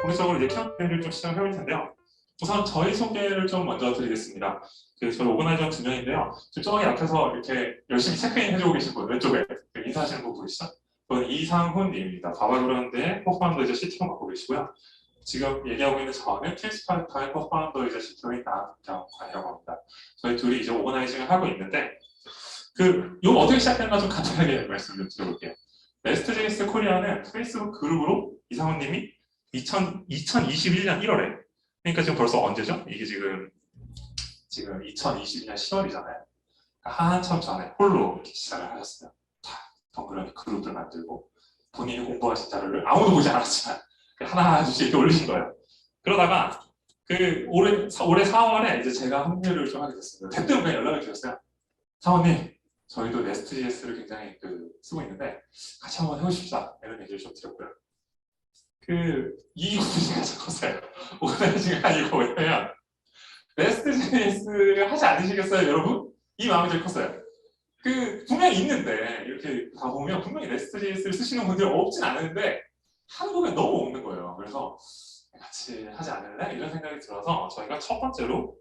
본격적으로 이제 Q&A를 좀 시작을 해볼 텐데요. 우선 저희 소개를 좀 먼저 드리겠습니다. 저희 오거나이저 2명인데요. 지금 저기 앞에서 이렇게 열심히 체크인 해주고 계신 분, 왼쪽에 인사하시는 분 보이시죠? 저는 이상훈님입니다. 바바그라운드의 코파운더이자 CTO 맡고 계시고요. 지금 얘기하고 있는 저는 팀스파르타의 코파운더이자 CTO인 나경관이라고 합니다. 저희 둘이 이제 오거나이징을 하고 있는데 이거 어떻게 시작했나 좀 간단하게 말씀 좀 드려볼게요. 네스트JS 코리아는 페이스북 그룹으로 이상훈님이 2021년 1월에 그러니까 지금 벌써 언제죠? 이게 지금 2022년 10월이잖아요. 한참 전에 홀로 이렇게 시작을 하셨어요. 덩그러니 그룹을 만들고 본인이 공부하신 자료를 아무도 보지 않았지만 하나씩 이렇게 올리신 거예요. 그러다가 올해 4월에 이제 제가 합류를 좀 하게 됐습니다. 그때 그냥 연락을 드렸어요. 사원님, 저희도 네스트JS를 굉장히 쓰고 있는데 같이 한번 해보십시다. 이런 얘기를 좀 드렸고요. 이 고민이 가장 컸어요. 오거나이징이 아니고 왜냐면 네스트JS를 하지 않으시겠어요, 여러분? 이 마음이 제일 컸어요. 분명히 있는데 이렇게 다 보면 분명히 네스트JS를 쓰시는 분들이 없진 않은데 한국에 너무 없는 거예요. 그래서 같이 하지 않을래? 이런 생각이 들어서 저희가 첫 번째로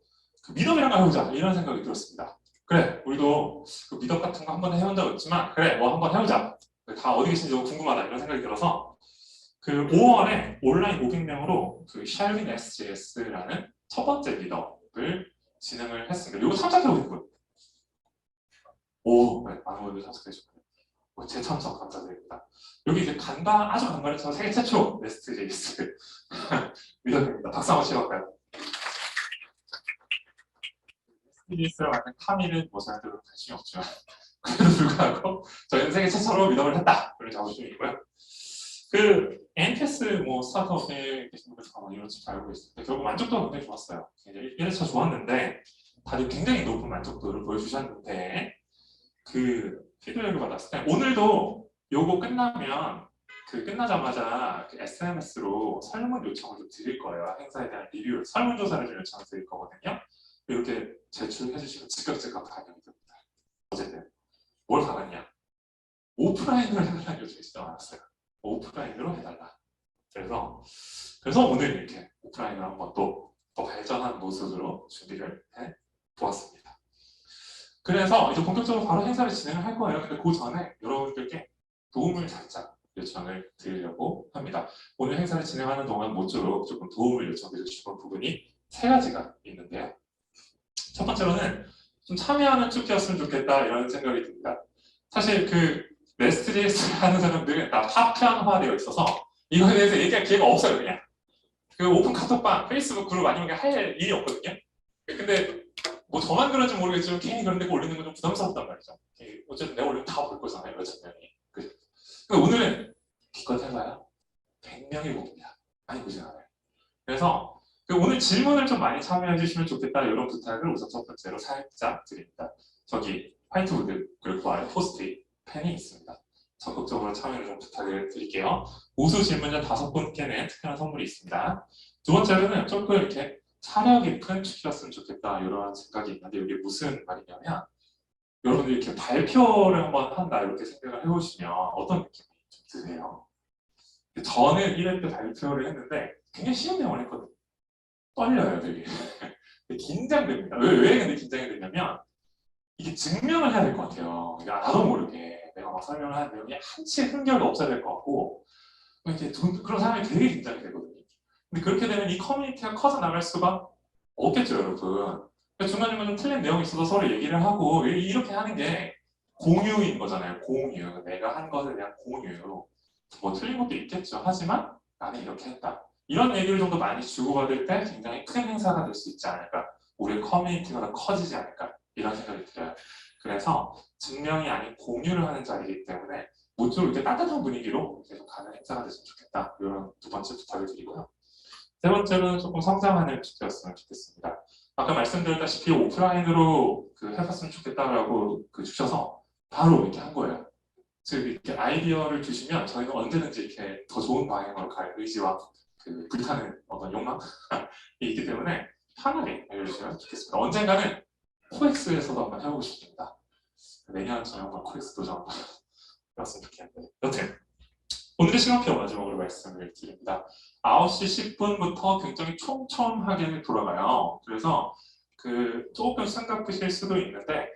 미덥이랑 해보자 이런 생각이 들었습니다. 그래, 우리도 미덥 같은 거 한번 해본 적 없지만 그래, 뭐 한번 해보자. 다 어디 계신지 궁금하다 이런 생각이 들어서 5월에 온라인 500명으로 샬윈 SJS라는 첫 번째 미덥을 진행을 했습니다. 이거 참석해보신 분? 오, 네, 많은 분들 참석해주셨군요. 재참석 감사드립니다. 여기 이제 아주 간단해서 세계 최초 네스트JS 미덥입니다. 박수 한번 치러볼까요? 네스트JS를 만든 카미는 뭐 사람들은 관심이 없지만 그래도 불구하고 저희는 세계 최초로 미덥을 했다. 그런 자부심이고요. NPS 스타트업에 계신 분들 아마 이런 집 알고 계시는데 결국 만족도가 굉장히 좋았어요. 1회차 좋았는데 다들 굉장히 높은 만족도를 보여주셨는데 피드백을 받았을 때 오늘도 요거 끝나면 끝나자마자 SMS로 설문 요청을 좀 드릴 거예요. 행사에 대한 리뷰, 설문조사를 좀 요청을 드릴 거거든요. 이렇게 제출해 주시면 즉각 반영이 됩니다. 어쨌든 뭘 받았냐? 오프라인으로 해달라는 요청이 진짜 많았어요. 오프라인으로 해달라. 그래서 오늘 이렇게 오프라인으로 한번 또 발전한 모습으로 준비를 해 보았습니다. 그래서 이제 본격적으로 바로 행사를 진행을 할 거예요. 근데 그 전에 여러분들께 도움을 살짝 요청을 드리려고 합니다. 오늘 행사를 진행하는 동안 모쪼록 조금 도움을 요청드리고 싶은 부분이 3가지가 있는데요. 첫 번째로는 좀 참여하는 축제였으면 좋겠다 이런 생각이 듭니다. 사실 네스트JS를 하는 사람들은 다 파편화되어 있어서 이거에 대해서 얘기할 기회가 없어요. 그냥 오픈 카톡방, 페이스북 그룹 아니면 할 일이 없거든요. 근데 뭐 저만 그런지 모르겠지만 괜히 그런 데 올리는 건 좀 부담스럽단 말이죠. 어쨌든 내가 올리면 다 볼 거잖아요. 몇천 명이. 근데 오늘은 기껏 해봐야 100명이 봅니다. 많이 보진 않아요. 그래서 오늘 질문을 좀 많이 참여해 주시면 좋겠다 이런 부탁을 우선 첫 번째로 살짝 드립니다. 저기 화이트보드 그리고 아래 포스트잇 펜이 있습니다. 적극적으로 참여를 좀 부탁을 드릴게요. 우수 질문자 5분께는 특별한 선물이 있습니다. 두 번째로는 조금 이렇게 사려 깊은 축이었으면 좋겠다 이런 생각이 있는데 이게 무슨 말이냐면 여러분들이 이렇게 발표를 한번 한다 이렇게 생각을 해보시면 어떤 느낌이 좀 드세요? 저는 1회 때 발표를 했는데 굉장히 쉬운 내용을 했거든요. 떨려요 되게. 긴장됩니다. 왜 근데 긴장이 되냐면 이게 증명을 해야 될 것 같아요. 나도 모르게 내가 막 설명을 하는 내용이 한치의 흥결도 없어야 될 것 같고 이렇게 그런 사람이 되게 긴장이 되거든요. 근데 그렇게 되면 이 커뮤니티가 커져 나갈 수가 없겠죠, 여러분. 중간중간 좀 틀린 내용이 있어서 서로 얘기를 하고 이렇게 하는 게 공유인 거잖아요. 공유. 내가 한 것에 대한 공유. 뭐 틀린 것도 있겠죠. 하지만 나는 이렇게 했다. 이런 얘기를 좀 더 많이 주고받을 때 굉장히 큰 행사가 될 수 있지 않을까. 우리의 커뮤니티가 더 커지지 않을까. 이런 생각이 들어요. 그래서 증명이 아닌 공유를 하는 자리이기 때문에 모쪼록 이렇게 따뜻한 분위기로 계속 가는 행사가 됐으면 좋겠다. 이런 두 번째 부탁을 드리고요. 세 번째로는 조금 성장하는 축제였으면 좋겠습니다. 아까 말씀드렸다시피 오프라인으로 해봤으면 좋겠다라고 주셔서 바로 이렇게 한 거예요. 즉 이렇게 아이디어를 주시면 저희는 언제든지 이렇게 더 좋은 방향으로 갈 의지와 불타는 어떤 욕망이 있기 때문에 편하게 알려주시면 좋겠습니다. 언젠가는 코엑스에서도 한번 해보고 싶습니다. 내년 저녁 한번 코엑스 도전 해봤으면 좋겠는데 여튼 오늘의 시간표 마지막으로 말씀을 드립니다. 9시 10분부터 굉장히 촘촘하게 돌아가요. 그래서 조금 생각하실 수도 있는데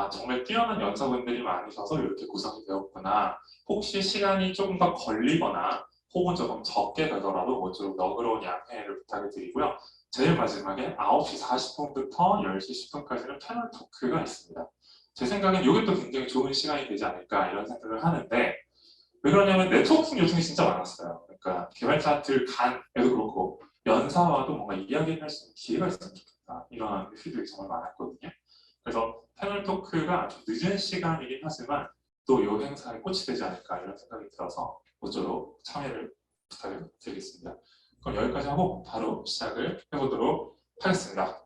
정말 뛰어난 연사분들이 많으셔서 이렇게 구성이 되었구나. 혹시 시간이 조금 더 걸리거나 혹은 조금 적게 되더라도 모쪼록 너그러운 양해를 부탁을 드리고요. 제일 마지막에 9시 40분부터 10시 10분까지는 패널 토크가 있습니다. 제 생각엔 이게 또 굉장히 좋은 시간이 되지 않을까 이런 생각을 하는데 왜 그러냐면 네트워킹 요청이 진짜 많았어요. 그러니까 개발자들 간에도 그렇고 연사와도 뭔가 이야기할 수 있는 기회가 있으면 좋겠다. 이런 피드백이 정말 많았거든요. 그래서 패널 토크가 아주 늦은 시간이긴 하지만 또 이 행사에 꽃이 되지 않을까 이런 생각이 들어서 모쪼록 참여를 부탁드리겠습니다. 그럼 여기까지 하고 바로 시작을 해보도록 하겠습니다.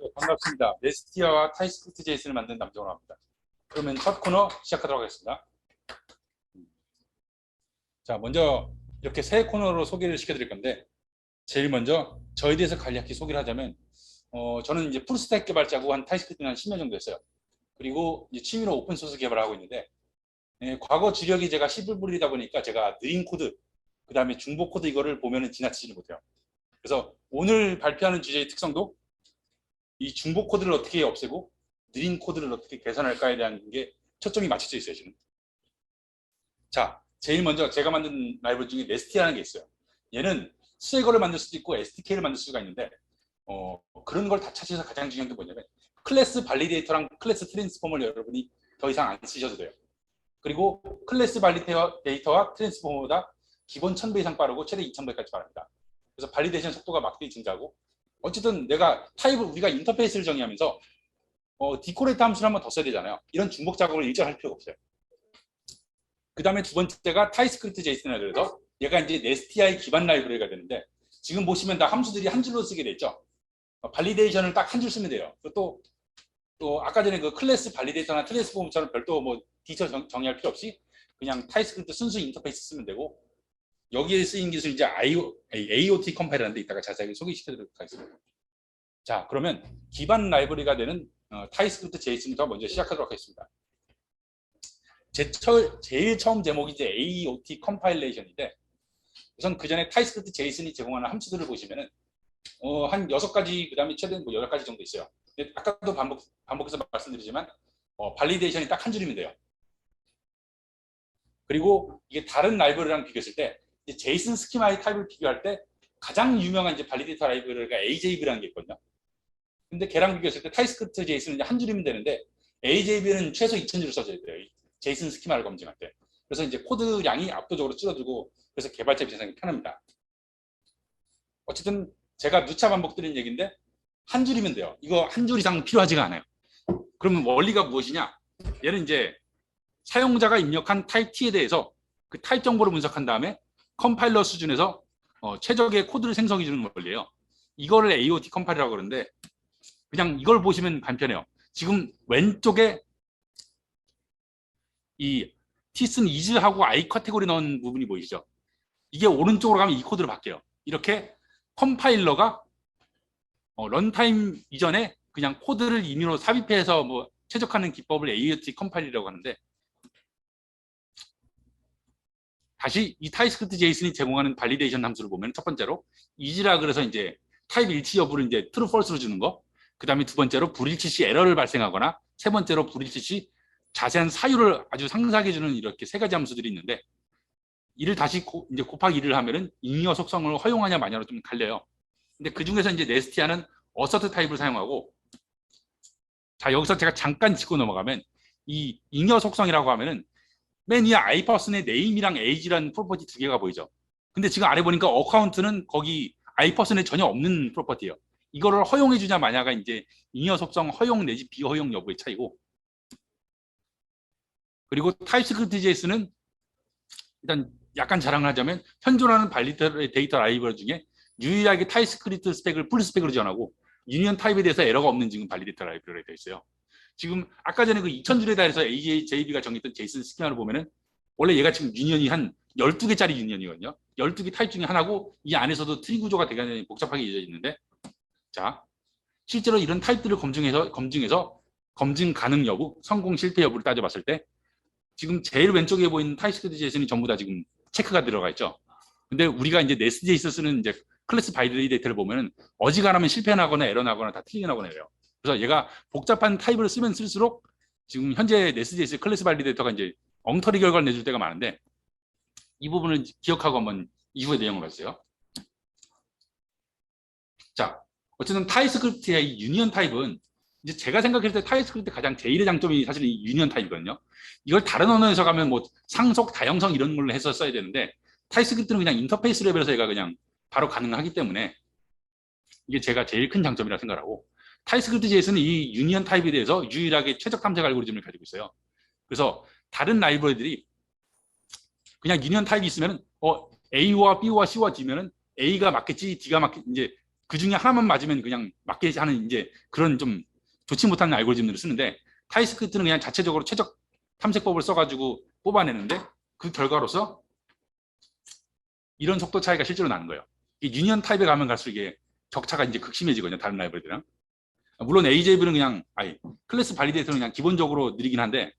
네, 반갑습니다. 네스티아와 타이스크립트 제이슨을 만든 남정으로 합니다. 그러면 첫 코너 시작하도록 하겠습니다. 자, 먼저 이렇게 새 코너로 소개를 시켜드릴 건데 제일 먼저 저에 대해서 간략히 소개를 하자면 저는 이제 풀스택 개발자고 한 타이스크립트는 한 10년 정도 했어요. 그리고 이제 취미로 오픈소스 개발을 하고 있는데 과거 주력이 제가 C++이다 보니까 제가 느린 코드, 그 다음에 중복 코드 이거를 보면은 지나치지는 못해요. 그래서 오늘 발표하는 주제의 특성도 이 중복 코드를 어떻게 없애고 느린 코드를 어떻게 개선할까에 대한 게 초점이 맞춰져 있어요, 지금. 자, 제일 먼저 제가 만든 라이브러리 중에 네스티라는 게 있어요. 얘는 스웨거를 만들 수도 있고 SDK를 만들 수가 있는데 그런 걸 다 찾아서 가장 중요한 게 뭐냐면 클래스 발리데이터랑 클래스 트랜스포머를 여러분이 더 이상 안 쓰셔도 돼요. 그리고 클래스 발리데이터와 트랜스포머보다 기본 1000배 이상 빠르고 최대 2000배까지 빠릅니다. 그래서 발리데이션 속도가 막대기 증가하고 어쨌든 내가 타입을 우리가 인터페이스를 정의하면서 디코레이트 함수를 한번 더 써야 되잖아요. 이런 중복 작업을 일절 할 필요가 없어요. 그 다음에 두 번째가 타이스크립트 제이슨이라 그래서 얘가 이제 네스티아의 기반 라이브러리가 되는데 지금 보시면 다 함수들이 한 줄로 쓰게 돼 있죠. 발리데이션을 딱 한 줄 쓰면 돼요. 또 아까 전에 그 클래스 발리데이터나 트랜스포머처럼 별도 뭐 디처 정의할 필요 없이 그냥 타이스크립트 순수 인터페이스 쓰면 되고 여기에 쓰인 기술이 이제 AOT 컴파일러인데 이따가 자세하게 소개시켜드리도록 하겠습니다. 자, 그러면 기반 라이브러리가 되는 타이스크립트 제이슨부터 먼저 시작하도록 하겠습니다. 제일 처음 제목이 이제 AOT 컴파일레이션인데 우선 그 전에 타이스크립트 제이슨이 제공하는 함수들을 보시면은 한 6가지, 그 다음에 최대 뭐 8가지 정도 있어요. 근데 아까도 반복해서 말씀드리지만 발리데이션이 딱 한 줄이면 돼요. 그리고 이게 다른 라이브러리랑 비교했을 때 이제 제이슨 스키마의 타입을 비교할 때 가장 유명한 이제 발리데이터 라이브러리가 AJB라는 게 있거든요. 근데 걔랑 비교했을 때 타이스크립트 제이슨은 이제 한 줄이면 되는데 AJB는 최소 2000줄을 써줘야 돼요. 제이슨 스키마를 검증할 때. 그래서 이제 코드량이 압도적으로 줄어들고 그래서 개발자 입장에서 편합니다. 어쨌든 제가 누차 반복드린 얘기인데 한 줄이면 돼요. 이거 한 줄 이상 필요하지가 않아요. 그러면 원리가 무엇이냐? 얘는 이제 사용자가 입력한 타입 T에 대해서 그 타입 정보를 분석한 다음에 컴파일러 수준에서 최적의 코드를 생성해 주는 원리예요. 이거를 AOT 컴파일러라고 그러는데 그냥 이걸 보시면 간편해요. 지금 왼쪽에 이 t슨 is하고 i 카테고리 넣은 부분이 보이시죠? 이게 오른쪽으로 가면 이 코드로 바뀌어요. 이렇게 컴파일러가 런타임 이전에 그냥 코드를 임의로 삽입해서 뭐 최적화하는 기법을 AOT 컴파일이라고 하는데 다시 이 타이스크립트 제이슨이 제공하는 발리데이션 함수를 보면 첫 번째로 is라 그래서 이제 타입 일치 여부를 이제 true, false로 주는 거. 그 다음에 두 번째로 불일치 시 에러를 발생하거나 세 번째로 불일치 시 자세한 사유를 아주 상세하게 주는 이렇게 세 가지 함수들이 있는데 이를 다시 이제 곱하기 1을 하면은 잉여 속성을 허용하냐 마냐로 좀 갈려요. 근데 그 중에서 이제 네스티아는 어서트 타입을 사용하고 자 여기서 제가 잠깐 짚고 넘어가면 이 잉여 속성이라고 하면은 맨 위에 아이퍼슨의 네임이랑 에이지라는 프로퍼티 두 개가 보이죠. 근데 지금 아래 보니까 어카운트는 거기 아이퍼슨에 전혀 없는 프로퍼티예요. 이거를 허용해 주냐 마냐가 이제 잉여 속성 허용 내지 비허용 여부의 차이고 그리고 타입스크립트 JS는 일단 약간 자랑을 하자면 현존하는 발리데이터 라이브러리 중에 유일하게 타입스크립트 스펙을 풀 스펙으로 지원하고 유니언 타입에 대해서 에러가 없는 지금 발리데이터 라이브러리가 되어 있어요. 지금 아까 전에 그 2000줄에 달해서 AJB가 정했던 제이슨 스키마를 보면은 원래 얘가 지금 유니언이 한 12개짜리 유니언이거든요. 12개 타입 중에 하나고 이 안에서도 트리 구조가 되게 복잡하게 이어져 있는데 자 실제로 이런 타입들을 검증해서 검증 가능 여부, 성공 실패 여부를 따져봤을 때 지금 제일 왼쪽에 보이는 타입스크립트 JSON이 전부 다 지금 체크가 들어가 있죠. 근데 우리가 이제 네스트.js 쓰는 이제 클래스 발리데이터를 보면은 어지간하면 실패나거나 에러나거나 다 틀리게 나거나 해요. 그래서 얘가 복잡한 타입을 쓰면 쓸수록 지금 현재 네스트.js 클래스 발리데이터가 이제 엉터리 결과를 내줄 때가 많은데 이 부분을 기억하고 한번 이후의 내용을 봤어요. 자, 어쨌든 타입스크립트의 이 유니언 타입은 이제 제가 생각했을 때 타입스크립트 가장 제일의 장점이 사실 이 유니언 타입이거든요. 이걸 다른 언어에서 가면 뭐 상속, 다형성 이런 걸로 해서 써야 되는데 타입스크립트는 그냥 인터페이스 레벨에서 얘가 그냥 바로 가능하기 때문에 이게 제가 제일 큰 장점이라고 생각하고 타입스크립트 JS는 이 유니언 타입에 대해서 유일하게 최적 탐색 알고리즘을 가지고 있어요. 그래서 다른 라이브러리들이 그냥 유니언 타입이 있으면 A와 B와 C와 D면은 A가 맞겠지, D가 맞겠지 이제 그 중에 하나만 맞으면 그냥 맞게 하는 이제 그런 좀 좋지 못한 알고리즘들을 쓰는데 타입스크립트는 그냥 자체적으로 최적 탐색법을 써가지고 뽑아내는데 그 결과로서 이런 속도 차이가 실제로 나는 거예요. 이 유니언 타입에 가면 갈수록 이게 격차가 이제 극심해지거든요. 다른 라이브러리들은. 물론 AJV는 그냥 클래스 발리데이터는 그냥 기본적으로 느리긴 한데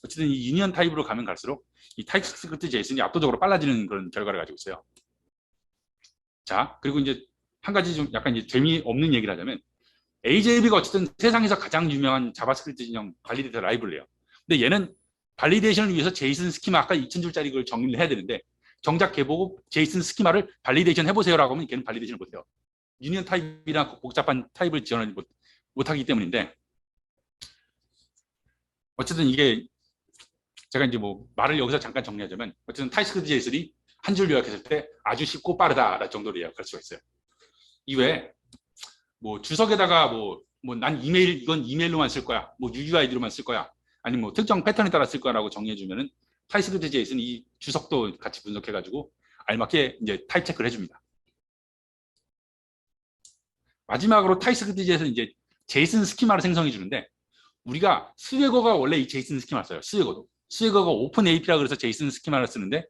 어쨌든 이 유니언 타입으로 가면 갈수록 이 타입스크립트 JSON이 압도적으로 빨라지는 그런 결과를 가지고 있어요. 자, 그리고 이제 한 가지 좀 약간 이제 재미없는 얘기를 하자면 AJV가 어쨌든 세상에서 가장 유명한 자바스크립트 진영 발리데이터 라이브러리예요. 근데 얘는 발리데이션을 위해서 제이슨 스키마 아까 2000줄짜리 걸 정리를 해야 되는데 정작 걔보고 제이슨 스키마를 발리데이션 해보세요라고 하면 걔는 발리데이션을 못해요. 유니언 타입이나 복잡한 타입을 지원을 못하기 때문인데 어쨌든 이게 제가 이제 뭐 말을 여기서 잠깐 정리하자면 어쨌든 타입스크립트 JSON이 한 줄 요약했을 때 아주 쉽고 빠르다 정도로 요약할 수가 있어요. 이외에 뭐 주석에다가 뭐 난 이메일 이건 이메일로만 쓸 거야, 뭐 UUID로만 쓸 거야, 아니면 뭐 특정 패턴에 따라 쓸 거라고 정리해주면은 타입스크립트 JSON 이 주석도 같이 분석해가지고 알맞게 이제 타입 체크를 해줍니다. 마지막으로 타입스크립트 JSON 이제 제이슨 스키마를 생성해 주는데 우리가 스웨거가 원래 이 제이슨 스키마를 써요. 스웨거가 오픈 API라 그래서 제이슨 스키마를 쓰는데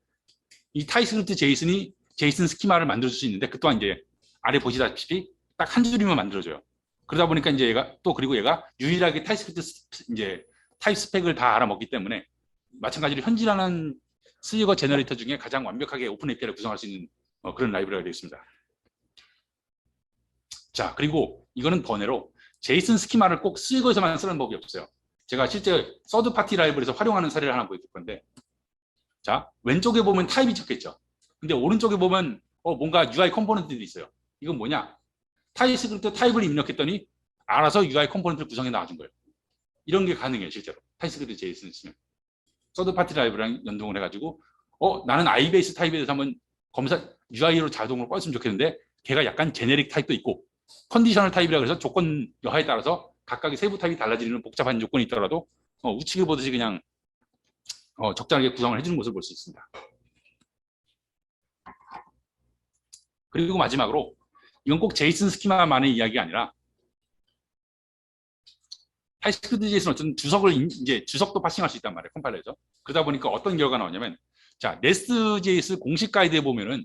이 타입스크립트 제이슨이 제이슨 스키마를 만들어줄 수 있는데 그 또한 이제 아래 보시다시피 딱 한 줄이면 만들어줘요. 그러다 보니까 이제 얘가 또 그리고 얘가 유일하게 타입스크립트 이제 타입 스펙을 다 알아먹기 때문에 마찬가지로 현질하는 스웨거 제너레이터 중에 가장 완벽하게 오픈 API를 구성할 수 있는 그런 라이브러리가 되겠습니다. 자, 그리고 이거는 번외로 제이슨 스키마를 꼭 스웨거에서만 쓰는 법이 없어요. 제가 실제 서드 파티 라이브러리에서 활용하는 사례를 하나 보여줄 건데 자, 왼쪽에 보면 타입이 적혀있죠. 근데 오른쪽에 보면 뭔가 UI 컴포넌트들이 있어요. 이건 뭐냐? 타입스크립트 타입을 입력했더니 알아서 UI 컴포넌트를 구성해 나와준 거예요. 이런 게 가능해요, 실제로. 타입스크립트 JSON 쓰면. 서드 파티 라이브랑 연동을 해가지고 나는 IBase 타입에 대해서 한번 검사 UI로 자동으로 껐으면 좋겠는데 걔가 약간 제네릭 타입도 있고 컨디셔널 타입이라 그래서 조건 여하에 따라서 각각의 세부 타입이 달라지는 복잡한 조건이 있더라도 우측에 보듯이 그냥 적절하게 구성을 해주는 것을 볼 수 있습니다. 그리고 마지막으로 이건 꼭 제이슨 스키마만의 이야기가 아니라 타입스크립트 JSON 어쨌든 주석도 파싱할 수 있단 말이에요, 컴파일러에서. 그러다 보니까 어떤 결과가 나오냐면 자, 네스트.js 공식 가이드에 보면은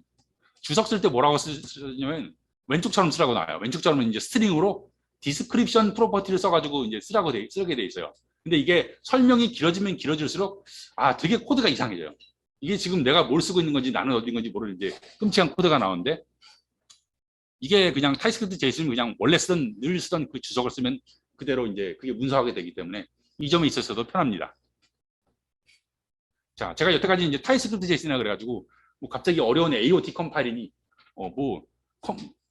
주석 쓸 때 뭐라고 쓰냐면 왼쪽처럼 쓰라고 나와요. 왼쪽처럼 이제 스트링으로 디스크립션 프로퍼티를 써가지고 이제 쓰게 돼 있어요. 근데 이게 설명이 길어지면 길어질수록 되게 코드가 이상해져요. 이게 지금 내가 뭘 쓰고 있는 건지 나는 어딘 건지 모르는 이제 끔찍한 코드가 나오는데 이게 그냥 타입스크립트 JSON 그냥 원래 늘 쓰던 그 주석을 쓰면 그대로 이제 그게 문서화하게 되기 때문에 이 점에 있어서도 편합니다. 자, 제가 여태까지 이제 타입스크립트 JSON이라 그래가지고 뭐 갑자기 어려운 AOT 컴파일이니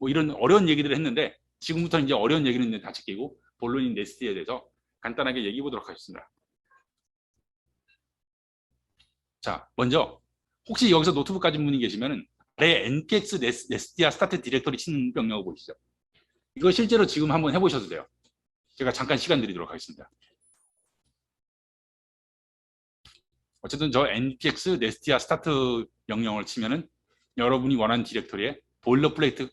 이런 어려운 얘기들을 했는데 지금부터는 이제 어려운 얘기는 다 제끼고 본론인 네스트에 대해서 간단하게 얘기해 보도록 하겠습니다. 자, 먼저 혹시 여기서 노트북 가진 분이 계시면은 아래 npx 네스티아 스타트 디렉터리 치는 명령어 보이시죠? 이거 실제로 지금 한번 해보셔도 돼요. 제가 잠깐 시간 드리도록 하겠습니다. 어쨌든 저 npx 네스티아 스타트 명령어를 치면은 여러분이 원하는 디렉터리에 보일러플레이트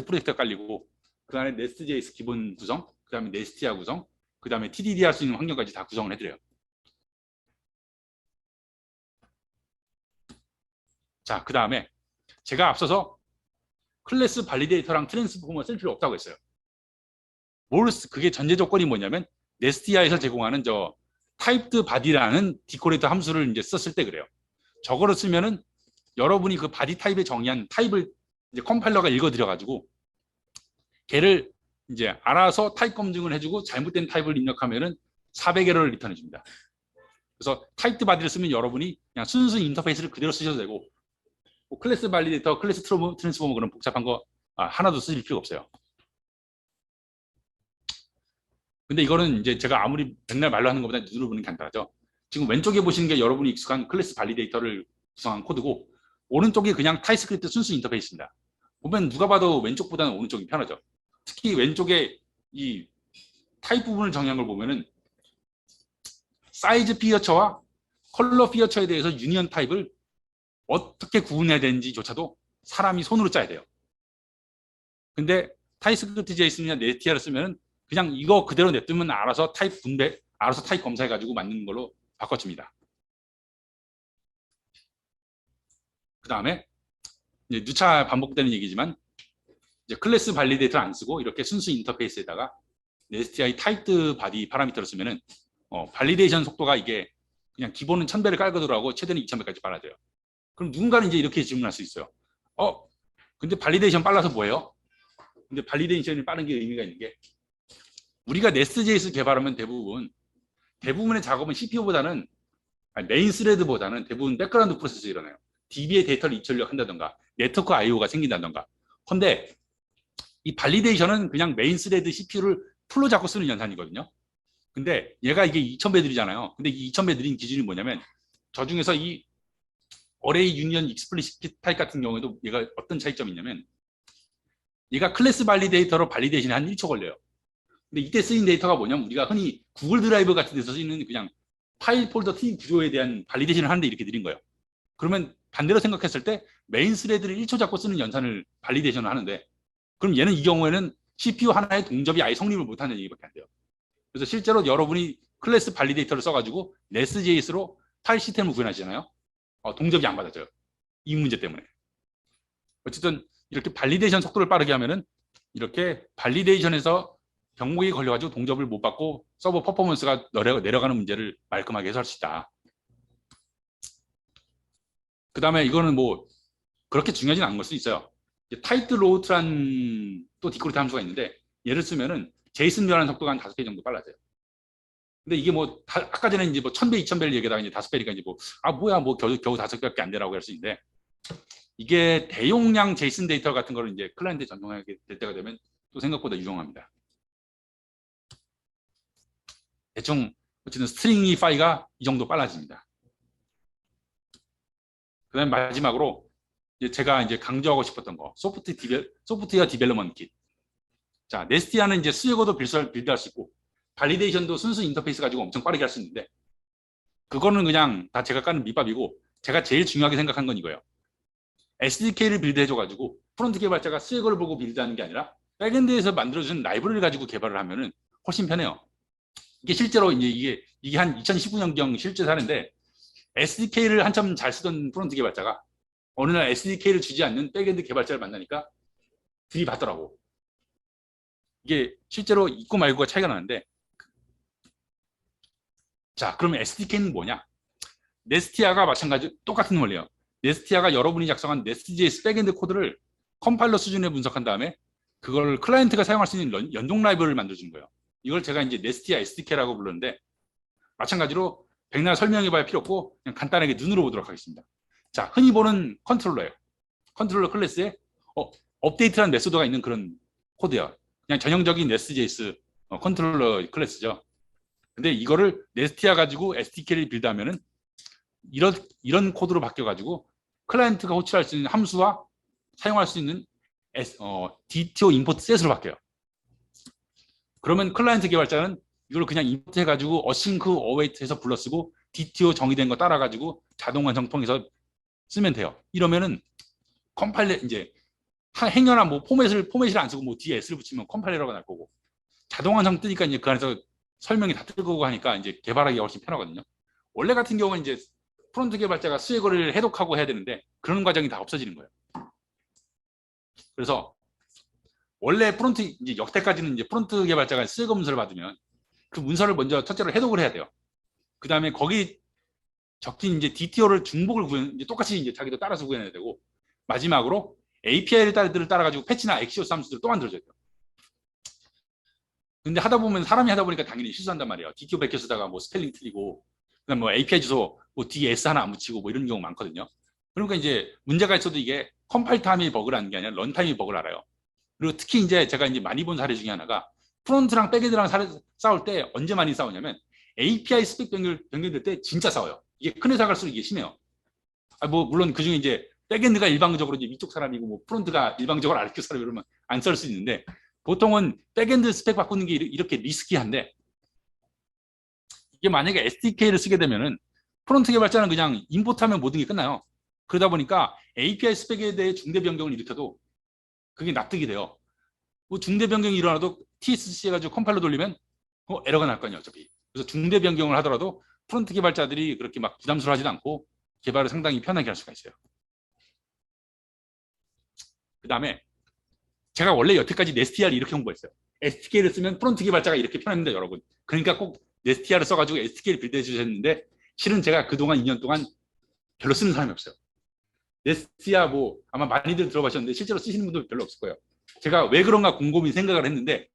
프로젝트가 깔리고 그 안에 네스트.js 기본 구성, 그 다음에 네스티아 구성, 그 다음에 TDD 할 수 있는 환경까지 다 구성을 해드려요. 자, 그 다음에 제가 앞서서 클래스 발리데이터랑 트랜스포머 쓸 필요 없다고 했어요. 그게 전제 조건이 뭐냐면 네스티아에서 제공하는 typed body라는 디코레이터 함수를 이제 썼을 때 그래요. 저거를 쓰면은 여러분이 그 바디 타입에 정의한 타입을 이제 컴파일러가 읽어드려가지고 걔를 이제 알아서 타입 검증을 해주고 잘못된 타입을 입력하면은 400에러를 리턴해줍니다. 그래서 타입드 바디를 쓰면 여러분이 그냥 순수 인터페이스를 그대로 쓰셔도 되고 뭐 클래스 발리데이터, 클래스 트랜스포머 그런 복잡한 거 하나도 쓰실 필요가 없어요. 근데 이거는 이제 제가 아무리 맨날 말로 하는 것보다 눈으로 보는 게 간단하죠. 지금 왼쪽에 보시는 게 여러분이 익숙한 클래스 발리데이터를 구성한 코드고 오른쪽이 그냥 타입스크립트 순수 인터페이스입니다. 보면 누가 봐도 왼쪽보다는 오른쪽이 편하죠. 특히 왼쪽에 이 타입 부분을 정의한 걸 보면은 사이즈 피어처와 컬러 피어처에 대해서 유니언 타입을 어떻게 구분해야 되는지조차도 사람이 손으로 짜야 돼요. 근데 타입스크립트 JSON이나 네티아를 쓰면 그냥 이거 그대로 냅두면 알아서 타입 분배, 알아서 타입 검사해가지고 만드는 걸로 바꿔줍니다. 그 다음에 이제 누차 반복되는 얘기지만 이제 클래스 발리데이터를 안 쓰고 이렇게 순수 인터페이스에다가 STI 타입드 바디 파라미터를 쓰면은 발리데이션 속도가 이게 그냥 기본은 1000배를 깔고 들어가고 최대는 2000배까지 빨라져요. 그럼 누군가는 이제 이렇게 질문할 수 있어요. 근데 발리데이션 빨라서 뭐예요? 근데 발리데이션이 빠른 게 의미가 있는 게 우리가 네스트.js 개발하면 대부분의 작업은 CPU보다는 메인 스레드보다는 대부분 백그라운드 프로세스 일어나요. DB의 데이터를 입출력한다던가 네트워크 IO가 생긴다던가. 근데 이 발리데이션은 그냥 메인 스레드 CPU를 풀로 잡고 쓰는 연산이거든요. 근데 얘가 이게 2000배들이잖아요. 근데 이 2000배 느린 기준이 뭐냐면 저 중에서 이 어레이 유니언 익스플리시트 타입 같은 경우에도 얘가 어떤 차이점이 있냐면 얘가 클래스 발리데이터로 발리데이션이 한 1초 걸려요. 근데 이때 쓰인 데이터가 뭐냐면 우리가 흔히 구글 드라이브 같은 데서 쓰이는 그냥 파일 폴더 팀 구조에 대한 발리데이션을 하는데 이렇게 느린 거예요. 그러면 반대로 생각했을 때 메인 스레드를 1초 잡고 쓰는 연산을 발리데이션을 하는데 그럼 얘는 이 경우에는 CPU 하나의 동접이 아예 성립을 못하는 얘기밖에 안 돼요. 그래서 실제로 여러분이 클래스 발리데이터를 써가지고 네스트.js로 파일 시스템을 구현하시잖아요. 동접이 안 받아져요. 이 문제 때문에. 어쨌든 이렇게 발리데이션 속도를 빠르게 하면은 이렇게 발리데이션에서 병목이 걸려가지고 동접을 못 받고 서버 퍼포먼스가 내려가는 문제를 말끔하게 해소할 수 있다. 그 다음에 이거는 뭐 그렇게 중요하진 않은 걸 수 있어요. 타이트 로우트란 또 디코레이터 함수가 있는데 얘를 쓰면은 제이슨 변환 속도가 한 5배 정도 빨라져요. 근데 이게 뭐 아까 전에 이제 뭐 1000배, 2000배를 얘기하다가 이제 5배니까 이제 뭐야 뭐 겨우 5배밖에 안 되라고 할 수 있는데 이게 대용량 제이슨 데이터 같은 거를 이제 클라이언트에 전송하게 될 때가 되면 또 생각보다 유용합니다. 대충 어쨌든 스트링이 파이가 이 정도 빨라집니다. 그 다음에 마지막으로 이제 제가 이제 강조하고 싶었던 거 소프트웨어 디벨롭먼트 킷. 자, 네스티아는 이제 수익어도 빌드할 수 있고 발리데이션도 순수 인터페이스 가지고 엄청 빠르게 할 수 있는데 그거는 그냥 다 제가 까는 밑밥이고 제가 제일 중요하게 생각한 건 이거예요. SDK를 빌드해줘가지고 프론트 개발자가 수익어를 보고 빌드하는 게 아니라 백엔드에서 만들어준 라이브러리를 가지고 개발을 하면은 훨씬 편해요. 이게 실제로 이제 이게 한 2019년경 실제 사례인데 SDK를 한참 잘 쓰던 프론트 개발자가 어느 날 SDK를 주지 않는 백엔드 개발자를 만나니까 들이받더라고. 이게 실제로 있고 말고가 차이가 나는데 자, 그러면 SDK는 뭐냐? 네스티아가 마찬가지 똑같은 원리예요. 네스티아가 여러분이 작성한 네스트.js 백엔드 코드를 컴파일러 수준에 분석한 다음에 그걸 클라이언트가 사용할 수 있는 연동 라이브러리를 만들어주는 거예요. 이걸 제가 이제 네스티아 SDK라고 부르는데 마찬가지로 백날 설명해봐야 필요 없고 그냥 간단하게 눈으로 보도록 하겠습니다. 자, 흔히 보는 컨트롤러예요. 컨트롤러 클래스에 업데이트라는 메소드가 있는 그런 코드예요. 그냥 전형적인 네스트.js 컨트롤러 클래스죠. 근데 이거를 네스티아 가지고 SDK를 빌드하면은 이런 코드로 바뀌어가지고 클라이언트가 호출할 수 있는 함수와 사용할 수 있는 DTO 임포트 셋으로 바뀌어요. 그러면 클라이언트 개발자는 이걸 그냥 임포트 해가지고 어싱크 어웨이트 해서 불러쓰고 DTO 정의된 거 따라가지고 자동 완성 통해서 쓰면 돼요. 이러면은 컴파일러 이제 행여나 뭐 포맷을 안 쓰고 뭐 뒤에 S를 붙이면 컴파일러가 날 거고 자동 완성 뜨니까 이제 그 안에서 설명이 다 뜨고 하니까 이제 개발하기가 훨씬 편하거든요. 원래 같은 경우는 이제 프론트 개발자가 수익어를 해독하고 해야 되는데 그런 과정이 다 없어지는 거예요. 그래서 원래 프론트 이제 역대까지는 이제 프론트 개발자가 수익어 문서를 받으면 그 문서를 먼저 첫째로 해독을 해야 돼요. 그 다음에 거기 적힌 이제 DTO를 중복을 이제 똑같이 이제 자기도 따라서 구현해야 되고, 마지막으로 API를 따라가지고 패치나 엑시오스 함수들을 또 만들어줘야 돼요. 근데 하다 보면 사람이 하다 보니까 당연히 실수한단 말이에요. DTO 베껴 쓰다가 뭐 스펠링 틀리고, 그다음 뭐 API 주소 뭐 DS 하나 안 붙이고 뭐 이런 경우 많거든요. 그러니까 이제 문제가 있어도 이게 컴파일 타임이 버그라는 게 아니라 런 타임이 버그를 알아요. 그리고 특히 이제 제가 이제 많이 본 사례 중에 하나가 프론트랑 백엔드랑 싸울 때 언제 많이 싸우냐면 API 스펙 변경될 때 진짜 싸워요. 이게 큰 회사 갈수록 이게 심해요. 뭐 물론 그 중에 이제 백엔드가 일방적으로 이제 위쪽 사람이고 뭐 프론트가 일방적으로 아래쪽 사람이 그러면 안 썰 수 있는데, 보통은 백엔드 스펙 바꾸는 게 이렇게 리스키한데, 이게 만약에 SDK를 쓰게 되면은 프론트 개발자는 그냥 임포트하면 모든 게 끝나요. 그러다 보니까 API 스펙에 대해 중대 변경을 일으켜도 그게 납득이 돼요. 뭐 중대 변경이 일어나도 TSC 해가지고 컴파일러 돌리면 에러가 날 거 아니에요, 어차피. 그래서 중대 변경을 하더라도 프론트 개발자들이 그렇게 막 부담스러워하지도 않고 개발을 상당히 편하게 할 수가 있어요. 그 다음에 제가 원래 여태까지 네스티아를 이렇게 홍보했어요. SDK를 쓰면 프론트 개발자가 이렇게 편합니다, 여러분. 그러니까 꼭 네스티아를 써가지고 SDK를 빌드해 주셨는데, 실은 제가 그동안 2년 동안 별로 쓰는 사람이 없어요. 네스티아 뭐 아마 많이들 들어보셨는데 실제로 쓰시는 분들 별로 없을 거예요. 제가 왜 그런가 곰곰이 생각을 했는데,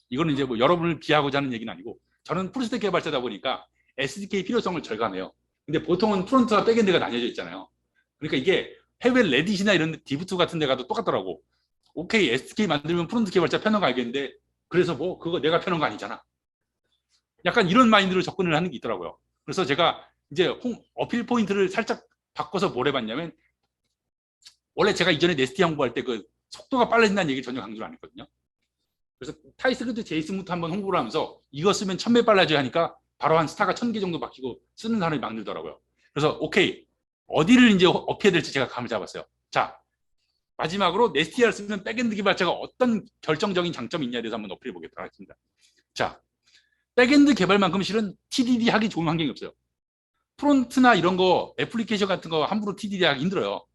이거는 이제 뭐 여러분을 비하고자 하는 얘기는 아니고, 저는 풀스택 개발자다 보니까 SDK 필요성을 절감해요. 근데 보통은 프론트와 백엔드가 나뉘어져 있잖아요. 그러니까 이게 해외 레딧이나 이런 디브2 같은 데 가도 똑같더라고. 오케이, SDK 만들면 프론트 개발자 편한 거 알겠는데, 그래서 뭐 그거 내가 편한 거 아니잖아. 약간 이런 마인드로 접근을 하는 게 있더라고요. 그래서 제가 이제 어필 포인트를 살짝 바꿔서 뭘 해봤냐면, 원래 제가 이전에 네스티 홍보할 때 그 속도가 빨라진다는 얘기 전혀 강조를 안 했거든요. 그래서 타이스크립트 제이슨부터 한번 홍보를 하면서 이거 쓰면 1000배 빨라져야 하니까 바로 한 스타가 1000개 정도 바뀌고 쓰는 사람이 막 늘더라고요. 그래서 오케이, 어디를 이제 어필해야 될지 제가 감을 잡았어요. 자, 마지막으로 네스티아를 쓰면 백엔드 개발자가 어떤 결정적인 장점이 있냐에 대해서 한번 어필해 보겠다 하겠습니다. 자, 백엔드 개발만큼 실은 TDD 하기 좋은 환경이 없어요. 프론트나 이런 거 애플리케이션 같은 거 함부로 TDD 하기 힘들어요.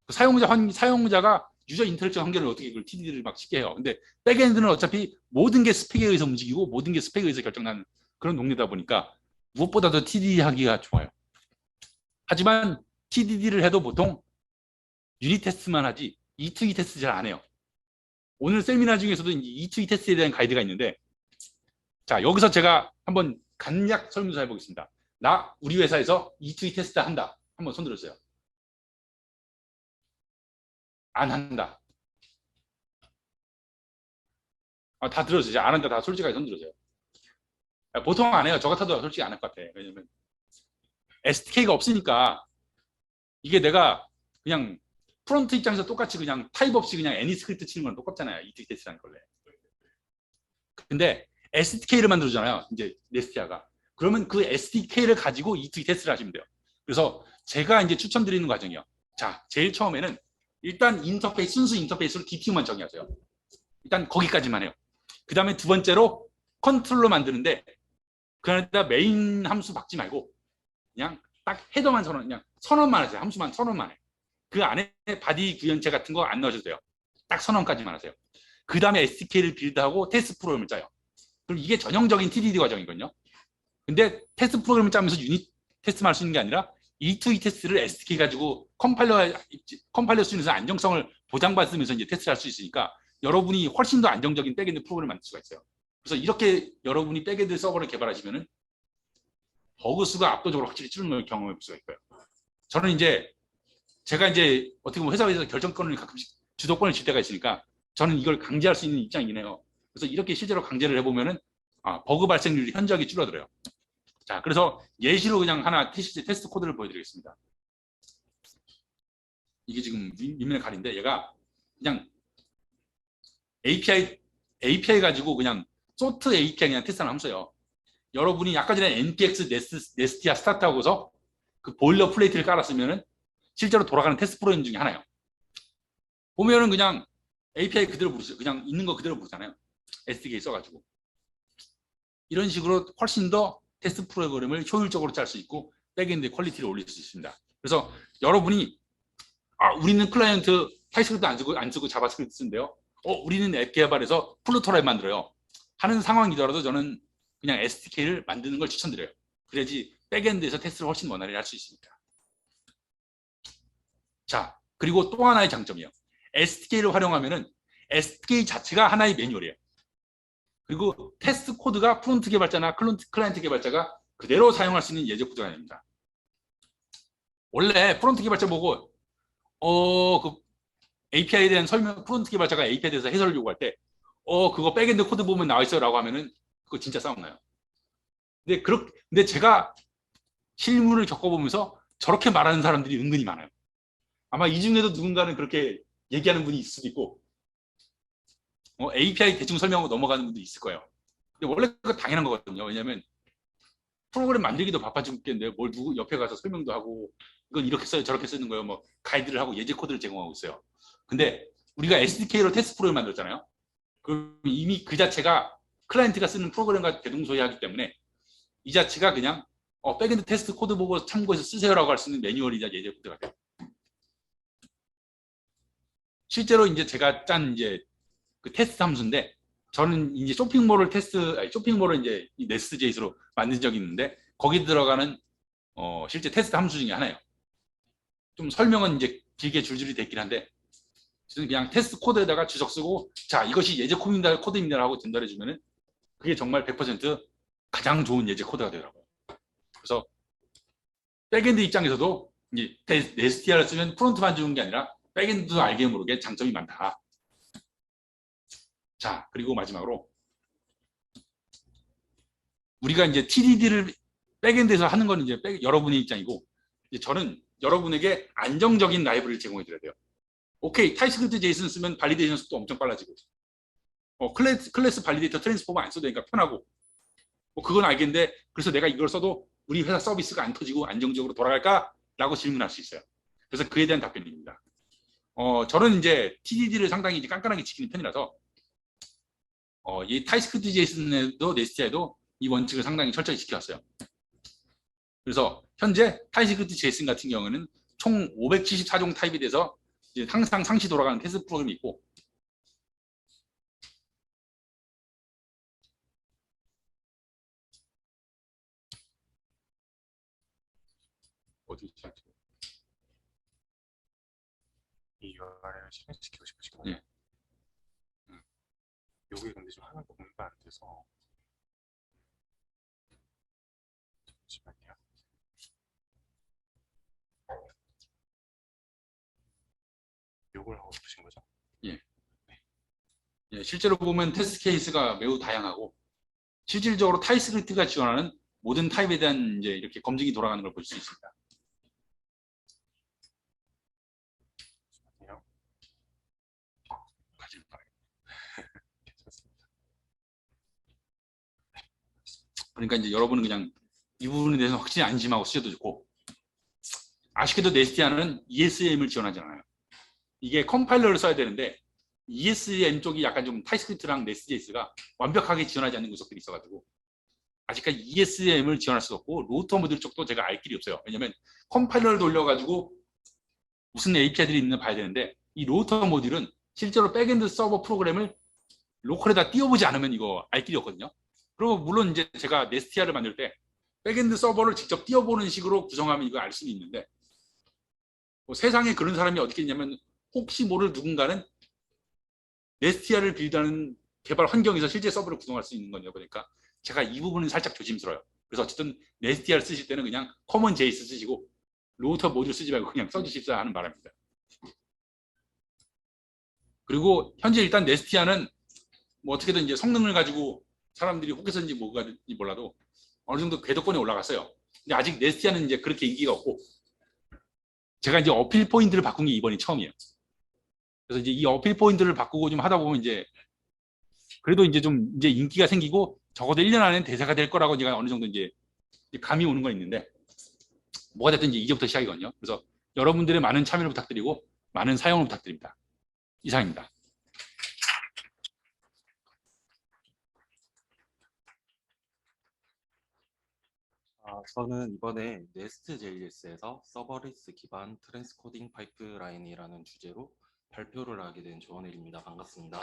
사용자가 유저 인터랙션 환경을 어떻게 그걸 TDD를 막 쉽게 해요. 근데 백엔드는 어차피 모든 게 스펙에 의해서 움직이고 모든 게 스펙에 의해서 결정나는 그런 동네다 보니까 무엇보다도 TDD 하기가 좋아요. 하지만 TDD를 해도 보통 유닛 테스트만 하지 E2E 테스트 잘 안 해요. 오늘 세미나 중에서도 E2E 테스트에 대한 가이드가 있는데, 자, 여기서 제가 한번 간략 설문조사 해보겠습니다. 우리 회사에서 E2E 테스트 한다. 한번 손 들어주세요. 안 한다. 다 들어주세요. 안 한다. 다 솔직하게 손 들어주세요. 보통 안 해요. 저 같아도 솔직히 안 할 것 같아. 왜냐면 SDK가 없으니까 이게 내가 그냥 프론트 입장에서 똑같이 그냥 타입 없이 그냥 애니 스크립트 치는 건 똑같잖아요. E2E 테스트라는 걸래. 근데 SDK를 만들어주잖아요. 이제 네스티아가. 그러면 그 SDK를 가지고 E2E 테스트를 하시면 돼요. 그래서 제가 이제 추천드리는 과정이요. 자, 제일 처음에는 일단 순수 인터페이스로 DTO만 정의하세요. 일단 거기까지만 해요. 그 다음에 두 번째로 컨트롤러 만드는데, 그 안에다 메인 함수 박지 말고 그냥 딱 헤더만 그냥 선언만 하세요. 함수만 선언만 해. 그 안에 바디 구현체 같은 거 안 넣으셔도 돼요. 딱 선언까지만 하세요. 그 다음에 SDK를 빌드하고 테스트 프로그램을 짜요. 그럼 이게 전형적인 TDD 과정이거든요. 근데 테스트 프로그램을 짜면서 유닛 테스트만 할 수 있는 게 아니라 E2E 테스트를 SDK 가지고 컴파일러 수준에서 안정성을 보장받으면서 이제 테스트를 할 수 있으니까 여러분이 훨씬 더 안정적인 백엔드 프로그램을 만들 수가 있어요. 그래서 이렇게 여러분이 백엔드 서버를 개발하시면은 버그 수가 압도적으로 확실히 줄는 걸 경험해 볼 수가 있고요. 저는 이제 제가 이제 어떻게 보면 회사에서 결정권을 가끔씩 주도권을 질 때가 있으니까 저는 이걸 강제할 수 있는 입장이긴 해요. 그래서 이렇게 실제로 강제를 해보면은 버그 발생률이 현저하게 줄어들어요. 자, 그래서 예시로 그냥 하나 테스트 코드를 보여드리겠습니다. 이게 지금 윗면에 가린데 얘가 그냥 API 가지고 그냥 소트 API 그냥 테스트하는 함수예요. 여러분이 아까 전에 npx 네스티아 스타트하고서 그 보일러 플레이트를 깔았으면은 실제로 돌아가는 테스트 프로그램 중에 하나예요. 보면은 그냥 API 그대로 부르죠. 그냥 있는 거 그대로 부르잖아요. SDK 써가지고. 이런 식으로 훨씬 더 테스트 프로그램을 효율적으로 짤 수 있고 백엔드 퀄리티를 올릴 수 있습니다. 그래서 여러분이 우리는 클라이언트 타이스크립트 안 쓰고 자바스크립트 쓰는데요. 우리는 앱 개발해서 플루토라를 만들어요. 하는 상황이더라도 저는 그냥 SDK를 만드는 걸 추천드려요. 그래야지 백엔드에서 테스트를 훨씬 원활히 할 수 있으니까. 자, 그리고 또 하나의 장점이요. SDK를 활용하면은 SDK 자체가 하나의 매뉴얼이에요. 그리고 테스트 코드가 프론트 개발자나 클라이언트 개발자가 그대로 사용할 수 있는 예제 코드가 아닙니다. 원래 프론트 개발자 보고 그 API에 대한 설명, 프론트 개발자가 API에 대해서 해설을 요구할 때 그거 백엔드 코드 보면 나와 있어라고 하면은 그거 진짜 싸움 나요. 근데 제가 실무를 겪어보면서 저렇게 말하는 사람들이 은근히 많아요. 아마 이 중에도 누군가는 그렇게 얘기하는 분이 있을 수도 있고, API 대충 설명하고 넘어가는 분도 있을 거예요. 근데 원래 그거 당연한 거거든요. 왜냐하면 프로그램 만들기도 바빠 죽겠는데 뭘 누구 옆에 가서 설명도 하고 이건 이렇게 써요 저렇게 쓰는 거예요. 뭐 가이드를 하고 예제 코드를 제공하고 있어요. 근데 우리가 SDK로 테스트 프로그램 만들었잖아요. 그럼 이미 그 자체가 클라이언트가 쓰는 프로그램과 대동소이하기 때문에 이 자체가 그냥 백엔드 테스트 코드 보고 참고해서 쓰세요라고 할 수 있는 매뉴얼이자 예제 코드가 돼요. 실제로 이제 제가 짠 이제 그 테스트 함수인데 저는 이제 쇼핑몰을 쇼핑몰을 이제 이 네스트.js로 만든 적이 있는데 거기 들어가는 실제 테스트 함수 중에 하나예요. 좀 설명은 이제 길게 줄줄이 됐긴 한데 저는 그냥 테스트 코드에다가 주석 쓰고 자 이것이 예제 코드입니다 하고 전달해 주면은 그게 정말 100% 가장 좋은 예제 코드가 되더라고요. 그래서 백엔드 입장에서도 이제 네스티아를 쓰면 프론트만 주는 게 아니라 백엔드도 알게 모르게 장점이 많다. 자, 그리고 마지막으로 우리가 이제 TDD를 백엔드에서 하는 건 이제 여러분의 입장이고 이제 저는 여러분에게 안정적인 라이브러리를 제공해 드려야 돼요. 오케이, 타입스크립트 제이슨 쓰면 발리데이션 속도 엄청 빨라지고 클래스 발리데이터 트랜스포머 안 써도 되니까 편하고 그건 알겠는데 그래서 내가 이걸 써도 우리 회사 서비스가 안 터지고 안정적으로 돌아갈까? 라고 질문할 수 있어요. 그래서 그에 대한 답변입니다. 저는 이제 TDD를 상당히 이제 깐깐하게 지키는 편이라서 이 타입스크립트 제이슨에도 네스티아에도 이 원칙을 상당히 철저히 지켜왔어요. 그래서 현재 타입스크립트 제이슨 같은 경우는 총 574종 타입에 대해서 이제 항상 상시 돌아가는 테스트 프로그램이 있고 어디 있지? 이 URL을 실행시키고 싶으신 거예요? 예. 여기 근데 좀 하나도 공부가 안 돼서 잠시만요. 요걸 하고 싶으신 거죠? 예. 예, 실제로 보면 테스트 케이스가 매우 다양하고 실질적으로 타입스크립트가 지원하는 모든 타입에 대한 이제 이렇게 검증이 돌아가는 걸 볼 수 있습니다. 잠시만요. 괜찮습니다. 그러니까 이제 여러분은 그냥 이 부분에 대해서 확실히 안심하고 쓰셔도 좋고 아쉽게도 네스티아는 ESM을 지원하지 않아요. 이게 컴파일러를 써야 되는데 ESM 쪽이 약간 좀 타입스크립트랑 네스트.js가 완벽하게 지원하지 않는 구석들이 있어가지고 아직까지 ESM을 지원할 수 없고 로우터 모듈 쪽도 제가 알 길이 없어요. 왜냐면 컴파일러를 돌려가지고 무슨 API들이 있는지 봐야 되는데 이 로우터 모듈은 실제로 백엔드 서버 프로그램을 로컬에다 띄워보지 않으면 이거 알 길이 없거든요. 그리고 물론 이제 제가 네스티아를 만들 때 백엔드 서버를 직접 띄워보는 식으로 구성하면 이거 알 수는 있는데 세상에 그런 사람이 어디 있겠냐면 혹시 모를 누군가는 네스티아를 빌드하는 개발 환경에서 실제 서버를 구성할 수 있는 거냐 보니까 제가 이 부분은 살짝 조심스러워요. 그래서 어쨌든 네스티아를 쓰실 때는 그냥 커먼 제이스 쓰시고 로우터 모듈 쓰지 말고 그냥 써주십사 하는 바람입니다. 그리고 현재 일단 네스티아는 뭐 어떻게든 이제 성능을 가지고 사람들이 혹해서인지 뭐가든지 몰라도 어느 정도 궤도권에 올라갔어요. 근데 아직 네스티아는 이제 그렇게 인기가 없고 제가 이제 어필 포인트를 바꾼 게 이번이 처음이에요. 그래서 이제 이 어필 포인트를 바꾸고 좀 하다 보면 이제 그래도 이제 좀 이제 인기가 생기고 적어도 1년 안에 대세가 될 거라고 제가 어느 정도 이제 감이 오는 건 있는데 뭐가 됐든 이제 이제부터 시작이거든요. 그래서 여러분들의 많은 참여를 부탁드리고 많은 사용을 부탁드립니다. 이상입니다. 저는 이번에 네스트.js에서 서버리스 기반 트랜스코딩 파이프라인이라는 주제로 발표를 하게 된 조원일입니다. 반갑습니다.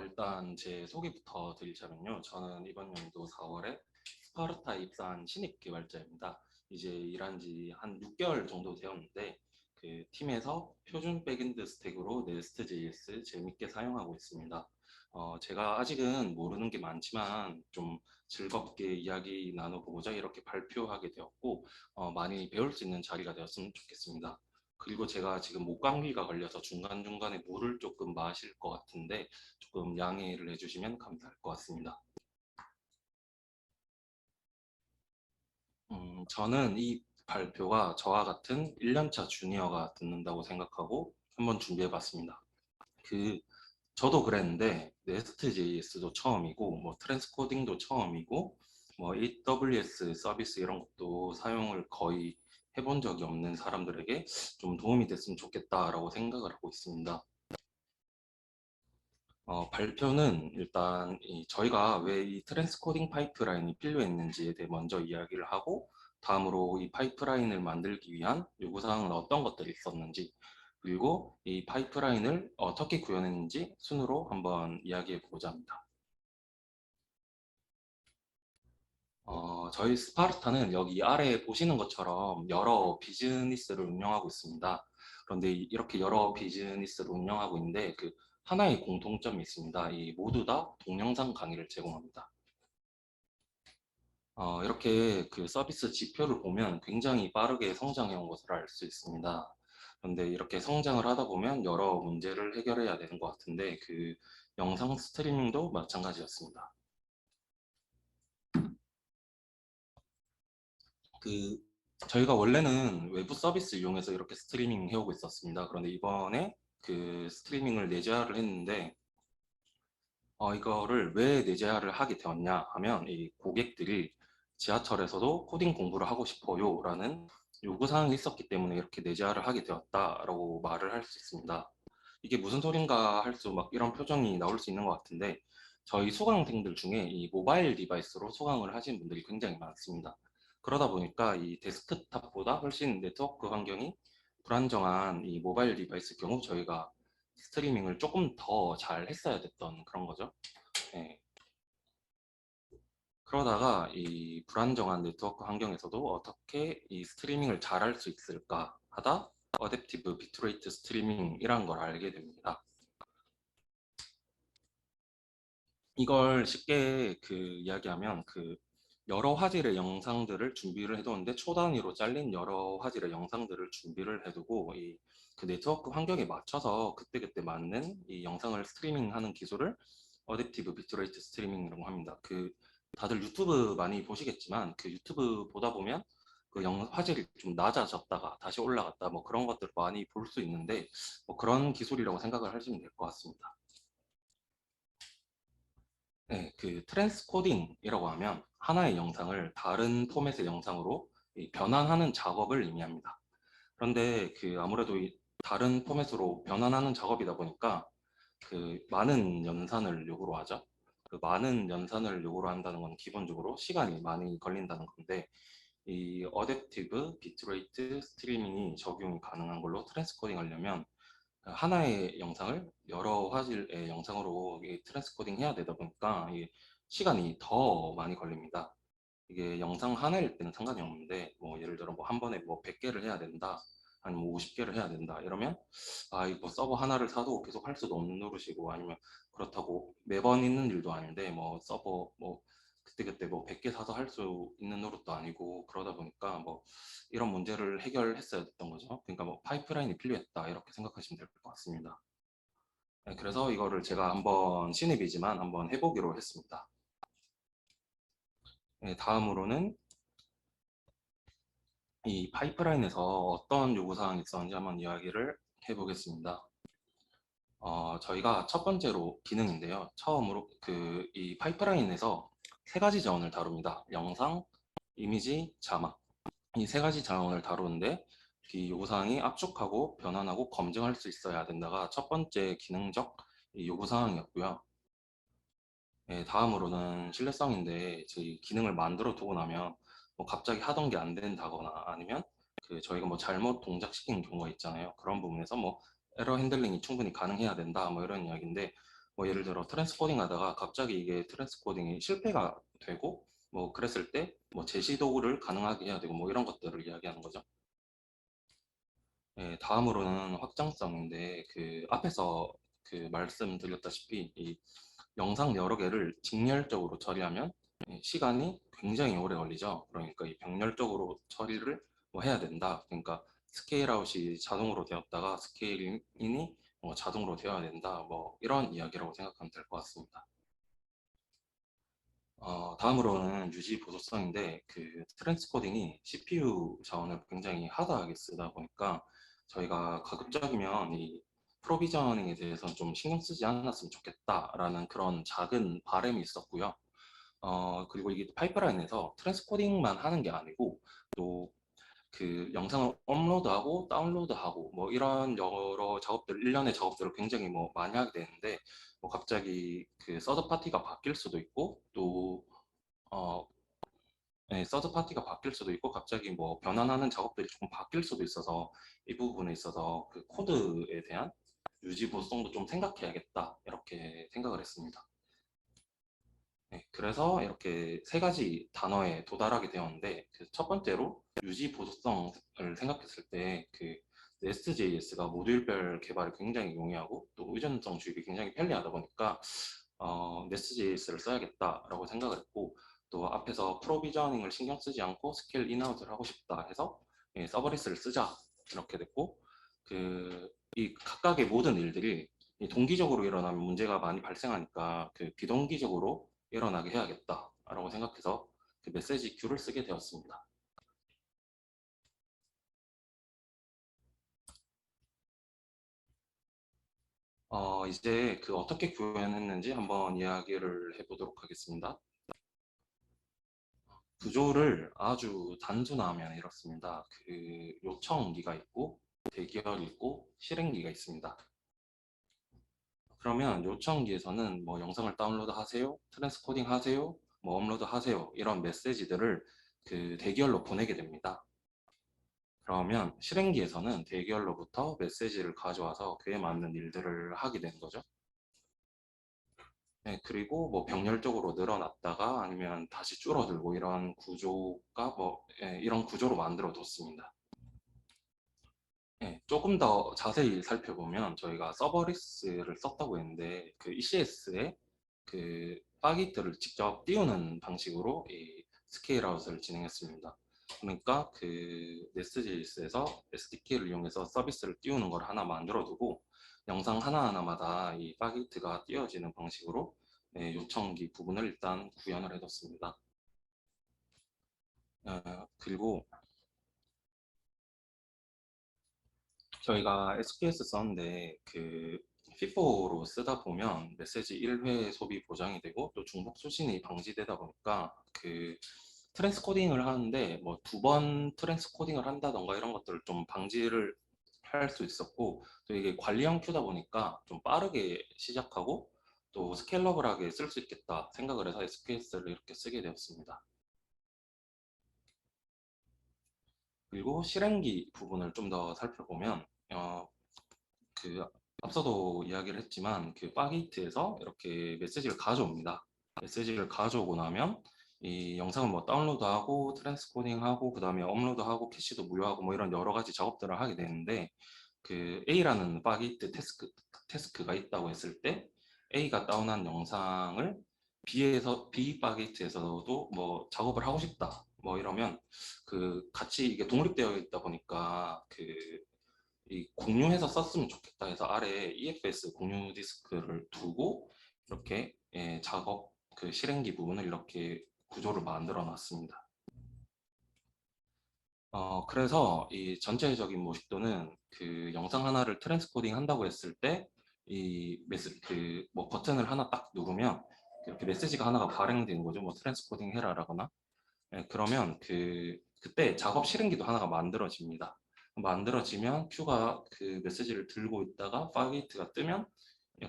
일단 제 소개부터 드리자면요. 저는 이번 연도 4월에 스파르타에 입사한 신입 개발자입니다. 이제 일한 지 한 6개월 정도 되었는데 그 팀에서 표준 백엔드 스택으로 네스트.js 재밌게 사용하고 있습니다. 제가 아직은 모르는 게 많지만 좀 즐겁게 이야기 나눠보고자 이렇게 발표하게 되었고 많이 배울 수 있는 자리가 되었으면 좋겠습니다. 그리고 제가 지금 목감기가 걸려서 중간중간에 물을 조금 마실 것 같은데 조금 양해를 해주시면 감사할 것 같습니다. 저는 이 발표가 저와 같은 1년차 주니어가 듣는다고 생각하고 한번 준비해봤습니다. 그 저도 그랬는데 네스트.js도 처음이고 뭐 트랜스코딩도 처음이고 뭐 AWS 서비스 이런 것도 사용을 거의 해본 적이 없는 사람들에게 좀 도움이 됐으면 좋겠다라고 생각을 하고 있습니다. 발표는 일단 저희가 왜 이 트랜스코딩 파이프라인이 필요했는지에 대해 먼저 이야기를 하고 다음으로 이 파이프라인을 만들기 위한 요구사항은 어떤 것들이 있었는지 그리고 이 파이프라인을 어떻게 구현했는지 순으로 한번 이야기해 보고자 합니다. 저희 스파르타는 여기 아래에 보시는 것처럼 여러 비즈니스를 운영하고 있습니다. 그런데 이렇게 여러 비즈니스를 운영하고 있는데 그 하나의 공통점이 있습니다. 이 모두 다 동영상 강의를 제공합니다. 이렇게 그 서비스 지표를 보면 굉장히 빠르게 성장해 온 것을 알 수 있습니다. 그런데 이렇게 성장을 하다 보면 여러 문제를 해결해야 되는 것 같은데 그 영상 스트리밍도 마찬가지였습니다. 그 저희가 원래는 외부 서비스 이용해서 이렇게 스트리밍 해오고 있었습니다. 그런데 이번에 그 스트리밍을 내재화를 했는데 이거를 왜 내재화를 하게 되었냐 하면 이 고객들이 지하철에서도 코딩 공부를 하고 싶어요 라는 요구사항이 있었기 때문에 이렇게 내재화를 하게 되었다라고 말을 할 수 있습니다. 이게 무슨 소린가 할 수 막 이런 표정이 나올 수 있는 것 같은데 저희 수강생들 중에 이 모바일 디바이스로 수강을 하신 분들이 굉장히 많습니다. 그러다 보니까 이 데스크탑보다 훨씬 네트워크 환경이 불안정한 이 모바일 디바이스 경우 저희가 스트리밍을 조금 더 잘 했어야 됐던 그런 거죠. 예. 그러다가 이 불안정한 네트워크 환경에서도 어떻게 이 스트리밍을 잘 할 수 있을까 하다 어댑티브 비트레이트 스트리밍이라는 걸 알게 됩니다. 이걸 쉽게 그 이야기하면 그 여러 화질의 영상들을 준비를 해두는데 초단위로 잘린 여러 화질의 영상들을 준비를 해두고 이 그 네트워크 환경에 맞춰서 그때그때 맞는 이 영상을 스트리밍하는 기술을 어댑티브 비트레이트 스트리밍이라고 합니다. 그 다들 유튜브 많이 보시겠지만 그 유튜브 보다 보면 그 화질이 좀 낮아졌다가 다시 올라갔다 뭐 그런 것들을 많이 볼 수 있는데 뭐 그런 기술이라고 생각을 하시면 될 것 같습니다. 네, 그 트랜스코딩이라고 하면 하나의 영상을 다른 포맷의 영상으로 이 변환하는 작업을 의미합니다. 그런데 그 아무래도 이 다른 포맷으로 변환하는 작업이다 보니까 그 많은 연산을 요구로 하죠. 그 많은 연산을 요구로 한다는 건 기본적으로 시간이 많이 걸린다는 건데 이 어댑티브 비트레이트 스트리밍이 적용이 가능한 걸로 트랜스코딩 하려면 하나의 영상을 여러 화질의 영상으로 트랜스코딩 해야 되다 보니까 이게 시간이 더 많이 걸립니다. 이게 영상 하나일 때는 상관이 없는데 뭐 예를 들어 뭐 한 번에 뭐 100개를 해야 된다 아니면 50개를 해야 된다 이러면 이거 서버 하나를 사도 계속 할 수도 없는 노릇이고 아니면 그렇다고 매번 있는 일도 아닌데 뭐 서버 뭐 그때그때 뭐 100개 사서 할 수 있는 노릇도 아니고 그러다 보니까 뭐 이런 문제를 해결했어야 됐던 거죠. 그러니까 뭐 파이프라인이 필요했다 이렇게 생각하시면 될 것 같습니다. 네, 그래서 이거를 제가 한번 신입이지만 한번 해보기로 했습니다. 네, 다음으로는 이 파이프라인에서 어떤 요구사항이 있었는지 한번 이야기를 해보겠습니다. 저희가 첫 번째로 기능인데요. 처음으로 이 파이프라인에서 세 가지 자원을 다룹니다. 영상, 이미지, 자막. 이 세 가지 자원을 다루는데 이 요구사항이 압축하고 변환하고 검증할 수 있어야 된다가 첫 번째 기능적 요구사항이었고요. 네, 다음으로는 신뢰성인데 저희 기능을 만들어 두고 나면 뭐 갑자기 하던 게 안 된다거나 아니면 그 저희가 뭐 잘못 동작시킨 경우가 있잖아요. 그런 부분에서 뭐 에러 핸들링이 충분히 가능해야 된다 뭐 이런 이야기인데 뭐 예를 들어 트랜스코딩 하다가 갑자기 이게 트랜스코딩이 실패가 되고 뭐 그랬을 때 뭐 재시도를 가능하게 해야 되고 뭐 이런 것들을 이야기하는 거죠. 네, 다음으로는 확장성인데 그 앞에서 그 말씀드렸다시피 이 영상 여러 개를 직렬적으로 처리하면 시간이 굉장히 오래 걸리죠. 그러니까 이 병렬적으로 처리를 뭐 해야 된다. 그러니까 스케일 아웃이 자동으로 되었다가 스케일 인이 자동으로 되어야 된다. 뭐 이런 이야기라고 생각하면 될 것 같습니다. 다음으로는 유지 보조성인데 그 트랜스코딩이 CPU 자원을 굉장히 하드하게 쓰다 보니까 저희가 가급적이면 이 프로비저닝에 대해서는 좀 신경 쓰지 않았으면 좋겠다라는 그런 작은 바람이 있었고요. 그리고 이게 파이프라인에서 트랜스코딩만 하는 게 아니고 또 그 영상을 업로드하고 다운로드하고 뭐 이런 여러 작업들, 일련의 작업들을 굉장히 뭐 많이 하게 되는데 뭐 갑자기 그 서드 파티가 바뀔 수도 있고 또 어, 네, 서드 파티가 바뀔 수도 있고 갑자기 뭐 변환하는 작업들이 조금 바뀔 수도 있어서 이 부분에 있어서 그 코드에 대한 유지 보수성도 좀 생각해야겠다 이렇게 생각을 했습니다. 네, 그래서 이렇게 세 가지 단어에 도달하게 되었는데 그첫 번째로 유지 보수성을 생각했을 때 그 Nest.js가 모듈별 개발을 굉장히 용이하고 또 의존성 주입이 굉장히 편리하다 보니까 Nest.js를 써야겠다라고 생각을 했고 또 앞에서 프로비저닝을 신경 쓰지 않고 스케일 인아웃을 하고 싶다 해서 서버리스를 쓰자 이렇게 됐고 이 각각의 모든 일들이 이 동기적으로 일어나면 문제가 많이 발생하니까 그 비동기적으로 일어나게 해야겠다라고 생각해서 그 메시지 큐를 쓰게 되었습니다. 이제 그 어떻게 구현했는지 한번 이야기를 해보도록 하겠습니다. 구조를 아주 단순화하면 이렇습니다. 그 요청기가 있고 대기열이 있고 실행기가 있습니다. 그러면 요청기에서는 뭐 영상을 다운로드 하세요, 트랜스코딩 하세요, 뭐 업로드 하세요 이런 메시지들을 그 대기열로 보내게 됩니다. 그러면 실행기에서는 대기열로부터 메시지를 가져와서 그에 맞는 일들을 하게 되는 거죠. 네, 그리고 뭐 병렬적으로 늘어났다가 아니면 다시 줄어들고 이런 구조가 이런 구조로 만들어 뒀습니다. 네, 조금 더 자세히 살펴보면 저희가 서버리스를 썼다고 했는데 그 ECS에 그 파기트를 직접 띄우는 방식으로 이 스케일 아웃을 진행했습니다. 그러니까 그 네스트JS에서 SDK를 이용해서 서비스를 띄우는 걸 하나 만들어 두고 영상 하나하나마다 이 파기트가 띄워지는 방식으로 요청기 부분을 일단 구현을 해뒀습니다. 그리고 저희가 SPS 썼는데 그 FIFO로 쓰다 보면 메시지 1회 소비 보장이 되고 또 중복 수신이 방지되다 보니까 그 트랜스코딩을 하는데 뭐 두 번 트랜스코딩을 한다던가 이런 것들을 좀 방지를 할 수 있었고 또 이게 관리형 큐다 보니까 좀 빠르게 시작하고 또 스케일러블하게 쓸 수 있겠다 생각을 해서 SPS를 이렇게 쓰게 되었습니다. 그리고 실행기 부분을 좀 더 살펴보면 그 앞서도 이야기를 했지만 그 파게이트에서 이렇게 메시지를 가져옵니다. 메시지를 가져오고 나면 이 영상을 뭐 다운로드하고 트랜스코딩하고 그 다음에 업로드하고 캐시도 무효하고 뭐 이런 여러 가지 작업들을 하게 되는데 그 A라는 파게이트 태스크가 있다고 했을 때 A가 다운한 영상을 B 파게이트에서도 뭐 작업을 하고 싶다 뭐 이러면 그 같이 이게 독립되어 있다 보니까 이 공유해서 썼으면 좋겠다 해서 아래에 EFS 공유 디스크를 두고 이렇게 작업 그 실행기 부분을 이렇게 구조를 만들어 놨습니다. 그래서 이 전체적인 모식도는 그 영상 하나를 트랜스코딩 한다고 했을 때 이 뭐 버튼을 하나 딱 누르면 이렇게 메시지가 하나가 발행되는 거죠. 뭐 트랜스코딩 해라라거나. 그러면 그때 작업 실행기도 하나가 만들어집니다. 만들어지면 큐가 그 메시지를 들고 있다가 파게이트가 뜨면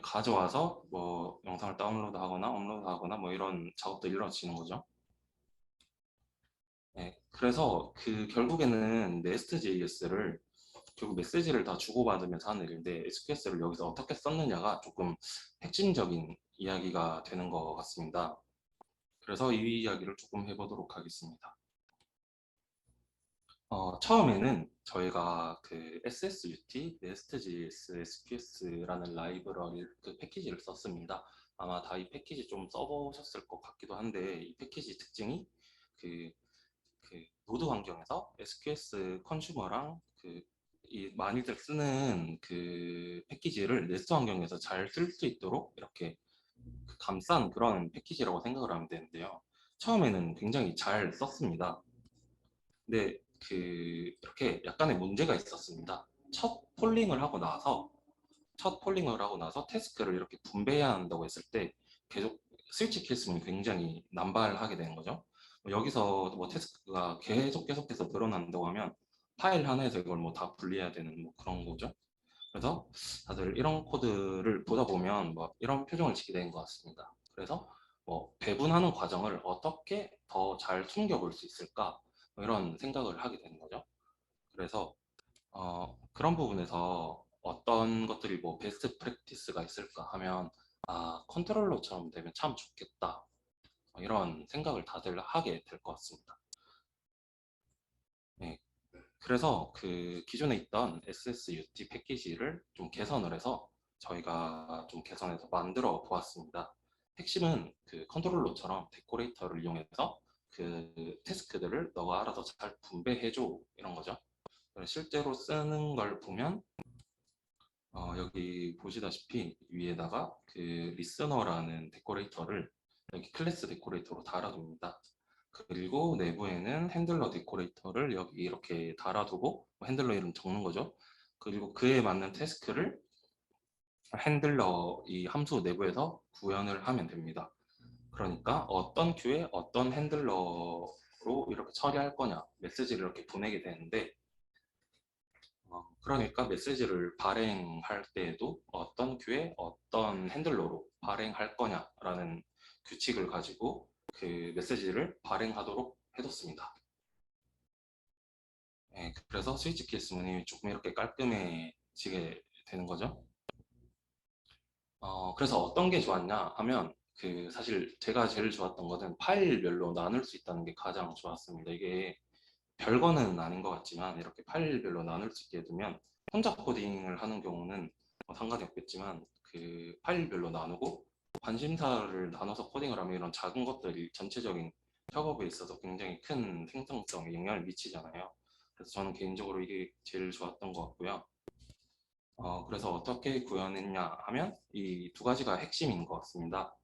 가져와서 뭐 영상을 다운로드 하거나 업로드 하거나 뭐 이런 작업들이 이루어지는 거죠. 그래서 그 결국에는 Nest.js를 결국 메시지를 다 주고받으면서 하는 일인데 SQS를 여기서 어떻게 썼느냐가 조금 핵심적인 이야기가 되는 것 같습니다. 그래서 이 이야기를 조금 해보도록 하겠습니다. 처음에는 저희가 그 SSUT, Nest.js SQS라는 라이브러리 그 패키지를 썼습니다. 아마 다 이 패키지 좀 써보셨을 것 같기도 한데 이 패키지 특징이 그, 그 노드 환경에서 SQS 컨슈머랑 이 많이들 쓰는 그 패키지를 네스트 환경에서 잘 쓸 수 있도록 이렇게 감싼 그런 패키지라고 생각을 하면 되는데요. 처음에는 굉장히 잘 썼습니다. 근데 이렇게 약간의 문제가 있었습니다. 첫 폴링을 하고 나서 태스크를 이렇게 분배해야 한다고 했을 때 계속 스위치 키스문이 굉장히 남발하게 되는 거죠. 여기서 뭐 태스크가 계속해서 늘어난다고 하면 파일 하나에서 이걸 뭐 다 분리해야 되는 뭐 그런 거죠. 그래서 다들 이런 코드를 보다 보면 뭐 이런 표정을 짓게 된 것 같습니다. 그래서 뭐 배분하는 과정을 어떻게 더 잘 숨겨볼 수 있을까 뭐 이런 생각을 하게 되는 거죠. 그래서 그런 부분에서 어떤 것들이 뭐 베스트 프랙티스가 있을까 하면 컨트롤러처럼 되면 참 좋겠다 뭐 이런 생각을 다들 하게 될 것 같습니다. 네, 그래서 그 기존에 있던 SSUT 패키지를 좀 개선을 해서 저희가 좀 개선해서 만들어 보았습니다. 핵심은 그 컨트롤러처럼 데코레이터를 이용해서 그 태스크들을 너가 알아서 잘 분배해줘 이런 거죠. 실제로 쓰는 걸 보면 여기 보시다시피 위에다가 그 리스너라는 데코레이터를 여기 클래스 데코레이터로 달아둡니다. 그리고 내부에는 핸들러 데코레이터를 여기 이렇게 달아두고 핸들러 이름 적는 거죠. 그리고 그에 맞는 태스크를 핸들러 이 함수 내부에서 구현을 하면 됩니다. 그러니까 어떤 큐에 어떤 핸들러로 이렇게 처리할 거냐 메시지를 이렇게 보내게 되는데 그러니까 메시지를 발행할 때에도 어떤 큐에 어떤 핸들러로 발행할 거냐라는 규칙을 가지고 그 메시지를 발행하도록 해뒀습니다. 네, 그래서 스위치 키스문이 조금 이렇게 깔끔해지게 되는 거죠. 그래서 어떤 게 좋았냐 하면 사실 제가 제일 좋았던 거는 파일별로 나눌 수 있다는 게 가장 좋았습니다. 이게 별거는 아닌 것 같지만 이렇게 파일별로 나눌 수 있게 되면 혼자 코딩을 하는 경우는 뭐 상관이 없겠지만 그 파일별로 나누고 관심사를 나눠서 코딩을 하면 이런 작은 것들이 전체적인 협업에 있어서 굉장히 큰 생성성에 영향을 미치잖아요. 그래서 저는 개인적으로 이게 제일 좋았던 것 같고요. 그래서 어떻게 구현했냐 하면 이 두 가지가 핵심인 것 같습니다.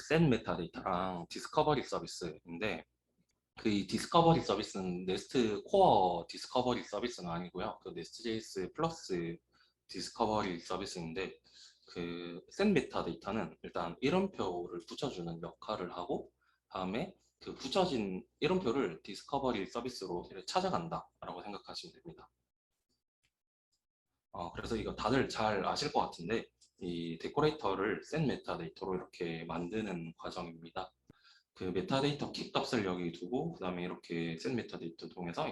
셋 메타데이터랑 디스커버리 서비스인데 이 디스커버리 서비스는 네스트 코어 디스커버리 서비스는 아니고요. 그 네스트.js 플러스 디스커버리 서비스인데 셋 메타데이터는 일단 이름표를 붙여주는 역할을 하고 다음에 그 붙여진 이름표를 디스커버리 서비스로 찾아간다 라고 생각하시면 됩니다. 그래서 이거 다들 잘 아실 것 같은데 이 데코레이터를 셋 메타데이터로 이렇게 만드는 과정입니다. 그 메타데이터 키 값을 여기 두고 그 다음에 이렇게 셋 메타데이터 통해서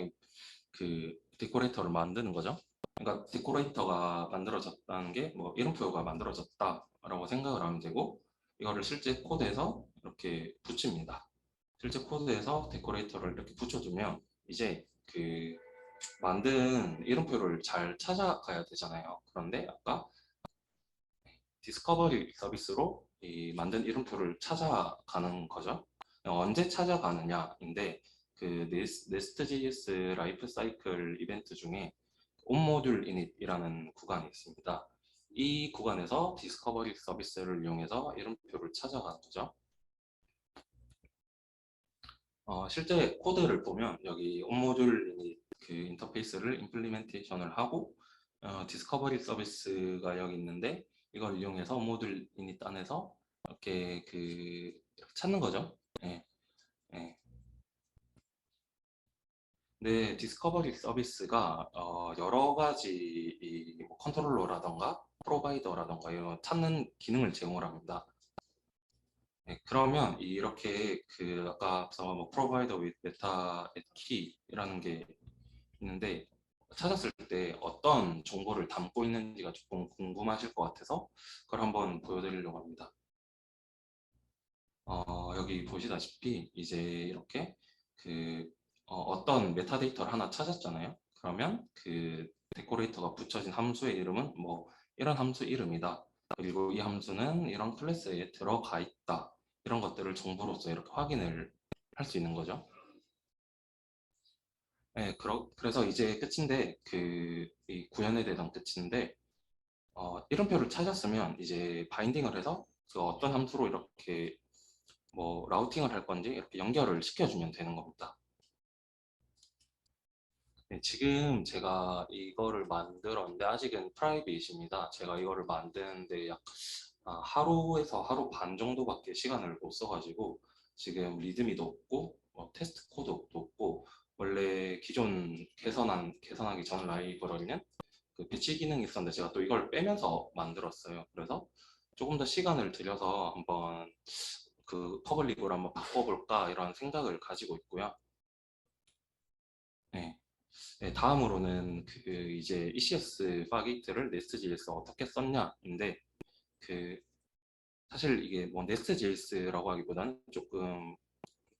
그 데코레이터를 만드는 거죠. 그러니까 데코레이터가 만들어졌다는 게 뭐 이름표가 만들어졌다라고 생각을 하면 되고 이거를 실제 코드에서 이렇게 붙입니다. 실제 코드에서 데코레이터를 이렇게 붙여주면 이제 그 만든 이름표를 잘 찾아가야 되잖아요. 그런데 아까 디스커버리 서비스로 이 만든 이름표를 찾아가는 거죠. 언제 찾아가느냐인데 그 네스트.js 라이프 사이클 이벤트 중에 onModule init이라는 구간이 있습니다. 이 구간에서 디스커버리 서비스를 이용해서 이름표를 찾아가는 거죠. 실제 코드를 보면 여기 onModule init 그 인터페이스를 임플리멘테이션을 하고 디스커버리 서비스가 여기 있는데 이걸 이용해서 onModule init 안에서 이렇게 찾는 거죠. 예, 예. 네, 디스커버리 서비스가 여러 가지 뭐 컨트롤러라던가 프로바이더라던가 이런 찾는 기능을 제공을 합니다. 네, 그러면 이렇게 그 아까 앞서 뭐 provider with meta at key라는 게 있는데 찾았을 때 어떤 정보를 담고 있는지가 조금 궁금하실 것 같아서 그걸 한번 보여드리려고 합니다. 여기 보시다시피 이제 이렇게 그 어떤 메타데이터를 하나 찾았잖아요. 그러면 그 데코레이터가 붙여진 함수의 이름은 뭐 이런 함수 이름이다. 그리고 이 함수는 이런 클래스에 들어가 있다. 이런 것들을 정보로서 이렇게 확인을 할 수 있는 거죠. 네, 그래서 이제 끝인데 이 구현에 대한 끝인데 이름표를 찾았으면 이제 바인딩을 해서 그 어떤 함수로 이렇게 뭐 라우팅을 할 건지 이렇게 연결을 시켜주면 되는 겁니다. 네, 지금 제가 이거를 만들었는데 아직은 프라이빗입니다. 제가 이거를 만드는데 약 하루에서 하루 반 정도밖에 시간을 못 써가지고 지금 리드미도 없고 테스트 코드도 없고 원래 기존 개선하기 전 라이브러리는 그 배치 기능이 있었는데 제가 또 이걸 빼면서 만들었어요. 그래서 조금 더 시간을 들여서 한번 그 퍼블릭으로 한번 바꿔볼까 이런 생각을 가지고 있고요. 네. 네, 다음으로는 그 이제 ECS 파게이트를 네스트JS 어떻게 썼냐인데 그 사실 이게 뭐 네스트JS라고 하기보다는 조금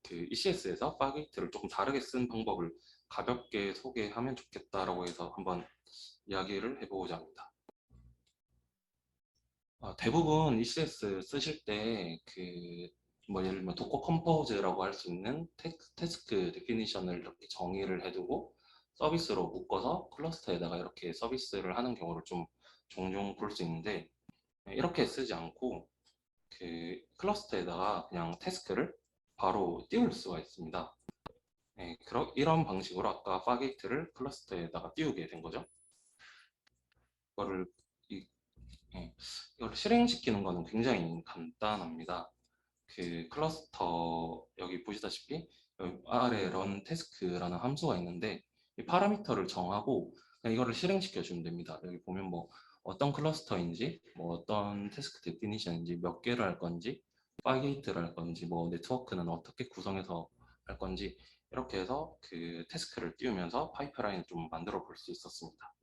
그 ECS에서 파게이트를 조금 다르게 쓴 방법을 가볍게 소개하면 좋겠다라고 해서 한번 이야기를 해보고자 합니다. 대부분 ECS 쓰실 때 그 뭐 예를 들면 도커 컴포즈라고 할 수 있는 태스크 데피니션을 이렇게 정의를 해두고 서비스로 묶어서 클러스터에다가 이렇게 서비스를 하는 경우를 좀 종종 볼 수 있는데 이렇게 쓰지 않고 그 클러스터에다가 그냥 태스크를 바로 띄울 수가 있습니다. 네, 이런 방식으로 아까 파게이트를 클러스터에다가 띄우게 된 거죠. 이거를 이 이걸 실행시키는 거는 굉장히 간단합니다. 그 클러스터 여기 보시다시피 여기 아래 run task라는 함수가 있는데 이 파라미터를 정하고 그냥 이거를 실행시켜 주면 됩니다. 여기 보면 뭐 어떤 클러스터인지 뭐 어떤 태스크 데피니션인지 몇 개를 할 건지 파이게이트를 할 건지 뭐 네트워크는 어떻게 구성해서 할 건지 이렇게 해서 그 태스크를 띄우면서 파이프라인을 좀 만들어 볼 수 있었습니다.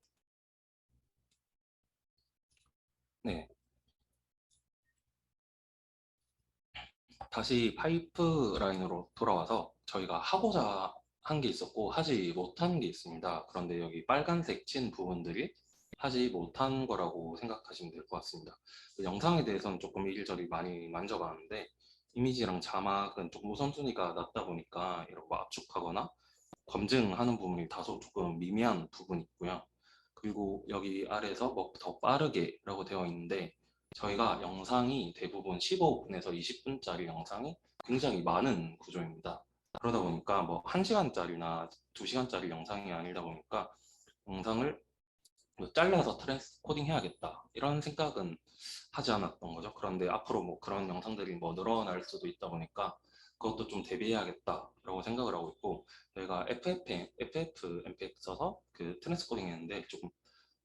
네, 다시 파이프라인으로 돌아와서 저희가 하고자 한 게 있었고 하지 못한 게 있습니다. 그런데 여기 빨간색 친 부분들이 하지 못한 거라고 생각하시면 될 것 같습니다. 그 영상에 대해서는 조금 이리저리 많이 만져봤는데 이미지랑 자막은 조금 우선순위가 낮다 보니까 이런 거 압축하거나 검증하는 부분이 다소 조금 미미한 부분이 있고요. 그리고 여기 아래에서 뭐 더 빠르게 라고 되어 있는데 저희가 영상이 대부분 15분에서 20분짜리 영상이 굉장히 많은 구조입니다. 그러다 보니까 뭐 1시간짜리나 2시간짜리 영상이 아니다 보니까 영상을 뭐 잘라서 트랜스코딩 해야겠다 이런 생각은 하지 않았던 거죠. 그런데 앞으로 뭐 그런 영상들이 뭐 늘어날 수도 있다 보니까 그것도 좀 대비해야겠다라고 생각을 하고 있고 저희가 FFmpeg 써서 그 트랜스코딩 했는데 조금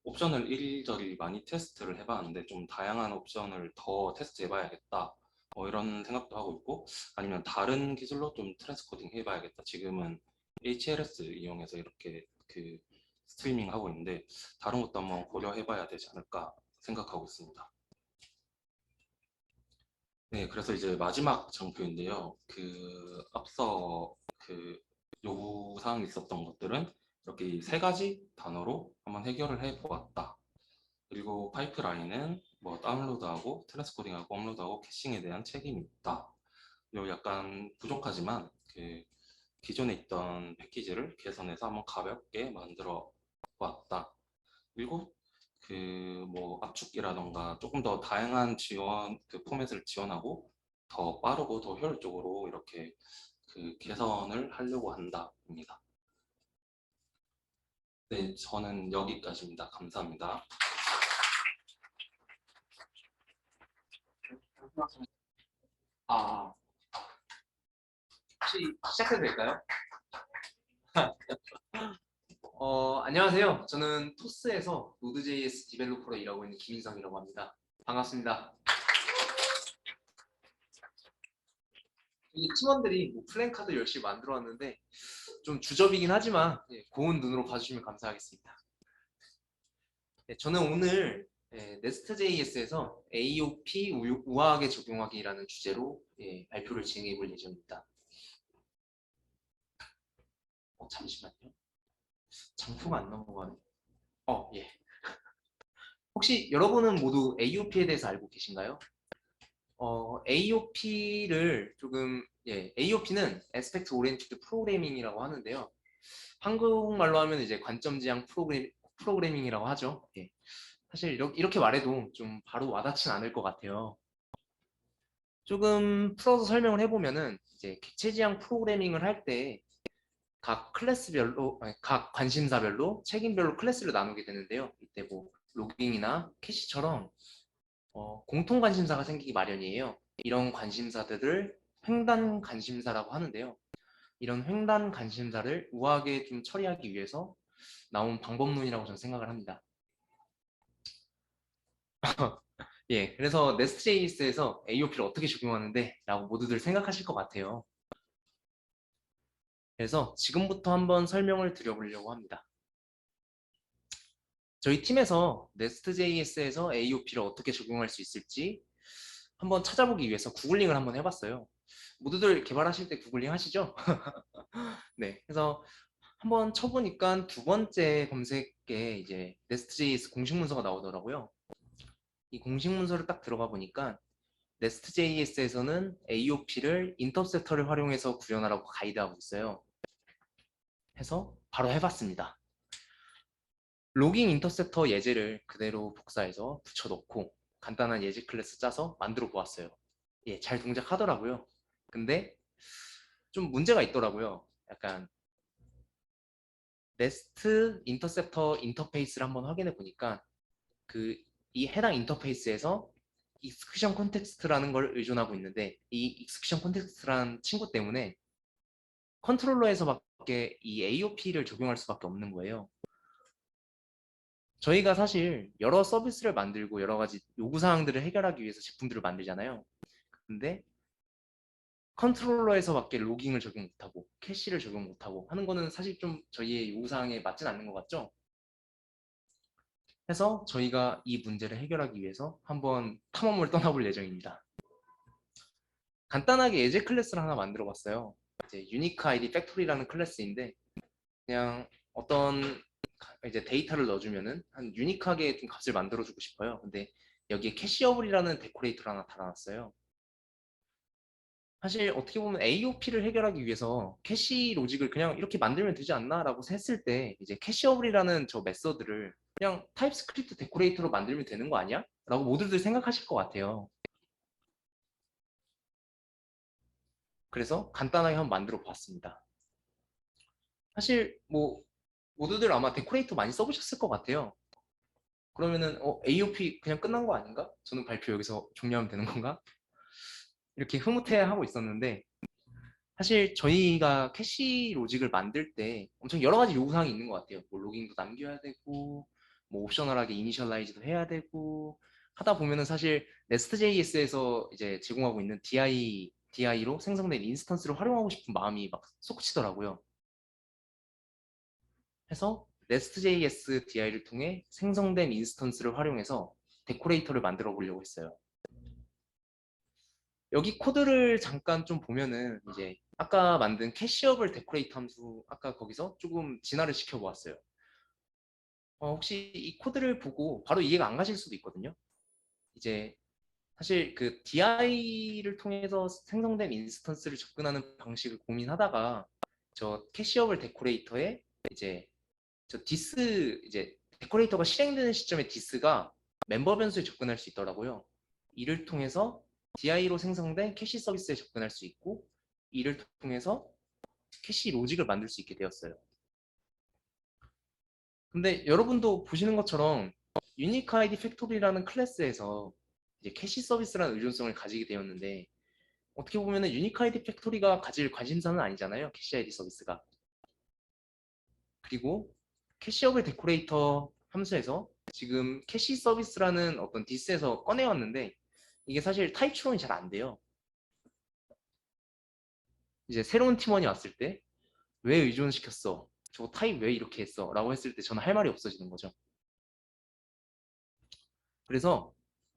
옵션을 이리저리 많이 테스트를 해봤는데 좀 다양한 옵션을 더 테스트 해봐야겠다 뭐 이런 생각도 하고 있고 아니면 다른 기술로 좀 트랜스코딩 해봐야겠다. 지금은 HLS 이용해서 이렇게 그 스트리밍 하고 있는데 다른 것도 한번 고려해봐야 되지 않을까 생각하고 있습니다. 네, 그래서 이제 마지막 장표인데요. 그 앞서 그 요구사항이 있었던 것들은 이렇게 세 가지 단어로 한번 해결을 해 보았다. 그리고 파이프라인은 뭐 다운로드하고 트랜스코딩하고 업로드하고 캐싱에 대한 책임이 있다. 요 약간 부족하지만 그 기존에 있던 패키지를 개선해서 한번 가볍게 만들어 보았다. 그리고 그 뭐 압축기라던가 조금 더 다양한 지원 그 포맷을 지원하고 더 빠르고 더 효율적으로 이렇게 그 개선을 하려고 한다입니다. 네, 저는 여기까지입니다. 감사합니다. 아, 혹시 시작해도 될까요? 안녕하세요. 저는 토스에서 노드.js 디벨로퍼로 일하고 있는 김인성이라고 합니다. 반갑습니다. 이 팀원들이 뭐 플랜카드 열심히 만들어 왔는데 좀 주접이긴 하지만 고운 눈으로 봐주시면 감사하겠습니다. 네, 저는 오늘 네스트.js에서 AOP 우아하게 적용하기라는 주제로 발표를 진행해 볼 예정입니다. 잠시만요. 장표가 안 넘어가네. 예. 혹시 여러분은 모두 AOP에 대해서 알고 계신가요? AOP를 AOP는 Aspect Oriented Programming이라고 하는데요. 한국말로 하면 이제 관점지향 프로그래밍이라고 하죠. 사실 이렇게 말해도 좀 바로 와닿진 않을 것 같아요. 조금 풀어서 설명을 해보면은 이제 객체지향 프로그래밍을 할 때 각 클래스별로, 각 관심사별로 책임별로 클래스를 나누게 되는데요. 이때 뭐 로깅이나 캐시처럼 공통 관심사가 생기기 마련이에요. 이런 관심사들을 횡단 관심사라고 하는데요. 이런 횡단 관심사를 우아하게 좀 처리하기 위해서 나온 방법론이라고 저는 생각을 합니다. 그래서 네스트.js에서 AOP를 어떻게 적용하는데 라고 모두들 생각하실 것 같아요. 그래서 지금부터 한번 설명을 드려보려고 합니다. 저희 팀에서 네스트.js에서 AOP를 어떻게 적용할 수 있을지 한번 찾아보기 위해서 구글링을 한번 해봤어요. 모두들 개발하실 때 구글링 하시죠? 네, 그래서 한번 쳐보니까 두 번째 검색에 이제 네스트.js 공식 문서가 나오더라고요. 이 공식 문서를 딱 들어가 보니까 네스트.js에서는 AOP를 인터셉터를 활용해서 구현하라고 가이드하고 있어요. 해서 바로 해봤습니다. 로깅 인터셉터 예제를 그대로 복사해서 붙여넣고 간단한 예제 클래스 짜서 만들어 보았어요. 잘 동작하더라고요. 근데 좀 문제가 있더라고요. 약간 네스트 인터셉터 인터페이스를 한번 확인해 보니까 이 해당 인터페이스에서 익스큐션 콘텍스트라는 걸 의존하고 있는데 이 익스큐션 콘텍스트라는 친구 때문에 컨트롤러에서밖에 이 AOP를 적용할 수밖에 없는 거예요. 저희가 사실 여러 서비스를 만들고 여러 가지 요구사항들을 해결하기 위해서 제품들을 만들잖아요. 근데 컨트롤러에서밖에 로깅을 적용 못하고 캐시를 적용 못하고 하는 거는 사실 좀 저희의 요구사항에 맞진 않는 것 같죠? 해서 저희가 이 문제를 해결하기 위해서 한번 탐험을 떠나볼 예정입니다. 간단하게 예제 클래스를 하나 만들어 봤어요. 이제 유니크 아이디 팩토리라는 클래스인데 그냥 어떤 이제 데이터를 넣어주면은 한 유니크하게 좀 값을 만들어주고 싶어요. 근데 여기에 캐시어블이라는 데코레이터를 하나 달아놨어요. 사실 어떻게 보면 AOP를 해결하기 위해서 캐시 로직을 그냥 이렇게 만들면 되지 않나 라고 했을 때 이제 캐시어블이라는 저 메서드를 그냥 타입스크립트 데코레이터로 만들면 되는 거 아니야? 라고 모두들 생각하실 것 같아요. 그래서 간단하게 한번 만들어 봤습니다. 사실 뭐 모두들 아마 데코레이터 많이 써보셨을 것 같아요. 그러면은 AOP 그냥 끝난 거 아닌가? 저는 발표 여기서 종료하면 되는 건가? 이렇게 흐뭇해하고 있었는데 사실 저희가 캐시 로직을 만들 때 엄청 여러 가지 요구사항이 있는 것 같아요. 뭐 로깅도 남겨야 되고 뭐 옵셔널하게 이니셜라이즈도 해야 되고 하다 보면은 사실 네스트.js에서 이제 제공하고 있는 DI로 생성된 인스턴스를 활용하고 싶은 마음이 막 솟구치더라고요. 해서 네스트.js DI를 통해 생성된 인스턴스를 활용해서 데코레이터를 만들어 보려고 했어요. 여기 코드를 잠깐 좀 보면은 이제 아까 만든 캐시어블 데코레이터 함수 아까 거기서 조금 진화를 시켜 보았어요. 혹시 이 코드를 보고 바로 이해가 안 가실 수도 있거든요. 이제 사실 그 DI를 통해서 생성된 인스턴스를 접근하는 방식을 고민하다가 저 캐시어블 데코레이터에 이제 저 디스 이제 데코레이터가 실행되는 시점에 디스가 멤버 변수에 접근할 수 있더라고요. 이를 통해서 DI로 생성된 캐시 서비스에 접근할 수 있고 이를 통해서 캐시 로직을 만들 수 있게 되었어요. 근데 여러분도 보시는 것처럼 유니크 아이디 팩토리라는 클래스에서 이제 캐시 서비스라는 의존성을 가지게 되었는데 어떻게 보면은 유니크 아이디 팩토리가 가질 관심사는 아니잖아요. 캐시 아이디 서비스가. 그리고 캐시어블 데코레이터 함수에서 지금 캐시 서비스라는 어떤 디스에서 꺼내왔는데 이게 사실 타입 추론이 잘 안 돼요. 이제 새로운 팀원이 왔을 때 왜 의존시켰어? 저거 타입 왜 이렇게 했어? 라고 했을 때 저는 할 말이 없어지는 거죠. 그래서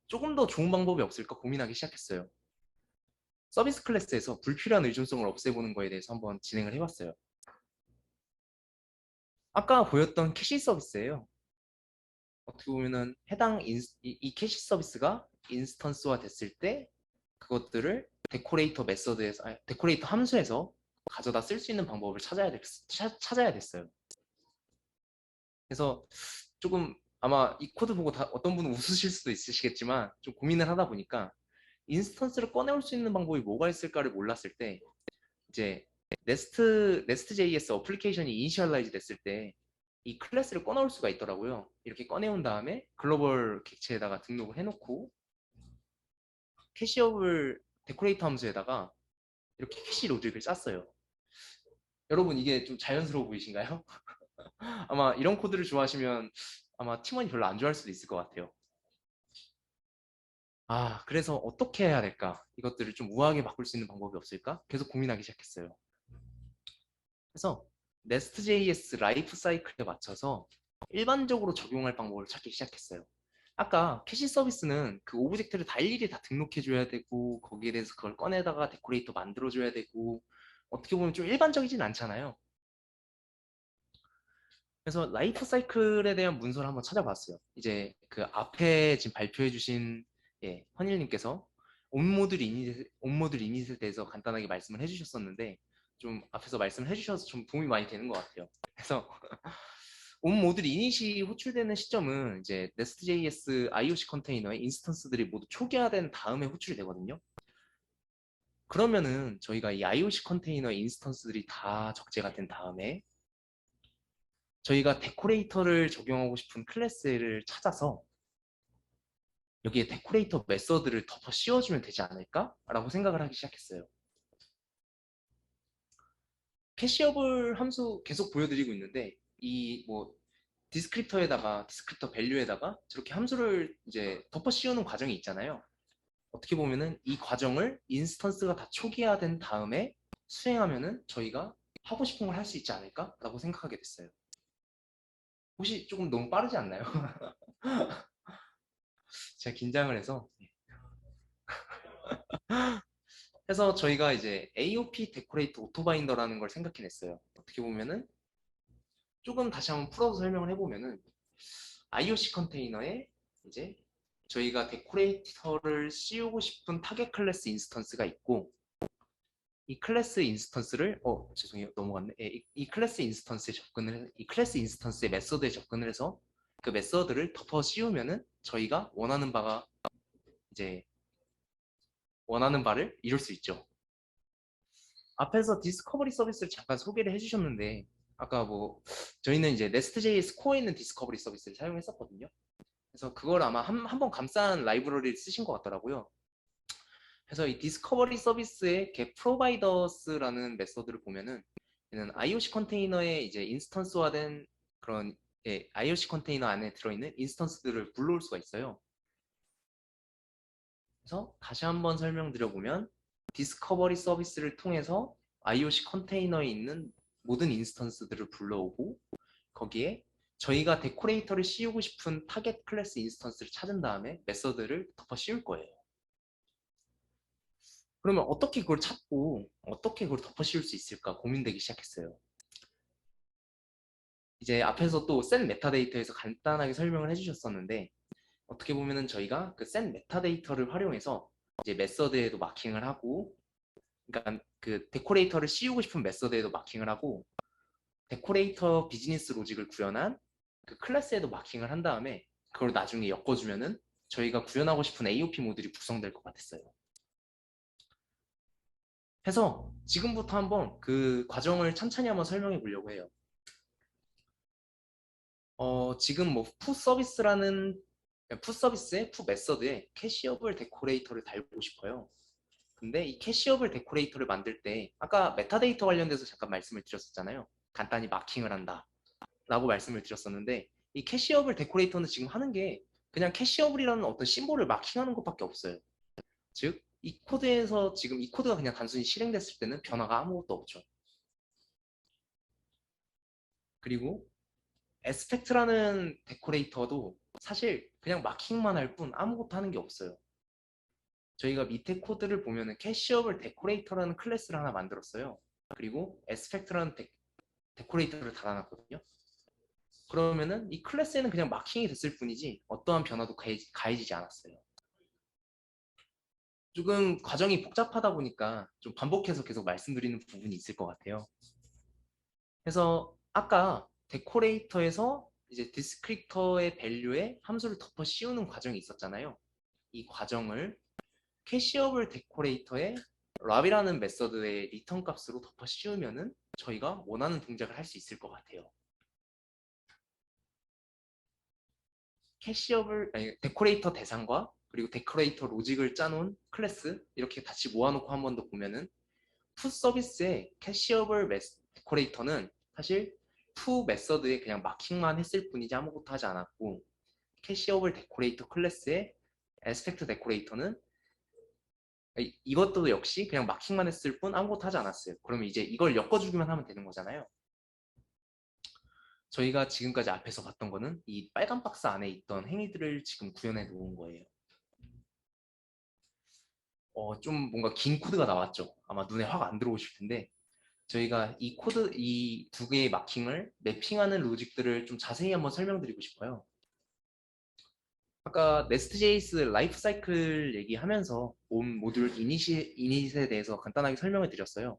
조금 더 좋은 방법이 없을까 고민하기 시작했어요. 서비스 클래스에서 불필요한 의존성을 없애보는 거에 대해서 한번 진행을 해봤어요. 아까 보였던 캐시 서비스예요. 어떻게 보면은 해당 이 캐시 서비스가 인스턴스화 됐을 때 그것들을 데코레이터 메서드에서 데코레이터 함수에서 가져다 쓸 수 있는 방법을 찾아야 됐어요. 그래서 조금 아마 이 코드 보고 어떤 분은 웃으실 수도 있으시겠지만 좀 고민을 하다 보니까 인스턴스를 꺼내올 수 있는 방법이 뭐가 있을까를 몰랐을 때 이제 네스트.js 어플리케이션이 이니셜라이즈 됐을 때 이 클래스를 꺼내올 수가 있더라고요. 이렇게 꺼내온 다음에 글로벌 객체에다가 등록을 해놓고 캐시업을 데코레이터 함수에다가 이렇게 캐시 로직을 짰어요. 여러분 이게 좀 자연스러워 보이신가요? 아마 이런 코드를 좋아하시면 아마 팀원이 별로 안 좋아할 수도 있을 것 같아요. 그래서 어떻게 해야 될까? 이것들을 좀 우아하게 바꿀 수 있는 방법이 없을까? 계속 고민하기 시작했어요. 그래서 Nest.js 라이프 사이클에 맞춰서 일반적으로 적용할 방법을 찾기 시작했어요. 아까 캐시 서비스는 그 오브젝트를 다 일일이 다 등록해줘야 되고 거기에 대해서 그걸 꺼내다가 데코레이터 만들어줘야 되고 어떻게 보면 좀 일반적이진 않잖아요. 그래서 라이프 사이클에 대한 문서를 한번 찾아봤어요. 이제 그 앞에 지금 발표해주신 헌일님께서 온모듈 이닛에 대해서 간단하게 말씀을 해주셨었는데 좀 앞에서 말씀을 해주셔서 좀 도움이 많이 되는 것 같아요. 그래서 온모듈 이닛이 호출되는 시점은 이제 Nest.js IOC 컨테이너의 인스턴스들이 모두 초기화된 다음에 호출이 되거든요. 그러면은 저희가 이 IOC 컨테이너의 인스턴스들이 다 적재가 된 다음에 저희가 데코레이터를 적용하고 싶은 클래스를 찾아서 여기에 데코레이터 메서드를 덮어 씌워주면 되지 않을까라고 생각을 하기 시작했어요. 캐시어블 함수 계속 보여드리고 있는데 이 뭐 디스크립터 밸류에다가 저렇게 함수를 이제 덮어 씌우는 과정이 있잖아요. 어떻게 보면은 이 과정을 인스턴스가 다 초기화된 다음에 수행하면은 저희가 하고 싶은 걸 할 수 있지 않을까라고 생각하게 됐어요. 혹시 조금 너무 빠르지 않나요? 제가 긴장을 해서 해서 저희가 이제 AOP 데코레이터 오토바인더라는 걸 생각해냈어요. 어떻게 보면은 조금 다시 한번 풀어서 설명을 해보면은 IOC 컨테이너에 이제 저희가 데코레이터를 씌우고 싶은 타겟 클래스 인스턴스가 있고 이 클래스 인스턴스를 죄송해요 넘어갔네. 이 클래스 인스턴스에 이 클래스 인스턴스의 메서드에 접근을 해서 그 메서드를 덮어 씌우면은 저희가 원하는 바를 이룰 수 있죠. 앞에서 디스커버리 서비스를 잠깐 소개를 해주셨는데 아까 뭐 저희는 이제 Nest.js 코어에 있는 디스커버리 서비스를 사용했었거든요. 그래서 그걸 아마 한번 감싼 라이브러리를 쓰신 것 같더라고요. 그래서 이 디스커버리 서비스의 get providers라는 메서드를 보면은 얘는 IOC 컨테이너에 이제 인스턴스화된 그런 IOC 컨테이너 안에 들어있는 인스턴스들을 불러올 수가 있어요. 그래서 다시 한번 설명드려보면 디스커버리 서비스를 통해서 IOC 컨테이너에 있는 모든 인스턴스들을 불러오고 거기에 저희가 데코레이터를 씌우고 싶은 타겟 클래스 인스턴스를 찾은 다음에 메서드를 덮어 씌울 거예요. 그러면 어떻게 그걸 찾고 어떻게 그걸 덮어 씌울 수 있을까 고민되기 시작했어요. 이제 앞에서 또 set 메타데이터에서 간단하게 설명을 해주셨었는데 어떻게 보면은 저희가 그 set 메타데이터를 활용해서 이제 메서드에도 마킹을 하고 그러니까 그 데코레이터를 씌우고 싶은 메서드에도 마킹을 하고 데코레이터 비즈니스 로직을 구현한 그 클래스에도 마킹을 한 다음에 그걸 나중에 엮어주면은 저희가 구현하고 싶은 AOP 모듈이 구성될 것 같았어요. 해서 지금부터 한번 그 과정을 천천히 한번 설명해 보려고 해요. 지금 뭐 푸서비스의 푸메서드에 캐시어블 데코레이터를 달고 싶어요. 근데 이 캐시어블 데코레이터를 만들 때 아까 메타데이터 관련돼서 잠깐 말씀을 드렸었잖아요. 간단히 마킹을 한다 라고 말씀을 드렸었는데 이 캐시어블 데코레이터는 지금 하는 게 그냥 캐시어블이라는 어떤 심볼을 마킹하는 것밖에 없어요. 즉 이 코드에서 지금 이 코드가 그냥 단순히 실행됐을 때는 변화가 아무것도 없죠. 그리고 에스펙트라는 데코레이터도 사실 그냥 마킹만 할 뿐 아무것도 하는 게 없어요. 저희가 밑에 코드를 보면은 캐시업을 데코레이터라는 클래스를 하나 만들었어요. 그리고 에스펙트라는 데코레이터를 달아놨거든요. 그러면은 이 클래스에는 그냥 마킹이 됐을 뿐이지 어떠한 변화도 가해지지 않았어요. 조금 과정이 복잡하다 보니까 좀 반복해서 계속 말씀드리는 부분이 있을 것 같아요. 그래서 아까 데코레이터에서 이제 디스크립터의 밸류에 함수를 덮어 씌우는 과정이 있었잖아요. 이 과정을 캐시어블 데코레이터의 랍이라는 메서드의 리턴 값으로 덮어 씌우면은 저희가 원하는 동작을 할 수 있을 것 같아요. 캐시어블 데코레이터 대상과 그리고 데코레이터 로직을 짜놓은 클래스 이렇게 같이 모아놓고 한 번 더 보면은 푸 서비스의 캐시어블 데코레이터는 사실 푸 메서드에 그냥 마킹만 했을 뿐이지 아무것도 하지 않았고 캐시어블 데코레이터 클래스의 에스펙트 데코레이터는 이것도 역시 그냥 마킹만 했을 뿐 아무것도 하지 않았어요. 그러면 이제 이걸 엮어주기만 하면 되는 거잖아요. 저희가 지금까지 앞에서 봤던 거는 이 빨간 박스 안에 있던 행위들을 지금 구현해 놓은 거예요. 좀 뭔가 긴 코드가 나왔죠. 아마 눈에 확 안 들어오실 텐데 저희가 이 코드, 이 두 개의 마킹을 매핑하는 로직들을 좀 자세히 한번 설명드리고 싶어요. 아까 네스트.js 라이프 사이클 얘기하면서 온 모듈 이닛에 대해서 간단하게 설명을 드렸어요.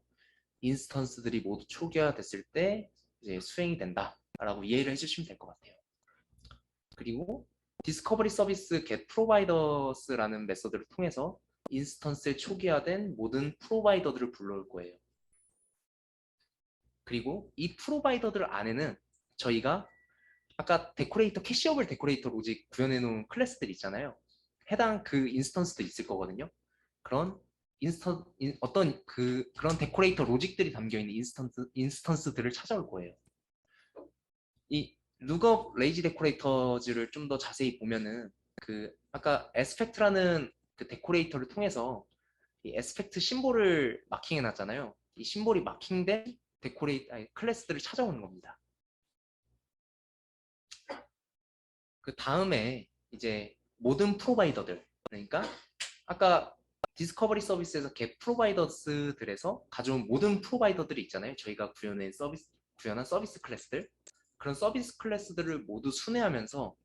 인스턴스들이 모두 초기화됐을 때 이제 수행이 된다라고 이해를 해주시면 될 것 같아요. 그리고 디스커버리 서비스 get providers라는 메서드를 통해서 인스턴스에 초기화된 모든 프로바이더들을 불러올 거예요. 그리고 이 프로바이더들 안에는 저희가 아까 데코레이터 캐시어블 데코레이터 로직 구현해 놓은 클래스들 있잖아요. 해당 그 인스턴스도 있을 거거든요. 그런 그런 데코레이터 로직들이 담겨 있는 인스턴스들을 찾아올 거예요. 이 룩업 레이지 데코레이터즈를 좀 더 자세히 보면은 그 아까 에스펙트라는 그 데코레이터를 통해서 이 에스펙트 심볼을 마킹해 놨잖아요. 이 심볼이 마킹된 클래스들을 찾아오는 겁니다. 그 다음에 이제 모든 프로바이더들, 그러니까 아까 디스커버리 서비스에서 겟 프로바이더스들에서 가져온 모든 프로바이더들이 있잖아요. 저희가 구현한 서비스 클래스들. 그런 서비스 클래스들을 모두 순회하면서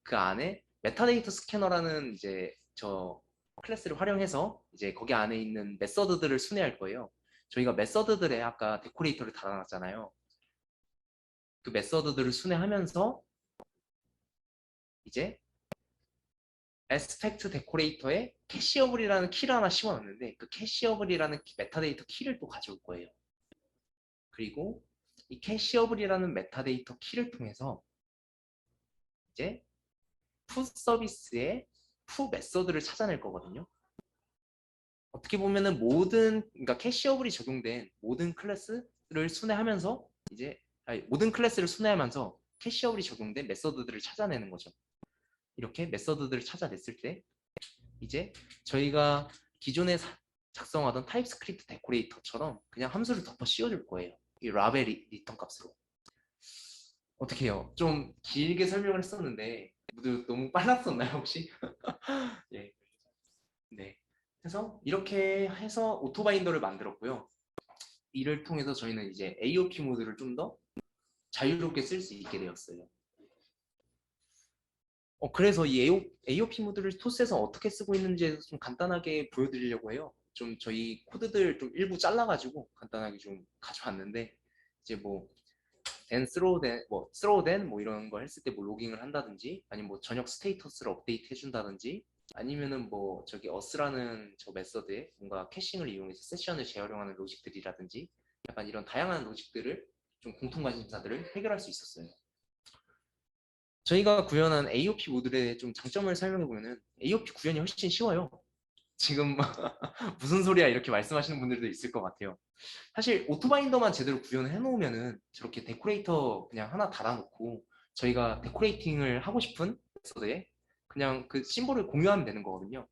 그 안에 메타데이터 스캐너라는 이제 저 클래스를 활용해서 이제 거기 안에 있는 메서드들을 순회할 거예요. 저희가 메서드들에 아까 데코레이터를 달아놨잖아요. 그 메서드들을 순회하면서 이제 에스펙트 데코레이터에 캐시어블이라는 키를 하나 씌워놨는데 그 캐시어블이라는 메타데이터 키를 또 가져올 거예요. 그리고 이 캐시어블이라는 메타데이터 키를 통해서 이제 푸 서비스의 푸 메서드를 찾아낼 거거든요. 어떻게 보면은 그러니까 캐시어블이 적용된 모든 클래스를 순회하면서 모든 클래스를 순회하면서 캐시어블이 적용된 메서드들을 찾아내는 거죠. 이렇게 메서드들을 찾아냈을 때 이제 저희가 기존에 작성하던 타입스크립트 데코레이터처럼 그냥 함수를 덮어 씌워줄 거예요. 이 랍의 리턴 값으로. 어떻게 해요? 좀 길게 설명을 했었는데 모두 너무 빨랐었나요 혹시? 예. 네. 그래서 이렇게 해서 오토바인더를 만들었고요. 이를 통해서 저희는 이제 AOP 모드를 좀 더 자유롭게 쓸 수 있게 되었어요. 그래서 이 AOP 모드를 토스에서 어떻게 쓰고 있는지 좀 간단하게 보여드리려고 해요. 좀 저희 코드들 좀 일부 잘라가지고 간단하게 좀 가져왔는데 이제 뭐 throw then 뭐 이런 거 했을 때 뭐 로깅을 한다든지 아니면 뭐 저녁 스테이터스를 업데이트 해준다든지 아니면은 뭐 저기 us라는 저 메서드에 뭔가 캐싱을 이용해서 세션을 재활용하는 로직들이라든지 약간 이런 다양한 로직들을 좀 공통 관심사들을 해결할 수 있었어요. 저희가 구현한 AOP 모듈의 좀 장점을 설명해 보면은 AOP 구현이 훨씬 쉬워요. 지금 무슨 소리야 이렇게 말씀하시는 분들도 있을 것 같아요. 사실 오토바인더만 제대로 구현을 해놓으면은 저렇게 데코레이터 그냥 하나 달아놓고 저희가 데코레이팅을 하고 싶은 메서드에 그냥 그 심볼을 공유하면 되는 거거든요.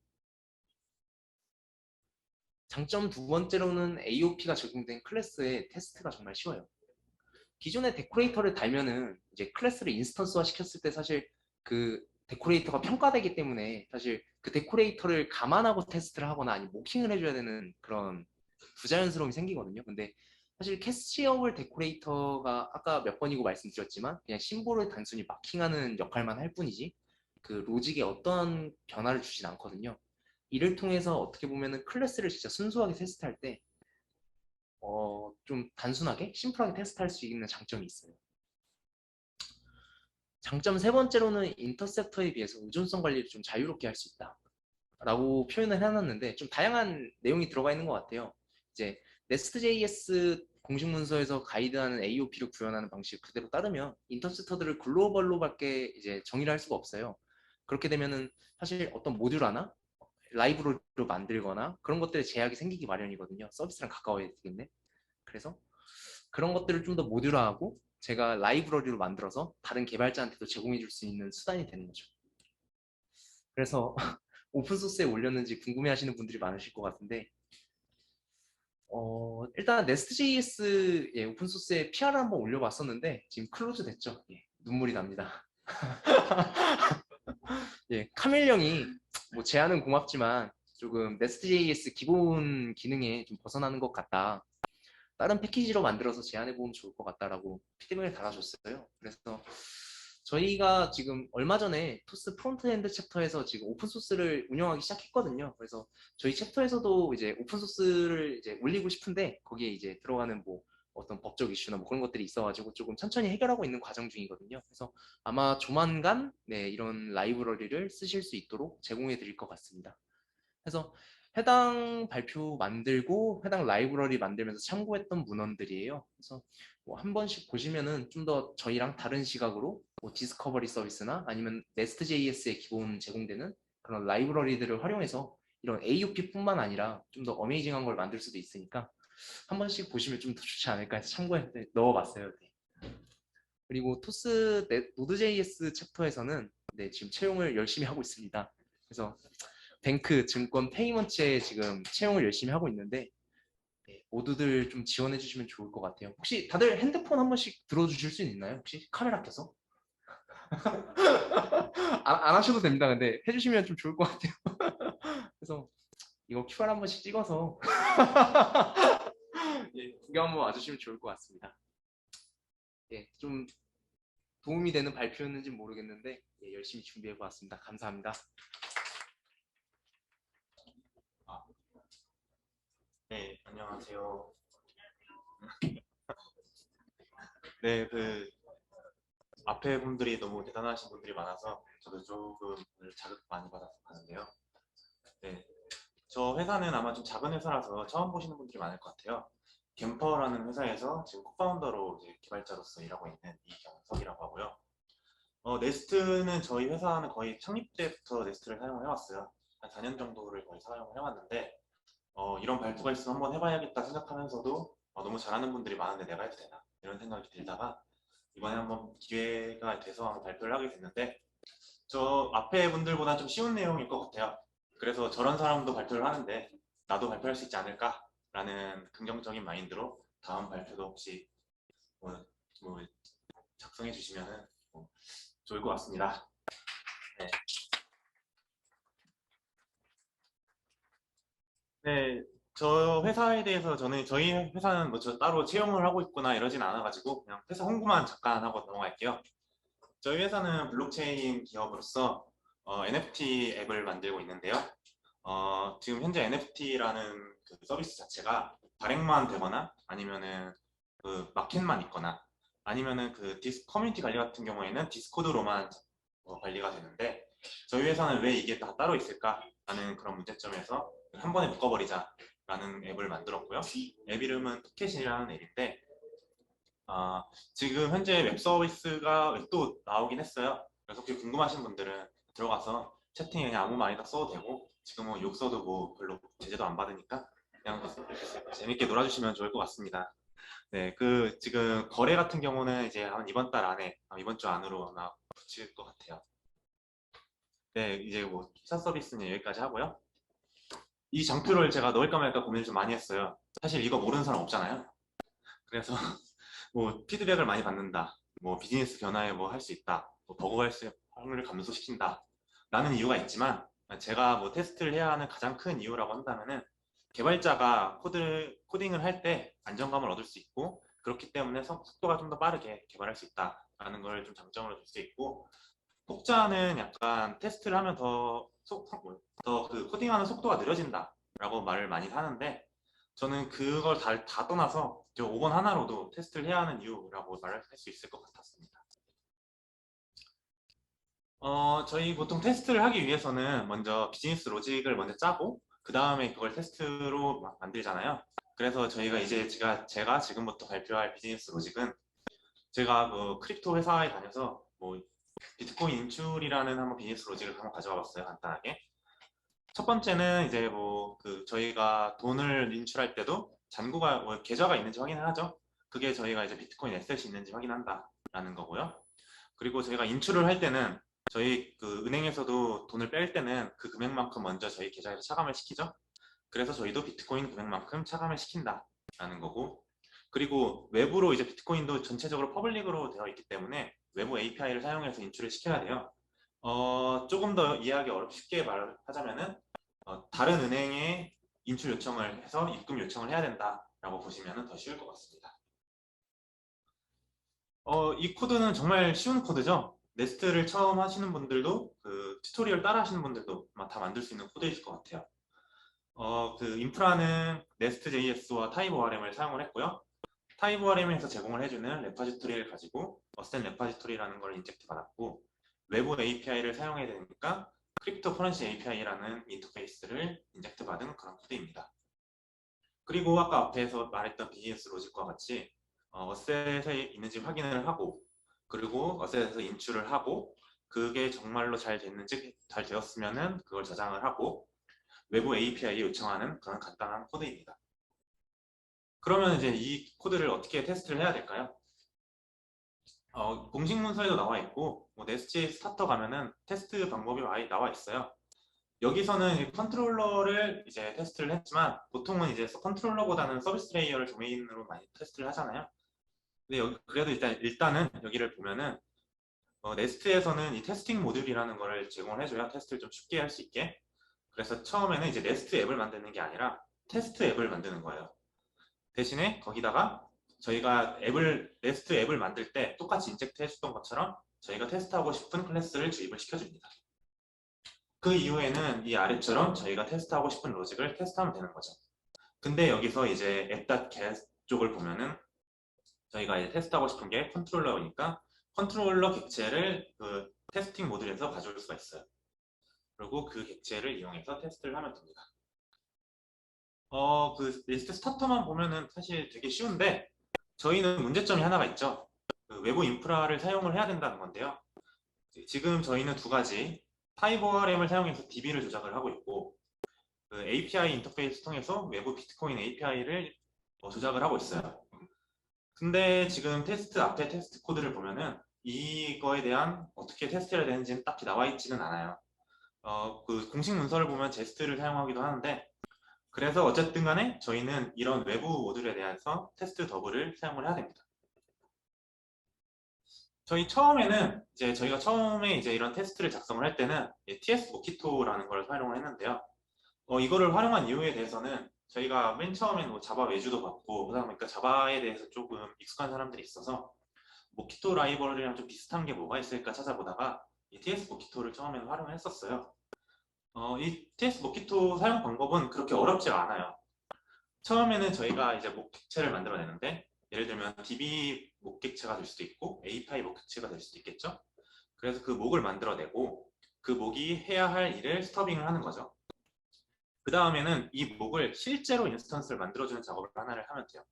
장점 두 번째로는 AOP가 적용된 클래스의 테스트가 정말 쉬워요. 기존의 데코레이터를 달면은 이제 클래스를 인스턴스화 시켰을 때 사실 그 데코레이터가 평가되기 때문에 사실 그 데코레이터를 감안하고 테스트를 하거나 아니면 모킹을 해줘야 되는 그런 부자연스러움이 생기거든요. 근데 사실 캐치어블 데코레이터가 아까 몇 번이고 말씀드렸지만 그냥 심볼을 단순히 마킹하는 역할만 할 뿐이지 그 로직에 어떤 변화를 주진 않거든요. 이를 통해서 어떻게 보면은 클래스를 진짜 순수하게 테스트할 때 좀 단순하게 심플하게 테스트할 수 있는 장점이 있어요. 장점 세 번째로는 인터셉터에 비해서 의존성 관리를 좀 자유롭게 할 수 있다 라고 표현을 해놨는데 좀 다양한 내용이 들어가 있는 것 같아요. 이제 Nest.js 공식 문서에서 가이드하는 AOP를 구현하는 방식 그대로 따르면 인터셉터들을 글로벌로밖에 이제 정의를 할 수가 없어요. 그렇게 되면은 사실 어떤 모듈 하나 라이브러리로 만들거나 그런 것들에 제약이 생기기 마련이거든요. 서비스랑 가까워야 되겠네. 그래서 그런 것들을 좀 더 모듈화하고 제가 라이브러리로 만들어서 다른 개발자한테도 제공해 줄 수 있는 수단이 되는 거죠. 그래서 오픈소스에 올렸는지 궁금해 하시는 분들이 많으실 것 같은데 일단 Nest.js 오픈소스에 PR을 한번 올려봤었는데 지금 클로즈 됐죠. 눈물이 납니다. 카멜령이 뭐 제안은 고맙지만 조금 Nest.js 기본 기능에 좀 벗어나는 것 같다. 다른 패키지로 만들어서 제안해보면 좋을 것 같다라고 피드백을 달아줬어요. 그래서 저희가 지금 얼마 전에 토스 프론트엔드 챕터에서 지금 오픈소스를 운영하기 시작했거든요. 그래서 저희 챕터에서도 이제 오픈소스를 이제 올리고 싶은데 거기에 이제 들어가는 뭐 어떤 법적 이슈나 뭐 그런 것들이 있어가지고 조금 천천히 해결하고 있는 과정 중이거든요. 그래서 아마 조만간 이런 라이브러리를 쓰실 수 있도록 제공해 드릴 것 같습니다. 그래서 해당 발표 만들고 해당 라이브러리 만들면서 참고했던 문헌들이에요. 그래서 뭐 한 번씩 보시면은 좀 더 저희랑 다른 시각으로 뭐 디스커버리 서비스나 아니면 Nest.js에 기본 제공되는 그런 라이브러리들을 활용해서 이런 AOP뿐만 아니라 좀 더 어메이징한 걸 만들 수도 있으니까 한 번씩 보시면 좀 더 좋지 않을까 해서 참고해 넣어봤어요. 그리고 토스 노드.js 챕터에서는 지금 채용을 열심히 하고 있습니다. 그래서 뱅크, 증권, 페이먼트에 지금 채용을 열심히 하고 있는데 모두들 좀 지원해 주시면 좋을 것 같아요. 혹시 다들 핸드폰 한 번씩 들어주실 수 있나요? 혹시 카메라 켜서? 안 하셔도 됩니다. 근데 해주시면 좀 좋을 것 같아요. 그래서 이거 QR 한 번씩 찍어서 구경 한번 와주시면 좋을 것 같습니다. 좀 도움이 되는 발표였는지 모르겠는데 열심히 준비해 보았습니다. 감사합니다. 네, 안녕하세요. 네, 앞에 분들이 너무 대단하신 분들이 많아서 저도 조금 오늘 자극 많이 받아서 가는데요. 네, 저 회사는 아마 좀 작은 회사라서 처음 보시는 분들이 많을 것 같아요. gem퍼라는 회사에서 지금 코파운더로 이제 개발자로서 일하고 있는 이경석이라고 하고요. 네스트는 저희 회사는 거의 창립 때부터 네스트를 사용을 해왔어요. 한 4년 정도를 거의 사용을 해왔는데 이런 발표가 있으면 한번 해봐야겠다 생각하면서도 너무 잘하는 분들이 많은데 내가 해도 되나 이런 생각이 들다가 이번에 한번 기회가 돼서 한번 발표를 하게 됐는데 저 앞에 분들보다 좀 쉬운 내용일 것 같아요. 그래서 저런 사람도 발표를 하는데 나도 발표할 수 있지 않을까 라는 긍정적인 마인드로 다음 발표도 혹시 뭐 작성해 주시면 좋을 것 같습니다. 네. 네, 저 회사에 대해서 저희 회사는 뭐 저 따로 채용을 하고 있거나 이러진 않아가지고 그냥 회사 홍보만 잠깐 하고 넘어갈게요. 저희 회사는 블록체인 기업으로서 NFT 앱을 만들고 있는데요. 지금 현재 NFT라는 그 서비스 자체가 발행만 되거나 아니면은 그 마켓만 있거나 아니면은 그 커뮤니티 관리 같은 경우에는 디스코드로만 관리가 되는데 저희 회사는 왜 이게 다 따로 있을까라는 그런 문제점에서 한 번에 묶어버리자라는 앱을 만들었고요. 앱 이름은 포켓이라는 앱인데 지금 현재 웹 서비스가 또 나오긴 했어요. 그래서 혹시 궁금하신 분들은 들어가서 채팅에 그냥 아무 말이나 써도 되고 지금은 욕 써도 뭐 별로 제재도 안 받으니까 그냥 재밌게 놀아주시면 좋을 것 같습니다. 네, 지금 거래 같은 경우는 이제 한 이번 달 안에, 이번 주 안으로 아마 붙일 것 같아요. 네, 이제 뭐 기사 서비스는 여기까지 하고요. 이 장표를 제가 넣을까 말까 고민을 좀 많이 했어요. 사실 이거 모르는 사람 없잖아요. 그래서 뭐 피드백을 많이 받는다, 뭐 비즈니스 변화에 뭐 할 수 있다, 뭐 버그 발생을 감소시킨다 라는 이유가 있지만, 제가 뭐 테스트를 해야 하는 가장 큰 이유라고 한다면은 개발자가 코딩을 할 때 안정감을 얻을 수 있고, 그렇기 때문에 속도가 좀 더 빠르게 개발할 수 있다라는 걸 좀 장점으로 줄 수 있고, 혹자는 약간 테스트를 하면 더 그 코딩하는 속도가 느려진다라고 말을 많이 하는데, 저는 그걸 다 떠나서 5번 하나로도 테스트를 해야 하는 이유라고 말할 수 있을 것 같았습니다. 저희 보통 테스트를 하기 위해서는 먼저 비즈니스 로직을 먼저 짜고 그 다음에 그걸 테스트로 만들잖아요. 그래서 제가 지금부터 발표할 비즈니스 로직은, 제가 그 크립토 회사에 다녀서 뭐 비트코인 인출이라는 한번 비즈니스 로직을 한번 가져와 봤어요. 간단하게. 첫 번째는 이제 뭐 저희가 돈을 인출할 때도 잔고가 계좌가 있는지 확인을 하죠. 그게 저희가 이제 비트코인 에셋이 있는지 확인한다라는 거고요. 그리고 저희가 인출을 할 때는 저희 그 은행에서도 돈을 뺄 때는 그 금액만큼 먼저 저희 계좌에서 차감을 시키죠. 그래서 저희도 비트코인 금액만큼 차감을 시킨다라는 거고, 그리고 외부로 이제 비트코인도 전체적으로 퍼블릭으로 되어 있기 때문에 외부 API를 사용해서 인출을 시켜야 돼요. 조금 더 이해하기 쉽게 말하자면은 다른 은행에 인출 요청을 해서 입금 요청을 해야 된다라고 보시면 더 쉬울 것 같습니다. 이 코드는 정말 쉬운 코드죠. 네스트를 처음 하시는 분들도 그 튜토리얼 따라 하시는 분들도 아마 다 만들 수 있는 코드일 것 같아요. 그 인프라는 Nest.js와 TypeORM을 사용을 했고요. TypeORM에서 제공을 해주는 레파지토리를 가지고 어센 레파지토리라는 걸 인젝트 받았고, 외부 API를 사용해야 되니까 크립토 커런시 API라는 인터페이스를 인젝트 받은 그런 코드입니다. 그리고 아까 앞에서 말했던 비즈니스 로직과 같이 어셋에 있는지 확인을 하고, 그리고 어셋에서 인출을 하고, 그게 정말로 잘 되었으면은 그걸 저장을 하고 외부 API에 요청하는 그런 간단한 코드입니다. 그러면 이제 이 코드를 어떻게 테스트를 해야 될까요? 공식 문서에도 나와 있고, 뭐 Nest.js 스타터 가면은 테스트 방법이 많이 나와 있어요. 여기서는 컨트롤러를 이제 테스트를 했지만, 보통은 이제 컨트롤러보다는 서비스 레이어를 도메인으로 많이 테스트를 하잖아요. 근데 그래도 일단은 여기를 보면은 네스트에서는 이 테스팅 모듈이라는 거를 제공을 해줘요. 테스트를 좀 쉽게 할 수 있게. 그래서 처음에는 이제 네스트 앱을 만드는 게 아니라 테스트 앱을 만드는 거예요. 대신에 거기다가 저희가 네스트 앱을 만들 때 똑같이 인젝트 해줬던 것처럼 저희가 테스트하고 싶은 클래스를 주입을 시켜줍니다. 그 이후에는 이 아래처럼 저희가 테스트하고 싶은 로직을 테스트하면 되는 거죠. 근데 여기서 이제 app.get 쪽을 보면은 저희가 이제 테스트하고 싶은 게 컨트롤러니까 컨트롤러 객체를 그 테스팅 모듈에서 가져올 수가 있어요. 그리고 그 객체를 이용해서 테스트를 하면 됩니다. 그 네스트 스타터만 보면은 사실 되게 쉬운데, 저희는 문제점이 하나가 있죠. 그 외부 인프라를 사용을 해야 된다는 건데요. 지금 저희는 두 가지, TypeORM을 사용해서 DB를 조작을 하고 있고, 그 API 인터페이스 통해서 외부 비트코인 API를 조작을 하고 있어요. 근데 지금 앞에 테스트 코드를 보면은 이거에 대한 어떻게 테스트해야 되는지는 딱히 나와 있지는 않아요. 그 공식 문서를 보면 제스트를 사용하기도 하는데, 그래서 어쨌든 간에 저희는 이런 외부 모듈에 대해서 테스트 더블을 사용을 해야 됩니다. 저희가 처음에 이제 이런 테스트를 작성을 할 때는 TS 모키토라는 걸 활용을 했는데요. 이거를 활용한 이유에 대해서는 저희가 맨 처음에 뭐 자바 외주도 받고 그러다 보니까 자바에 대해서 조금 익숙한 사람들이 있어서 모키토 라이브러리랑 좀 비슷한 게 뭐가 있을까 찾아보다가 이 TS 모키토를 처음에는 활용을 했었어요. 이 TS 모키토 사용 방법은 그렇게 어렵지가 않아요. 처음에는 저희가 이제 목객체를 만들어내는데, 예를 들면 DB 목객체가 될 수도 있고 API 목객체가 될 수도 있겠죠. 그래서 그 목을 만들어내고 그 목이 해야 할 일을 스터빙을 하는 거죠. 그 다음에는 이 목을 실제로 인스턴스를 만들어주는 작업을 하나를 하면 돼요.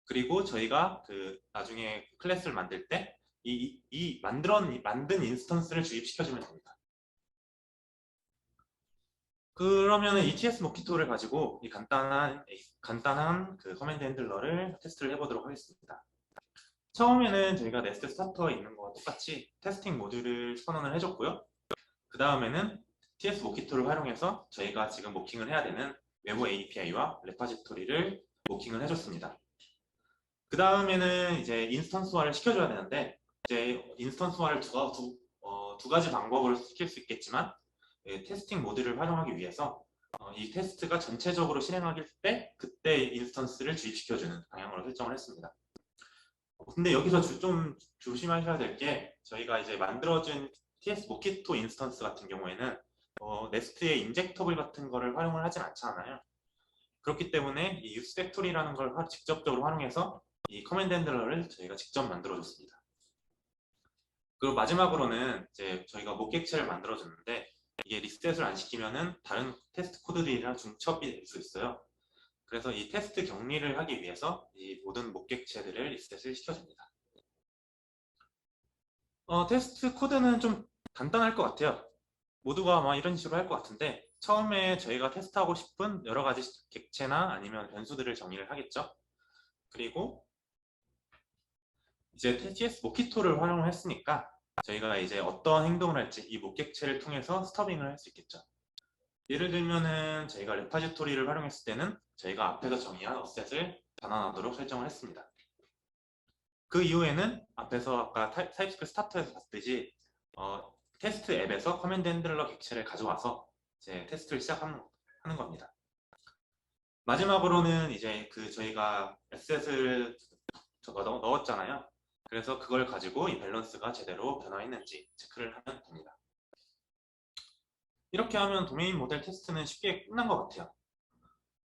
그리고 저희가 그 나중에 클래스를 만들 때 만든 인스턴스를 주입시켜주면 됩니다. 그러면은 ETS 모키토를 가지고 이 간단한 그 커맨드 핸들러를 테스트를 해보도록 하겠습니다. 처음에는 저희가 네스트 스타터에 있는 거와 똑같이 테스팅 모듈을 선언을 해줬고요. 그 다음에는 TS 모키토를 활용해서 저희가 지금 모킹을 해야 되는 외부 API와 레파지토리를 모킹을 해줬습니다. 그 다음에는 이제 인스턴스화를 시켜줘야 되는데, 이제 인스턴스화를 두 가지 방법으로 시킬 수 있겠지만, 테스팅 모드를 활용하기 위해서 이 테스트가 전체적으로 실행하길 때 그때 인스턴스를 주입시켜주는 방향으로 설정을 했습니다. 근데 여기서 좀 조심하셔야 될 게, 저희가 이제 만들어진 TS 모키토 인스턴스 같은 경우에는 네스트의 인젝터블 같은 거를 활용을 하진 않잖아요. 그렇기 때문에 이 유스 팩토리라는 걸 직접적으로 활용해서 이 커맨드 핸들러를 저희가 직접 만들어줬습니다. 그리고 마지막으로는 이제 저희가 목객체를 만들어줬는데, 이게 리셋을 안 시키면은 다른 테스트 코드들이랑 중첩이 될 수 있어요. 그래서 이 테스트 격리를 하기 위해서 이 모든 목객체들을 리셋을 시켜줍니다. 테스트 코드는 좀 간단할 것 같아요. 모두가 아마 이런 식으로 할 것 같은데, 처음에 저희가 테스트하고 싶은 여러 가지 객체나 아니면 변수들을 정의를 하겠죠. 그리고 이제 TS 모키토를 활용을 했으니까 저희가 이제 어떤 행동을 할지 이 목객체를 통해서 스터빙을 할 수 있겠죠. 예를 들면은 저희가 레파지토리를 활용했을 때는 저희가 앞에서 정의한 어셋을 변환하도록 설정을 했습니다. 그 이후에는 앞에서 아까 타입스크립트 스타터에서 봤듯이 테스트 앱에서 커맨드 핸들러 객체를 가져와서 이제 테스트를 시작하는 겁니다. 마지막으로는 이제 저희가 에셋을 넣었잖아요. 그래서 그걸 가지고 이 밸런스가 제대로 변화했는지 체크를 하면 됩니다. 이렇게 하면 도메인 모델 테스트는 쉽게 끝난 것 같아요.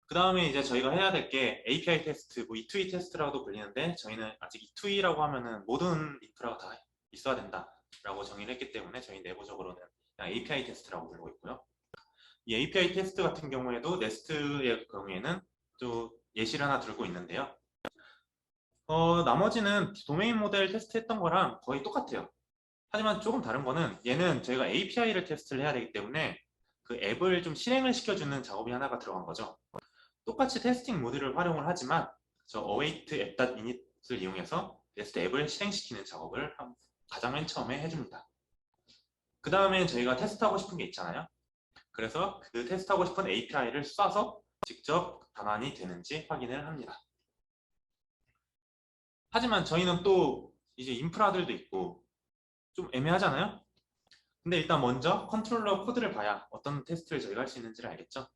그 다음에 이제 저희가 해야 될 게 API 테스트, 뭐 E2E 테스트라고도 불리는데, 저희는 아직 E2E라고 하면은 모든 인프라가 다 있어야 된다라고 정의를 했기 때문에 저희 내부적으로는 그냥 API 테스트라고 부르고 있고요. 이 API 테스트 같은 경우에도 네스트의 경우에는 또 예시를 하나 들고 있는데요. 나머지는 도메인 모델 테스트 했던 거랑 거의 똑같아요. 하지만 조금 다른 거는, 얘는 저희가 API를 테스트를 해야 되기 때문에 그 앱을 좀 실행을 시켜주는 작업이 하나가 들어간 거죠. 똑같이 테스팅 모드를 활용을 하지만 저 await app.init을 이용해서 네스트 앱을 실행시키는 작업을 가장 맨 처음에 해줍니다. 그 다음에 저희가 테스트하고 싶은 게 있잖아요. 그래서 그 테스트하고 싶은 API를 쏴서 직접 변환이 되는지 확인을 합니다. 하지만 저희는 또 이제 인프라들도 있고 좀 애매하잖아요. 근데 일단 먼저 컨트롤러 코드를 봐야 어떤 테스트를 저희가 할 수 있는지를 알겠죠.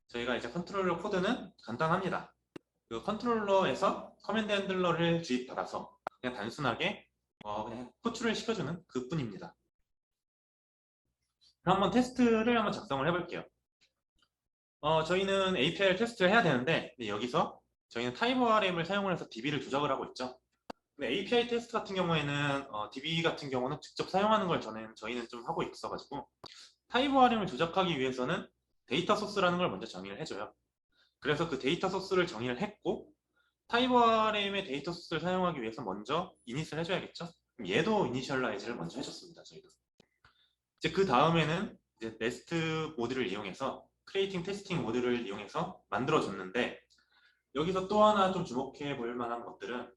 저희가 이제 컨트롤러 코드는 간단합니다. 그 컨트롤러에서 커맨드 핸들러를 주입받아서 그냥 단순하게 그냥 호출을 시켜주는 그 뿐입니다. 그럼 한번 테스트를 한번 작성을 해볼게요. 저희는 API를 테스트를 해야 되는데, 여기서 저희는 TypeRM을 사용을 해서 DB를 조작을 하고 있죠. 근데 API 테스트 같은 경우에는 DB 같은 경우는 직접 사용하는 걸 저희는 좀 하고 있어가지고, TypeRM을 조작하기 위해서는 데이터 소스라는 걸 먼저 정의를 해줘요. 그래서 그 데이터 소스를 정의를 했고, TypeRM의 데이터 소스를 사용하기 위해서 먼저 이닛을 해줘야겠죠. 그럼 얘도 이니셜라이즈를 먼저 해줬습니다. 저희도. 이제 그 다음에는 이제 네스트 모드를 이용해서 크리에이팅 테스팅 모드를 이용해서 만들어줬는데, 여기서 또 하나 좀 주목해 볼 만한 것들은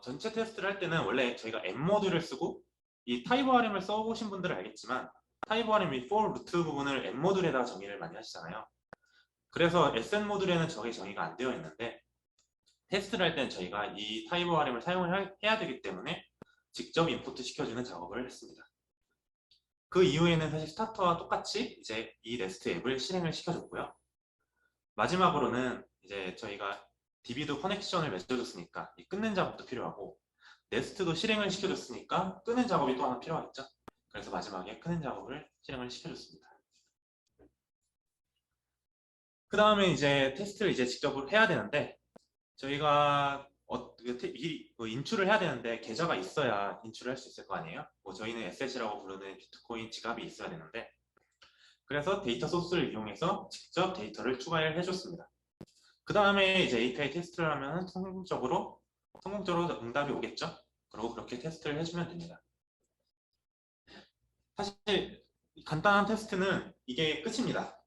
전체 테스트를 할 때는 원래 저희가 M 모드를 쓰고, 이 TypeRM을 써보신 분들은 알겠지만 TypeRM 이 for 루트 부분을 M 모듈에다가 정의를 많이 하시잖아요. 그래서 SN 모듈에는 저게 정의가 안 되어 있는데, 테스트를 할 때는 저희가 이 TypeRM을 사용을 해야 되기 때문에 직접 인포트 시켜주는 작업을 했습니다. 그 이후에는 사실 스타터와 똑같이 이제 이 네스트 앱을 실행을 시켜줬고요. 마지막으로는 이제 저희가 DB도 커넥션을 맺어줬으니까 이 끊는 작업도 필요하고, 네스트도 실행을 시켜줬으니까 끄는 작업이 또 하나 필요하겠죠. 그래서 마지막에 끄는 작업을 실행을 시켜줬습니다. 그 다음에 이제 테스트를 이제 직접 해야 되는데, 저희가 인출을 해야 되는데 계좌가 있어야 인출을 할 수 있을 거 아니에요? 뭐 저희는 에셋이라고 부르는 비트코인 지갑이 있어야 되는데, 그래서 데이터 소스를 이용해서 직접 데이터를 추가를 해줬습니다. 그 다음에 이제 API 테스트를 하면 성공적으로 응답이 오겠죠? 그리고 그렇게 테스트를 해주면 됩니다. 사실 간단한 테스트는 이게 끝입니다.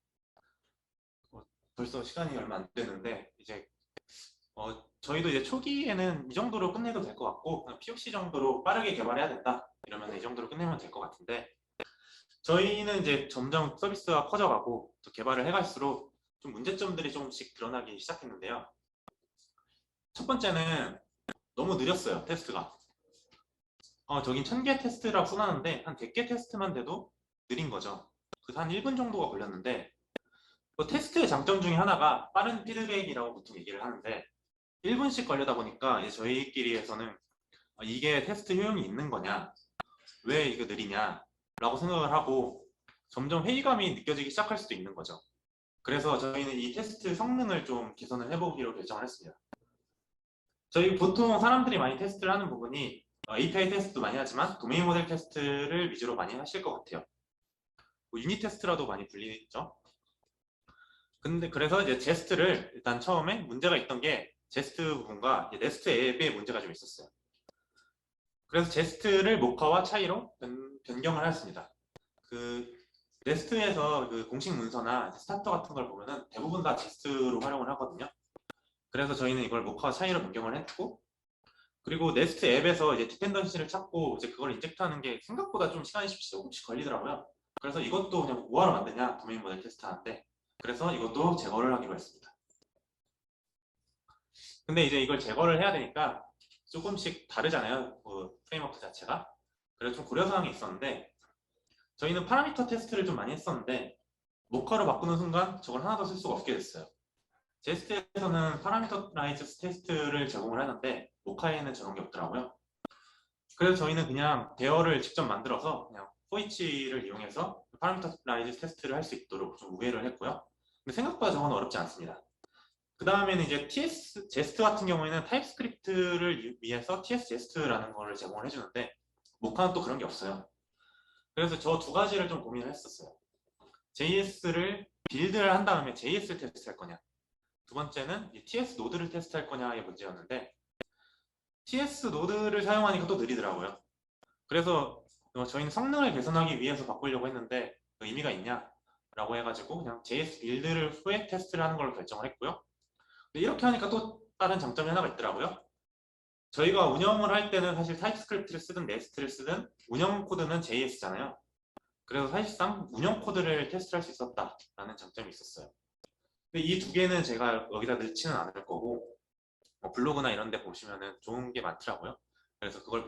벌써 시간이 얼마 안 되는데, 이제 저희도 이제 초기에는 이 정도로 끝내도 될 것 같고, 그냥 POC 정도로 빠르게 개발해야 된다 이러면 이 정도로 끝내면 될 것 같은데, 저희는 이제 점점 서비스가 커져가고 또 개발을 해갈수록 좀 문제점들이 조금씩 드러나기 시작했는데요. 첫 번째는 너무 느렸어요, 테스트가. 저긴 1000개 테스트라고 써놨는데 한 100개 테스트만 돼도 느린 거죠. 그래서 한 1분 정도가 걸렸는데, 그 테스트의 장점 중에 하나가 빠른 피드백이라고 보통 얘기를 하는데 1분씩 걸려다 보니까 이제 저희끼리에서는 이게 테스트 효용이 있는 거냐, 왜 이거 느리냐 라고 생각을 하고 점점 회의감이 느껴지기 시작할 수도 있는 거죠. 그래서 저희는 이 테스트 성능을 좀 개선을 해보기로 결정을 했습니다. 저희 보통 사람들이 많이 테스트를 하는 부분이 API 테스트도 많이 하지만 도메인 모델 테스트를 위주로 많이 하실 것 같아요. 뭐 유닛 테스트라도 많이 불리죠. 근데 그래서 이제 제스트를 일단 처음에 문제가 있던 게 제스트 부분과 네스트 앱에 문제가 좀 있었어요. 그래서 제스트를 모카와 차이로 변경을 하였습니다. 그 네스트에서 그 공식 문서나 스타터 같은 걸 보면은 대부분 다 제스트로 활용을 하거든요. 그래서 저희는 이걸 모카와 차이로 변경을 했고, 그리고 네스트 앱에서 이제 디펜던시를 찾고 이제 그걸 인젝트하는 게 생각보다 좀 시간이 조금씩 걸리더라고요. 그래서 이것도 그냥 뭐하러 만드냐, 도메인 모델 테스트 하는데, 그래서 이것도 제거를 하기로 했습니다. 근데 이제 이걸 제거를 해야 되니까 조금씩 다르잖아요, 그 프레임워크 자체가. 그래서 좀 고려사항이 있었는데, 저희는 파라미터 테스트를 좀 많이 했었는데 모카로 바꾸는 순간 저걸 하나도 쓸 수가 없게 됐어요. 제스트에서는 파라미터라이즈 테스트를 제공을 하는데 모카에는 저런 게 없더라고요. 그래서 저희는 그냥 대어를 직접 만들어서 그냥 포이치를 이용해서 파라미터라이즈 테스트를 할 수 있도록 좀 우회를 했고요. 근데 생각보다 저건 어렵지 않습니다. 그 다음에는 이제 TS 제스트 같은 경우에는 타입스크립트를 위해서 TS 제스트라는 걸 제공을 해주는데 모카는 또 그런 게 없어요. 그래서 저 두 가지를 좀 고민을 했었어요. JS를 빌드를 한 다음에 JS를 테스트할 거냐, 두 번째는 이 TS 노드를 테스트할 거냐의 문제였는데 TS 노드를 사용하니까 또 느리더라고요. 그래서 저희는 성능을 개선하기 위해서 바꾸려고 했는데 의미가 있냐 라고 해가지고 그냥 JS 빌드를 후에 테스트를 하는 걸로 결정을 했고요. 근데 이렇게 하니까 또 다른 장점이 하나가 있더라고요. 저희가 운영을 할 때는 사실 타입스크립트를 쓰든 네스트를 쓰든 운영 코드는 JS잖아요. 그래서 사실상 운영 코드를 테스트할 수 있었다라는 장점이 있었어요. 근데 이 두 개는 제가 여기다 넣지는 않을 거고 블로그나 이런 데 보시면은 좋은 게 많더라고요. 그래서 그걸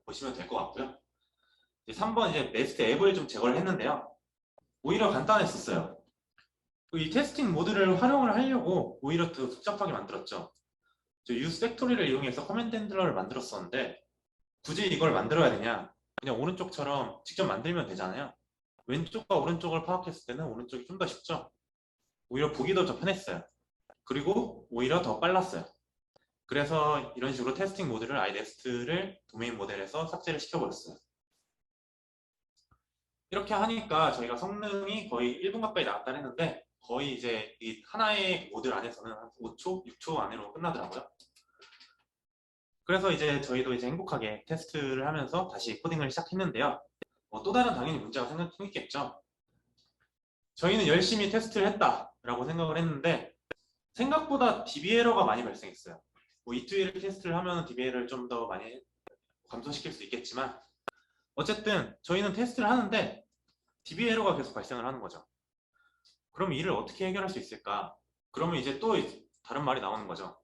보시면 될 것 같고요. 이제 3번 이제 네스트 앱을 좀 제거를 했는데요. 오히려 간단했었어요. 이 테스팅 모드를 활용을 하려고 오히려 더 복잡하게 만들었죠. 저 유스 팩토리를 이용해서 커맨드 핸들러를 만들었었는데 굳이 이걸 만들어야 되냐, 그냥 오른쪽처럼 직접 만들면 되잖아요. 왼쪽과 오른쪽을 파악했을 때는 오른쪽이 좀 더 쉽죠. 오히려 보기도 더 편했어요. 그리고 오히려 더 빨랐어요. 그래서 이런 식으로 테스팅 모드를 아예 네스트를 도메인 모델에서 삭제를 시켜버렸어요. 이렇게 하니까 저희가 성능이 거의 1분 가까이 나왔다 했는데 거의 이제 이 하나의 모듈 안에서는 한 5초, 6초 안으로 끝나더라고요. 그래서 이제 저희도 이제 행복하게 테스트를 하면서 다시 코딩을 시작했는데요. 또 다른 당연히 문제가 생겼겠죠. 저희는 열심히 테스트를 했다라고 생각을 했는데 생각보다 DB 에러가 많이 발생했어요. E2L 테스트를 하면 DB 에러를 좀 더 많이 감소시킬 수 있겠지만 어쨌든 저희는 테스트를 하는데 DB 에러가 계속 발생을 하는 거죠. 그럼 이를 어떻게 해결할 수 있을까? 그러면 이제 또 다른 말이 나오는 거죠.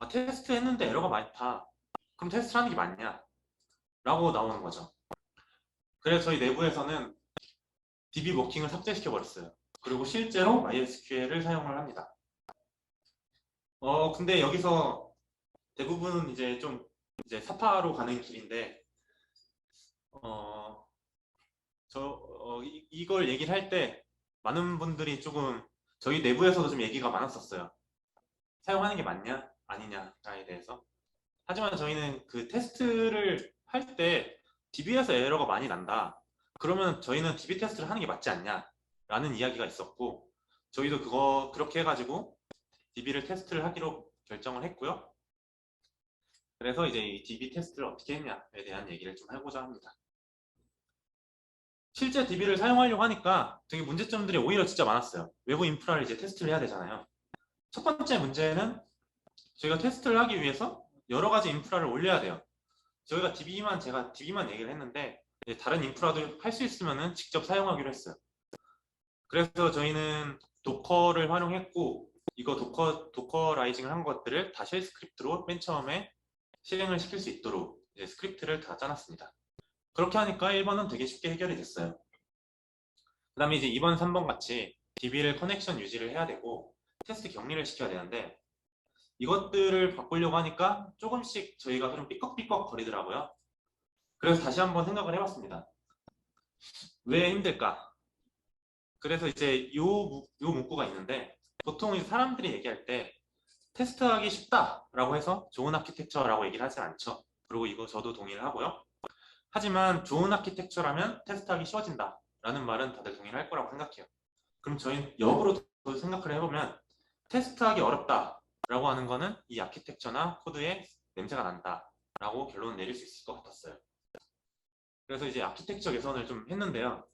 테스트 했는데 에러가 많다. 그럼 테스트를 하는 게 맞냐? 라고 나오는 거죠. 그래서 저희 내부에서는 DB 워킹을 삭제시켜 버렸어요. 그리고 실제로 MySQL을 사용을 합니다. 근데 여기서 대부분은 이제 좀 이제 사파로 가는 길인데 이걸 얘기를 할 때 많은 분들이 조금 저희 내부에서도 좀 얘기가 많았었어요. 사용하는 게 맞냐 아니냐에 대해서. 하지만 저희는 그 테스트를 할 때 DB에서 에러가 많이 난다. 그러면 저희는 DB 테스트를 하는 게 맞지 않냐 라는 이야기가 있었고 저희도 그렇게 해가지고 DB를 테스트를 하기로 결정을 했고요. 그래서 이제 이 DB 테스트를 어떻게 했냐에 대한 얘기를 좀 해보자 합니다. 실제 DB를 사용하려고 하니까 되게 문제점들이 오히려 진짜 많았어요. 외부 인프라를 이제 테스트를 해야 되잖아요. 첫 번째 문제는 저희가 테스트를 하기 위해서 여러 가지 인프라를 올려야 돼요. 제가 DB만 얘기를 했는데 이제 다른 인프라도 할 수 있으면은 직접 사용하기로 했어요. 그래서 저희는 도커를 활용했고 이거 도커라이징을 한 것들을 다 쉘 스크립트로 맨 처음에 실행을 시킬 수 있도록 이제 스크립트를 다 짜놨습니다. 그렇게 하니까 1번은 되게 쉽게 해결이 됐어요. 그 다음에 이제 2번, 3번 같이 DB를 커넥션 유지를 해야 되고 테스트 격리를 시켜야 되는데 이것들을 바꾸려고 하니까 조금씩 저희가 좀 삐걱삐걱 거리더라고요. 그래서 다시 한번 생각을 해봤습니다. 왜 힘들까? 그래서 이제 요 문구가 있는데 보통 이제 사람들이 얘기할 때 테스트하기 쉽다라고 해서 좋은 아키텍처라고 얘기를 하지 않죠. 그리고 이거 저도 동의를 하고요. 하지만 좋은 아키텍처라면 테스트하기 쉬워진다라는 말은 다들 동의를 할 거라고 생각해요. 그럼 저희는 역으로 더 생각을 해보면 테스트하기 어렵다라고 하는 거는 이 아키텍처나 코드에 냄새가 난다라고 결론을 내릴 수 있을 것 같았어요. 그래서 이제 아키텍처 개선을 좀 했는데요.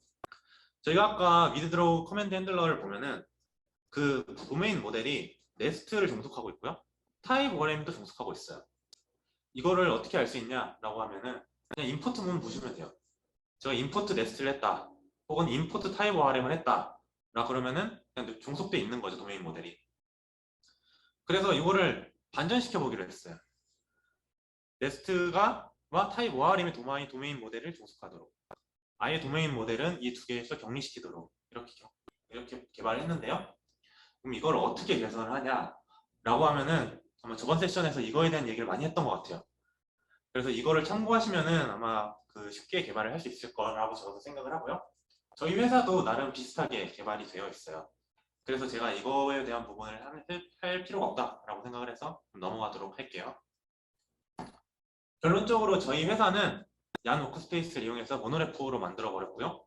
저희가 아까 위드드로우 커맨드 핸들러를 보면은 그 도메인 모델이 네스트를 종속하고 있고요. 타입 ORM도 종속하고 있어요. 이거를 어떻게 알 수 있냐라고 하면은 그냥 임포트 문 보시면 돼요. 제가 임포트 네스트를 했다. 혹은 임포트 타입 ORM을 했다. 라 그러면은 그냥 종속돼 있는 거죠, 도메인 모델이. 그래서 이거를 반전시켜 보기로 했어요. 네스트가 타입 ORM의 도메인 모델을 종속하도록. 아예 도메인 모델은 이 두 개에서 격리시키도록 이렇게 개발을 했는데요. 그럼 이걸 어떻게 개선을 하냐라고 하면은 아마 저번 세션에서 이거에 대한 얘기를 많이 했던 것 같아요. 그래서 이거를 참고하시면은 아마 그 쉽게 개발을 할 수 있을 거라고 저도 생각을 하고요. 저희 회사도 나름 비슷하게 개발이 되어 있어요. 그래서 제가 이거에 대한 부분을 할 필요가 없다라고 생각을 해서 넘어가도록 할게요. 결론적으로 저희 회사는 얀 워크스페이스를 이용해서 모노레포로 만들어 버렸고요.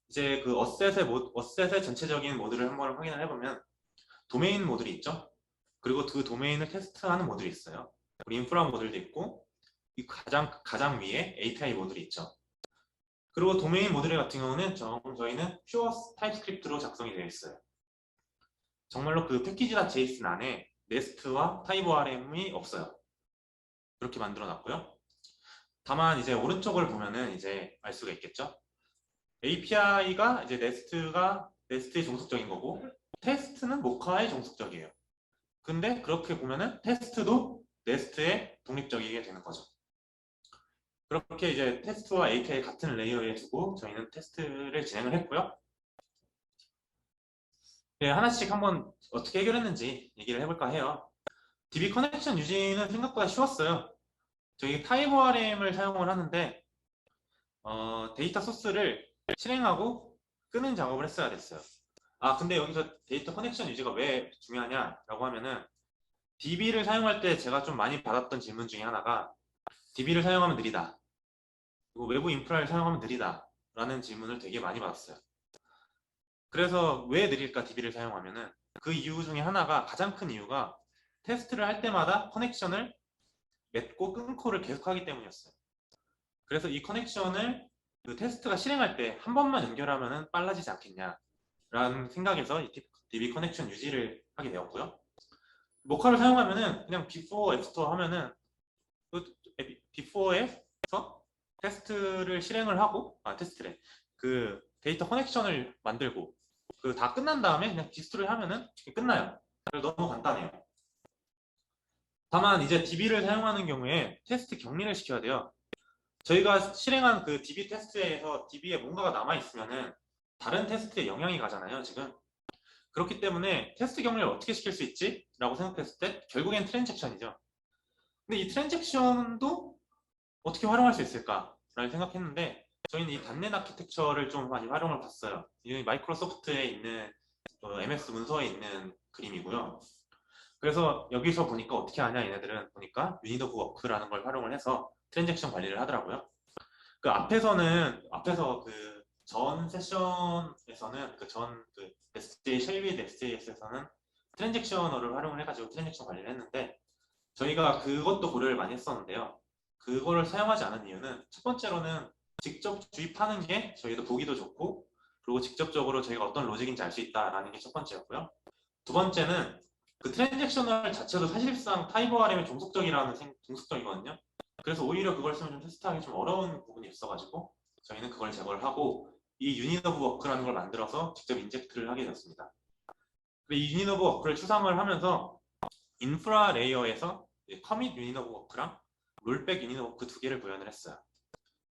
이제 그 어셋의 전체적인 모듈을 한번 확인을 해보면 도메인 모듈이 있죠. 그리고 그 도메인을 테스트하는 모듈이 있어요. 그리고 인프라 모듈도 있고 이 가장 위에 API 모듈이 있죠. 그리고 도메인 모듈 같은 경우는 저희는 퓨어 타입스크립트로 작성이 되어 있어요. 정말로 그 패키지.json 안에 네스트와 타입 ORM이 없어요. 그렇게 만들어 놨고요. 다만 이제 오른쪽을 보면은 이제 알 수가 있겠죠. API가 이제 네스트의 종속적인 거고 테스트는 모카의 종속적이에요. 근데 그렇게 보면은 테스트도 네스트의 독립적이게 되는 거죠. 그렇게 이제 테스트와 API 같은 레이어에 두고 저희는 테스트를 진행을 했고요. 네, 하나씩 한번 어떻게 해결했는지 얘기를 해볼까 해요. DB 커넥션 유지는 생각보다 쉬웠어요. 저희 타입 ORM을 사용을 하는데 데이터 소스를 실행하고 끄는 작업을 했어야 됐어요. 근데 여기서 데이터 커넥션 유지가 왜 중요하냐라고 하면은 DB를 사용할 때 제가 좀 많이 받았던 질문 중에 하나가 DB를 사용하면 느리다. 그리고 외부 인프라를 사용하면 느리다. 라는 질문을 되게 많이 받았어요. 그래서 왜 느릴까 DB를 사용하면은 그 이유 중에 하나가 가장 큰 이유가 테스트를 할 때마다 커넥션을 맺고 끊고를 계속하기 때문이었어요. 그래서 이 커넥션을 그 테스트가 실행할 때 한 번만 연결하면은 빨라지지 않겠냐라는 생각에서 이 DB 커넥션 유지를 하게 되었고요. 모카를 사용하면은 그냥 before after 하면은 before에서 테스트를 실행을 하고 테스트래 그 데이터 커넥션을 만들고 그 다 끝난 다음에 그냥 디스토를 하면은 끝나요. 그래서 너무 간단해요. 다만 이제 DB를 사용하는 경우에 테스트 격리를 시켜야 돼요. 저희가 실행한 그 DB 테스트에서 DB에 뭔가가 남아 있으면은 다른 테스트에 영향이 가잖아요, 지금. 그렇기 때문에 테스트 격리를 어떻게 시킬 수 있지? 라고 생각했을 때 결국엔 트랜잭션이죠. 근데 이 트랜잭션도 어떻게 활용할 수 있을까? 라는 생각했는데 저희는 이 단넷 아키텍처를 좀 많이 활용을 봤어요. 이 마이크로소프트에 있는 MS 문서에 있는 그림이고요. 그래서 여기서 보니까 어떻게 하냐 얘네들은 보니까 유닛 오브 워크라는 걸 활용을 해서 트랜잭션 관리를 하더라고요. 그 앞에서 그 전 세션에서는 SJ 쉘비 SJS에서는 트랜잭셔너를 활용을 해가지고 트랜잭션 관리를 했는데 저희가 그것도 고려를 많이 했었는데요. 그거를 사용하지 않은 이유는 첫 번째로는 직접 주입하는 게 저희도 보기도 좋고 그리고 직접적으로 저희가 어떤 로직인지 알 수 있다라는 게 첫 번째였고요. 두 번째는 그 트랜잭셔널 자체도 사실상 타입 ORM의 종속적이거든요. 그래서 오히려 그걸 쓰면 좀 테스트하기 좀 어려운 부분이 있어가지고 저희는 그걸 제거를 하고 이 유닛 오브 워크라는 걸 만들어서 직접 인젝트를 하게 되었습니다. 이 유닛 오브 워크를 추상을 하면서 인프라 레이어에서 커밋 유닛 오브 워크랑 롤백 유닛 오브 워크 두 개를 구현을 했어요.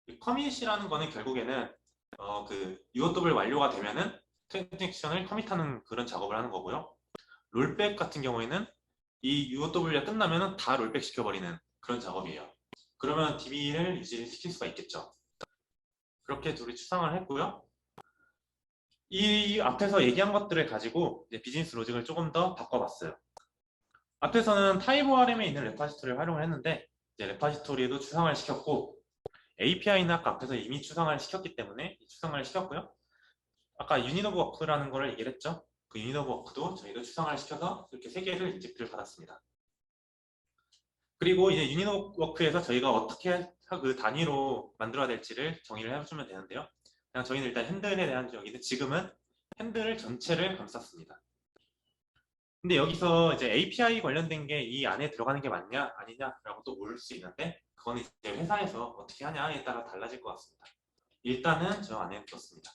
이 커밋이라는 거는 결국에는 그 UOW 완료가 되면은 트랜잭션을 커밋하는 그런 작업을 하는 거고요. 롤백 같은 경우에는 이 UOW가 끝나면은 다 롤백 시켜버리는 그런 작업이에요. 그러면 DB를 유지시킬 수가 있겠죠. 그렇게 둘이 추상을 했고요. 이 앞에서 얘기한 것들을 가지고 이제 비즈니스 로직을 조금 더 바꿔봤어요. 앞에서는 타입ORM에 있는 레파지토리를 활용을 했는데 이제 레파지토리에도 추상을 시켰고 API는 아까 앞에서 이미 추상을 시켰기 때문에 추상을 시켰고요. 아까 유닛 오브 워크라는 거를 얘기를 했죠. 그 유닛 오브 워크도 저희도 추상을 시켜서 이렇게 세 개를 인젝트를 받았습니다. 그리고 이제 유닛 오브 워크에서 저희가 어떻게 그 단위로 만들어야 될지를 정의를 해주면 되는데요. 그냥 저희는 일단 핸들에 대한 여기는 지금은 핸들 전체를 감쌌습니다. 근데 여기서 이제 API 관련된 게 이 안에 들어가는 게 맞냐 아니냐라고 또 물을 수 있는데 그거는 이제 회사에서 어떻게 하냐에 따라 달라질 것 같습니다. 일단은 저 안에 뒀습니다.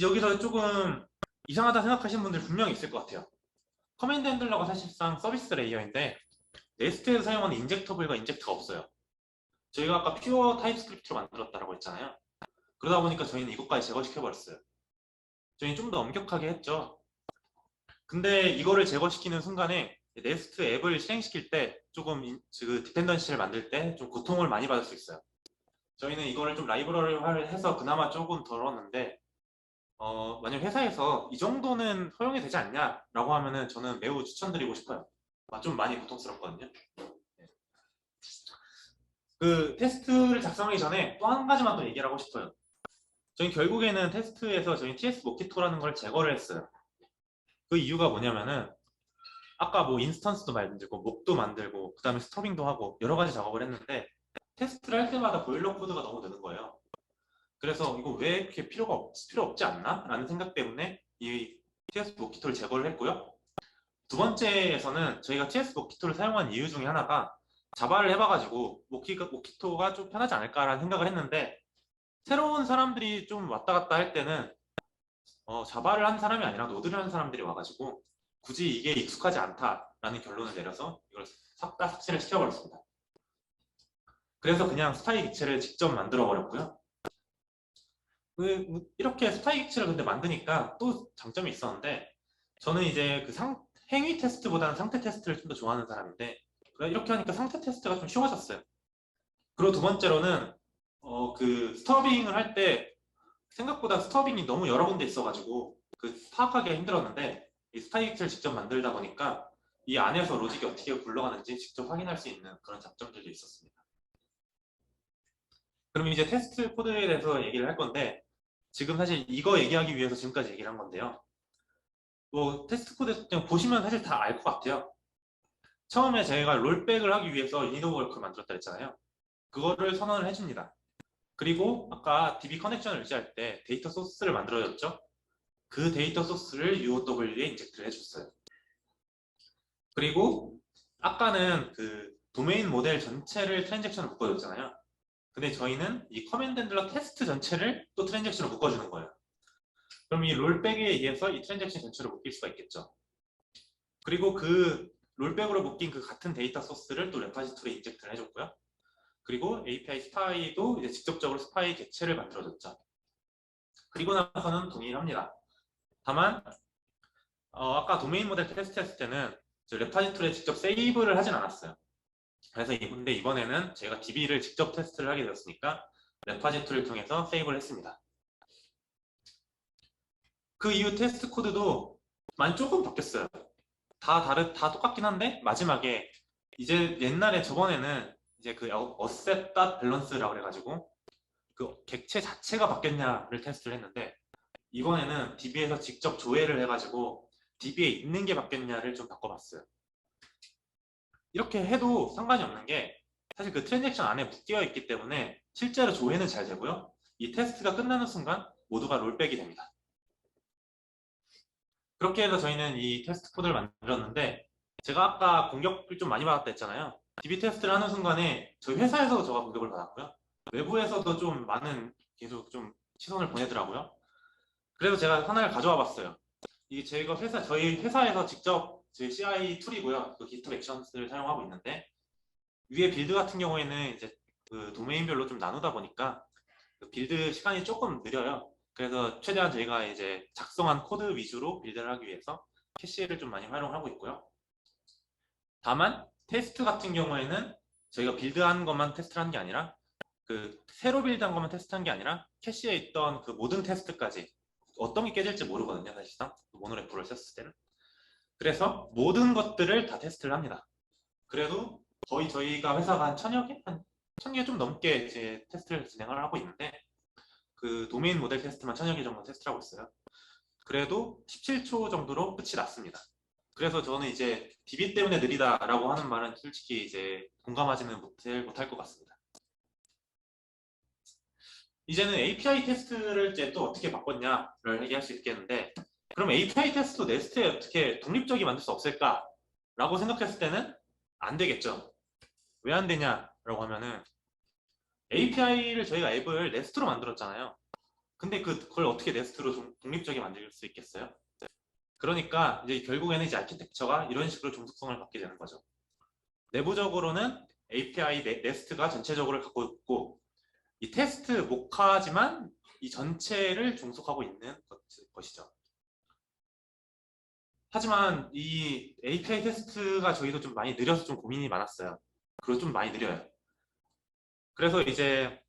여기서 조금 이상하다 생각하시는 분들 분명히 있을 것 같아요. 커맨드 핸들러가 사실상 서비스 레이어인데 네스트에서 사용하는 인젝터블과 인젝터가 없어요. 저희가 아까 퓨어 타입스크립트로 만들었다고 했잖아요. 그러다 보니까 저희는 이것까지 제거시켜버렸어요. 저희는 좀 더 엄격하게 했죠. 근데 이거를 제거시키는 순간에 네스트 앱을 실행시킬 때 조금 그 디펜던시를 만들 때 좀 고통을 많이 받을 수 있어요. 저희는 이거를 좀 라이브러리화를 해서 그나마 조금 덜었는데 만약 회사에서 이 정도는 허용이 되지 않냐라고 하면은 저는 매우 추천드리고 싶어요. 좀 많이 고통스럽거든요. 그 테스트를 작성하기 전에 또 한 가지만 더 얘기를 하고 싶어요. 저희 결국에는 테스트에서 저희 TS 모키토라는 걸 제거를 했어요. 그 이유가 뭐냐면은 아까 뭐 인스턴스도 만들고 목도 만들고 그 다음에 스토빙도 하고 여러 가지 작업을 했는데 테스트를 할 때마다 보일러 코드가 너무 느는 거예요. 그래서 이거 왜 이렇게 필요 없지 않나? 라는 생각 때문에 이 TS 모키토를 제거를 했고요. 두 번째에서는 저희가 TS 모키토를 사용한 이유 중에 하나가 자바를 해봐가지고 모키토가 좀 편하지 않을까라는 생각을 했는데 새로운 사람들이 좀 왔다 갔다 할 때는 자바를 한 사람이 아니라 노드를 한 사람들이 와가지고 굳이 이게 익숙하지 않다라는 결론을 내려서 이걸 싹 다 삭제를 시켜버렸습니다. 그래서 그냥 스타일 기체를 직접 만들어 버렸고요. 이렇게 스타일 기체를 근데 만드니까 또 장점이 있었는데 저는 이제 그 행위 테스트보다는 상태 테스트를 좀 더 좋아하는 사람인데 이렇게 하니까 상태 테스트가 좀 쉬워졌어요. 그리고 두 번째로는 그 스터빙을 할 때 생각보다 스터빙이 너무 여러 군데 있어가지고 그 파악하기가 힘들었는데 이 스타일 기체를 직접 만들다 보니까 이 안에서 로직이 어떻게 굴러가는지 직접 확인할 수 있는 그런 장점들도 있었습니다. 그럼 이제 테스트 코드에 대해서 얘기를 할 건데 지금 사실 이거 얘기하기 위해서 지금까지 얘기를 한 건데요. 뭐 테스트 코드 그냥 보시면 사실 다 알 것 같아요. 처음에 제가 롤백을 하기 위해서 유닛 오브 워크를 만들었다 했잖아요. 그거를 선언을 해줍니다. 그리고 아까 DB 커넥션을 유지할 때 데이터 소스를 만들어줬죠. 그 데이터 소스를 UOW에 인젝트를 해줬어요. 그리고 아까는 그 도메인 모델 전체를 트랜잭션을 묶어줬잖아요. 근데 저희는 이 커맨드 핸들러 테스트 전체를 또 트랜잭션으로 묶어주는 거예요. 그럼 이 롤백에 의해서 이 트랜잭션 전체를 묶일 수가 있겠죠. 그리고 그 롤백으로 묶인 그 같은 데이터 소스를 또 레파지토리에 인젝트를 해줬고요. 그리고 API 스파이도 이제 직접적으로 스파이 객체를 만들어줬죠. 그리고 나서는 동일합니다. 다만 아까 도메인 모델 테스트 했을 때는 레파지토리에 직접 세이브를 하진 않았어요. 그래서 근데 이번에는 제가 DB를 직접 테스트를 하게 되었으니까 레파지토리를 통해서 세이브를 했습니다. 그 이후 테스트 코드도 많이 조금 바뀌었어요. 다 똑같긴 한데 마지막에 이제 저번에는 이제 그 asset.balance라고 해가지고 그 객체 자체가 바뀌었냐를 테스트를 했는데 이번에는 DB에서 직접 조회를 해가지고 DB에 있는 게 바뀌었냐를 좀 바꿔봤어요. 이렇게 해도 상관이 없는 게 사실 그 트랜잭션 안에 묶여 있기 때문에 실제로 조회는 잘 되고요. 이 테스트가 끝나는 순간 모두가 롤백이 됩니다. 그렇게 해서 저희는 이 테스트 코드를 만들었는데 제가 아까 공격을 좀 많이 받았다 했잖아요. DB 테스트를 하는 순간에 저희 회사에서도 저가 공격을 받았고요. 외부에서도 좀 많은 계속 좀 시선을 보내더라고요. 그래서 제가 하나를 가져와 봤어요. 이게 저희 회사에서 직접 저희 CI 툴이고요. 그 GitHub 액션스를 사용하고 있는데 위에 빌드 같은 경우에는 이제 그 도메인별로 좀 나누다 보니까 그 빌드 시간이 조금 느려요. 그래서 최대한 저희가 이제 작성한 코드 위주로 빌드를 하기 위해서 캐시를 좀 많이 활용하고 있고요. 다만 테스트 같은 경우에는 저희가 빌드한 것만 테스트를 한 게 아니라 그 새로 빌드한 것만 테스트한 게 아니라 캐시에 있던 그 모든 테스트까지 어떤 게 깨질지 모르거든요, 사실상 모노레포를 썼을 때는. 그래서 모든 것들을 다 테스트를 합니다. 그래도 거의 저희가 회사가 한 1000여 개? 한 1000개 좀 넘게 이제 테스트를 진행을 하고 있는데 그 도메인 모델 테스트만 1000여 개 정도 테스트를 하고 있어요. 그래도 17초 정도로 끝이 났습니다. 그래서 저는 이제 DB 때문에 느리다라고 하는 말은 솔직히 이제 공감하지는 못할 것 같습니다. 이제는 API 테스트를 이제 또 어떻게 바꿨냐를 얘기할 수 있겠는데 그럼 API 테스트도 네스트에 어떻게 독립적이 만들 수 없을까라고 생각했을 때는 안 되겠죠. 왜 안 되냐라고 하면은 API를 저희가 앱을 네스트로 만들었잖아요. 근데 그걸 어떻게 네스트로 독립적이 만들 수 있겠어요? 그러니까 이제 결국에는 이제 아키텍처가 이런 식으로 종속성을 갖게 되는 거죠. 내부적으로는 API 네스트가 전체적으로 갖고 있고 이 테스트 모카지만 이 전체를 종속하고 있는 것이죠. 하지만 이 API 테스트가 저희도 좀 많이 느려서 좀 고민이 많았어요. 그리고 좀 많이 느려요. 그래서 이제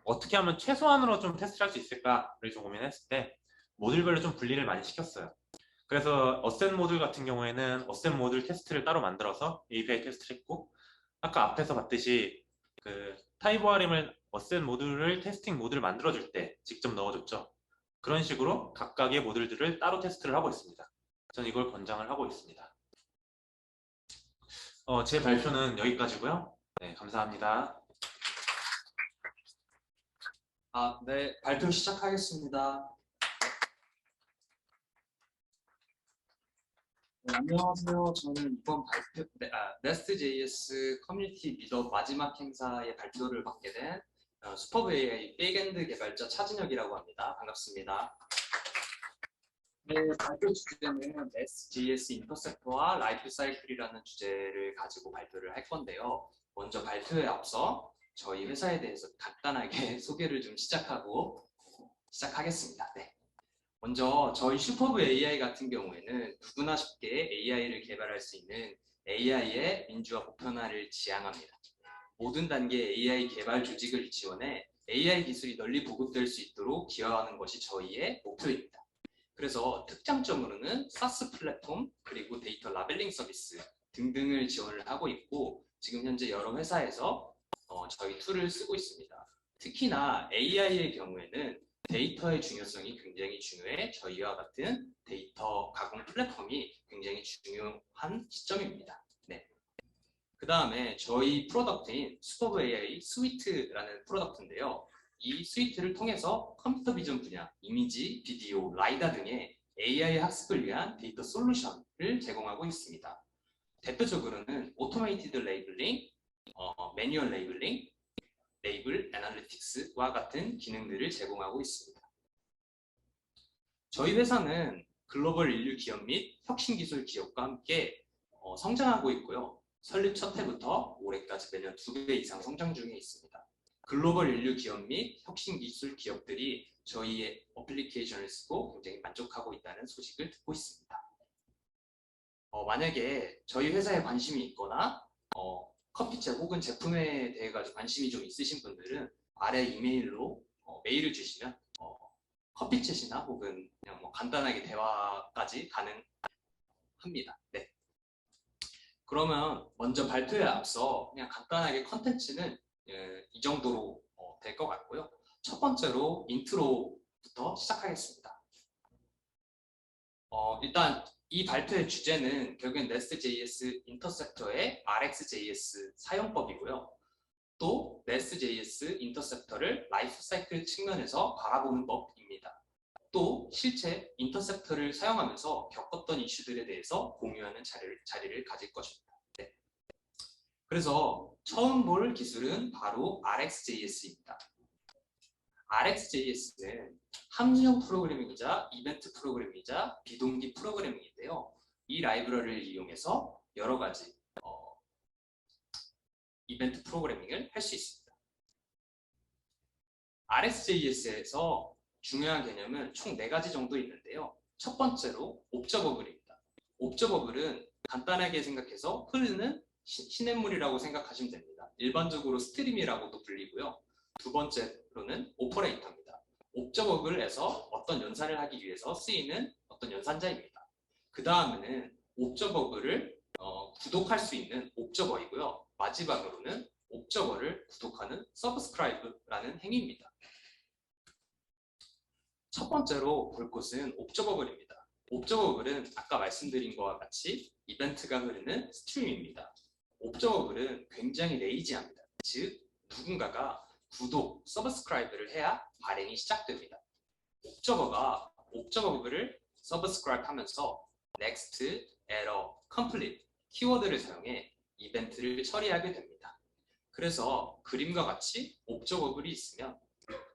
어떻게 하면 최소한으로 좀 테스트를 할 수 있을까를 좀 고민했을 때 모듈별로 좀 분리를 많이 시켰어요. 그래서 어셈 모듈 같은 경우에는 어셈 모듈 테스트를 따로 만들어서 API 테스트를 했고 아까 앞에서 봤듯이 그 타입ORM을 어셈 모듈을 테스팅 모듈을 만들어줄 때 직접 넣어줬죠. 그런 식으로 각각의 모듈들을 따로 테스트를 하고 있습니다. 저는 이걸 권장을 하고 있습니다. 제 발표는 여기까지고요. 네, 감사합니다. 네, 발표 시작하겠습니다. 네, 안녕하세요. 저는 이번 Nest.js 커뮤니티 미더 마지막 행사의 발표를 맡게 된 슈퍼브 AI 백엔드 개발자 차진혁이라고 합니다. 반갑습니다. 네, 발표 주제는 Nest.js 인터셉터와 라이프 사이클이라는 주제를 가지고 발표를 할 건데요. 먼저 발표에 앞서 저희 회사에 대해서 간단하게 소개를 좀 시작하겠습니다. 네. 먼저 저희 슈퍼브 AI 같은 경우에는 누구나 쉽게 AI를 개발할 수 있는 AI의 민주화 보편화를 지향합니다. 모든 단계 AI 개발 조직을 지원해 AI 기술이 널리 보급될 수 있도록 기여하는 것이 저희의 목표입니다. 그래서 특장점으로는 SaaS 플랫폼, 그리고 데이터 라벨링 서비스 등등을 지원을 하고 있고 지금 현재 여러 회사에서 저희 툴을 쓰고 있습니다. 특히나 AI의 경우에는 데이터의 중요성이 굉장히 중요해 저희와 같은 데이터 가공 플랫폼이 굉장히 중요한 시점입니다. 네. 그 다음에 저희 프로덕트인 슈퍼브 AI 스위트라는 프로덕트인데요. 이 스위트를 통해서 컴퓨터 비전 분야, 이미지, 비디오, 라이다 등의 AI 학습을 위한 데이터 솔루션을 제공하고 있습니다. 대표적으로는 오토메이티드 레이블링, 매뉴얼 레이블링, 레이블 애널리틱스와 같은 기능들을 제공하고 있습니다. 저희 회사는 글로벌 인류 기업 및 혁신기술 기업과 함께 성장하고 있고요. 설립 첫 해부터 올해까지 매년 2배 이상 성장 중에 있습니다. 글로벌 인류 기업 및 혁신기술 기업들이 저희의 어플리케이션을 쓰고 굉장히 만족하고 있다는 소식을 듣고 있습니다. 만약에 저희 회사에 관심이 있거나 커피챗 혹은 제품에 대해 가지고 관심이 좀 있으신 분들은 아래 이메일로 메일을 주시면 커피챗이나 혹은 그냥 뭐 간단하게 대화까지 가능합니다. 네. 그러면 먼저 발표에 앞서 그냥 간단하게 컨텐츠는 이 정도로 될 것 같고요. 첫 번째로 인트로부터 시작하겠습니다. 일단 이 발표의 주제는 결국엔 Nest.js 인터셉터의 RxJS 사용법이고요. 또 Nest.js 인터셉터를 라이프 사이클 측면에서 바라보는 법입니다. 또 실제 인터셉터를 사용하면서 겪었던 이슈들에 대해서 공유하는 자리를 가질 것입니다. 네. 그래서 처음 볼 기술은 바로 RxJS입니다. RxJS는 함수형 프로그래밍이자 이벤트 프로그래밍이자 비동기 프로그래밍인데요. 이 라이브러리를 이용해서 여러 가지 이벤트 프로그래밍을 할 수 있습니다. RxJS에서 중요한 개념은 총 4가지 정도 있는데요. 첫 번째로 옵저버블입니다. 옵저버블은 간단하게 생각해서 흐르는 시냇물이라고 생각하시면 됩니다. 일반적으로 스트림이라고도 불리고요. 두 번째로는 오퍼레이터입니다. 옵저버블에서 어떤 연산을 하기 위해서 쓰이는 어떤 연산자입니다. 그 다음에는 옵저버블을 구독할 수 있는 옵저버이고요. 마지막으로는 옵저버를 구독하는 서브스크라이브라는 행위입니다. 첫 번째로 볼 것은 옵저버블입니다. 옵저버블은 아까 말씀드린 것과 같이 이벤트가 흐르는 스트림입니다. 옵저버블은 굉장히 레이지합니다. 즉, 누군가가 구독, 서브스크라이브를 해야 발행이 시작됩니다. 옵저버블을 서브스크라이브 하면서 next, error, complete 키워드를 사용해 이벤트를 처리하게 됩니다. 그래서 그림과 같이 옵저버블이 있으면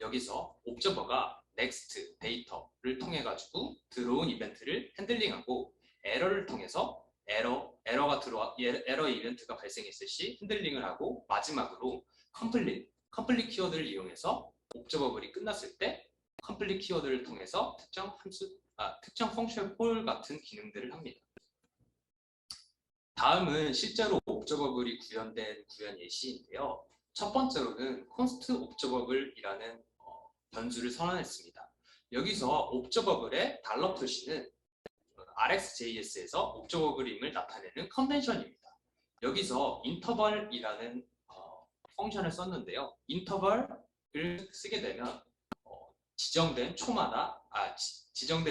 여기서 옵저버가 next 데이터를 통해 가지고 들어온 이벤트를 핸들링하고 에러를 통해서 에러 이벤트가 발생했을 시 핸들링을 하고 마지막으로 complete 키워드를 이용해서 옵저버블이 끝났을 때 complete 키워드를 통해서 특정 펑션 콜 같은 기능들을 합니다. 다음은 실제로 옵저버블이 구현된 구현 예시인데요. 첫 번째로는 const observable이라는 변수를 선언했습니다. 여기서 observable의 달러 표시는 RxJS에서 observable임을 나타내는 컨벤션입니다. 여기서 interval이라는 펑션을 썼는데요. interval을 쓰게 되면 지정된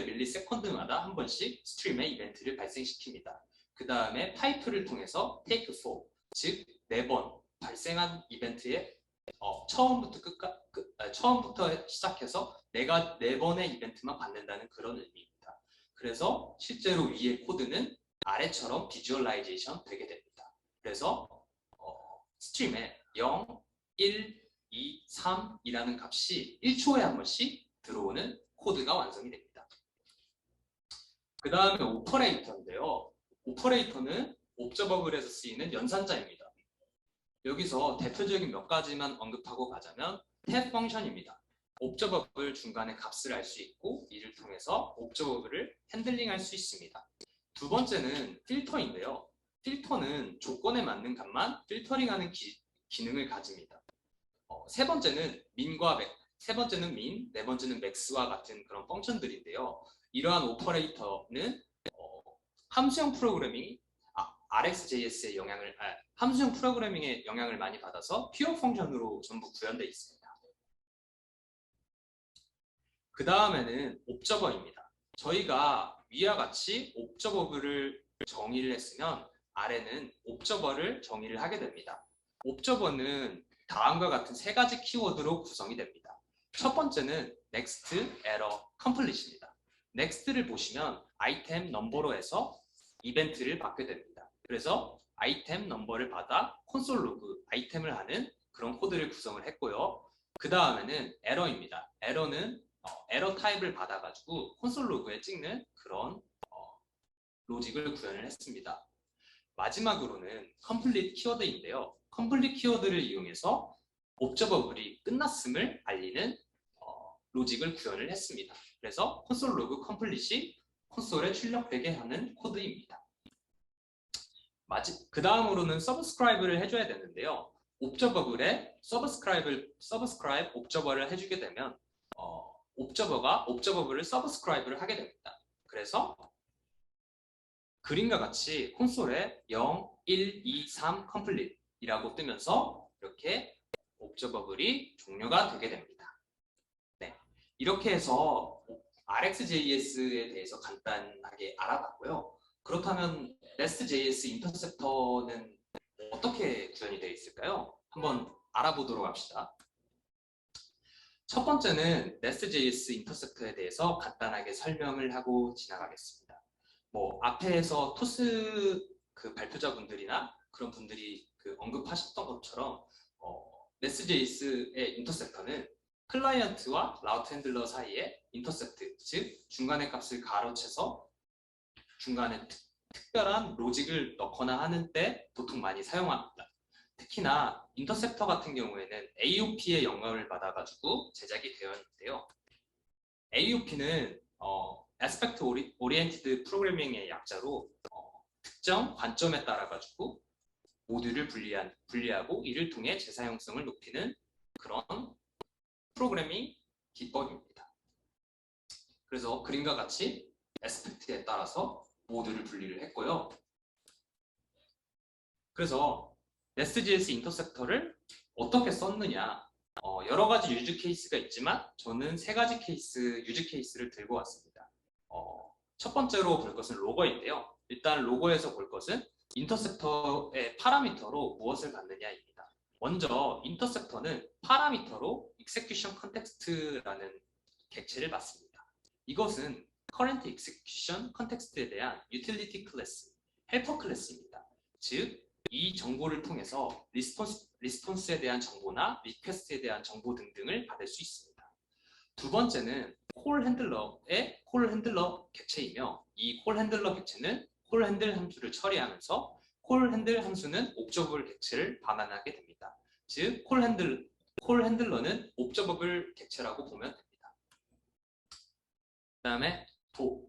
밀리세컨드마다 한 번씩 스트림의 이벤트를 발생시킵니다. 그 다음에 파이프를 통해서 take for, 즉 4번 발생한 이벤트의 처음부터 시작해서 내가 4번의 이벤트만 받는다는 그런 의미입니다. 그래서 실제로 위의 코드는 아래처럼 비주얼라이제이션 되게 됩니다. 그래서 스트림에 0, 1, 2, 3이라는 값이 1초에 한 번씩 들어오는 코드가 완성이 됩니다. 그 다음에 오퍼레이터인데요. 오퍼레이터는 옵저버블에서 쓰이는 연산자입니다. 여기서 대표적인 몇 가지만 언급하고 가자면 탭 펑션입니다. 옵저버블 중간에 값을 알 수 있고 이를 통해서 옵저버블을 핸들링할 수 있습니다. 두 번째는 필터인데요. 필터는 조건에 맞는 값만 필터링하는 기능을 가집니다. 세 번째는 민, 네 번째는 맥스와 같은 그런 펑션들인데요. 이러한 오퍼레이터는 함수형 프로그래밍이 RxJS의 함수형 프로그래밍의 영향을 많이 받아서 퓨어 펑션으로 전부 구현되어 있습니다. 그 다음에는 옵저버입니다. 저희가 위와 같이 옵저버블을 정의를 했으면 아래는 옵저버를 정의를 하게 됩니다. 옵저버는 다음과 같은 3가지 키워드로 구성이 됩니다. 첫 번째는 next, error, complete입니다. next를 보시면 아이템 넘버로 해서 이벤트를 받게 됩니다. 그래서 아이템 넘버를 받아 콘솔 로그 아이템을 하는 그런 코드를 구성을 했고요. 그 다음에는 에러입니다. 에러는 에러 타입을 받아가지고 콘솔 로그에 찍는 그런 로직을 구현을 했습니다. 마지막으로는 complete 키워드인데요. complete 키워드를 이용해서 옵저버블이 끝났음을 알리는 로직을 구현을 했습니다. 그래서 콘솔 로그 complete이 콘솔에 출력되게 하는 코드입니다. 그 다음으로는 서브스크라이브를 해줘야 되는데요. 옵저버블에 서브스크라이브 옵저버를 해주게 되면 옵저버가 옵저버블을 서브스크라이브를 하게 됩니다. 그래서 그림과 같이 콘솔에 0, 1, 2, 3 complete 이라고 뜨면서 이렇게 옵저버블이 종료가 되게 됩니다. 네, 이렇게 해서 RxJS에 대해서 간단하게 알아봤고요. 그렇다면 REST.js 인터셉터는 어떻게 구현이 되어 있을까요? 한번 알아보도록 합시다. 첫 번째는 REST.js 인터셉터에 대해서 간단하게 설명을 하고 지나가겠습니다. 앞에서 토스 발표자분들이나 그런 분들이 언급하셨던 것처럼 Nest.js의 인터셉터는 클라이언트와 라우트 핸들러 사이에 인터셉트, 즉 중간의 값을 가로채서 중간에 특별한 로직을 넣거나 하는 때 보통 많이 사용합니다. 특히나 인터셉터 같은 경우에는 AOP의 영향을 받아가지고 제작이 되어 있는데요. AOP는 Aspect Oriented Programming의 약자로 특정 관점에 따라 가지고 모듈을 분리하고 이를 통해 재사용성을 높이는 그런 프로그래밍 기법입니다. 그래서 그림과 같이 Aspect에 따라서 모듈을 분리를 했고요. 그래서 Nest.js 인터셉터를 어떻게 썼느냐, 여러 가지 유즈 케이스가 있지만 저는 세 가지 유즈 케이스를 들고 왔습니다. 첫 번째로 볼 것은 로거인데요. 일단 로거에서 볼 것은 인터셉터의 파라미터로 무엇을 갖느냐입니다. 먼저 인터셉터는 파라미터로 execution context라는 객체를 받습니다. 이것은 current execution context에 대한 utility class, helper class입니다. 즉, 이 정보를 통해서 리스폰스에 대한 정보나 리퀘스트에 대한 정보 등등을 받을 수 있습니다. 두 번째는 콜 핸들러 객체이며 이 콜 핸들러 객체는 콜 핸들 함수를 처리하면서 콜 핸들 함수는 옵저버블 객체를 반환하게 됩니다. 즉, 콜 핸들러는 옵저버블 객체라고 보면 됩니다. 그 다음에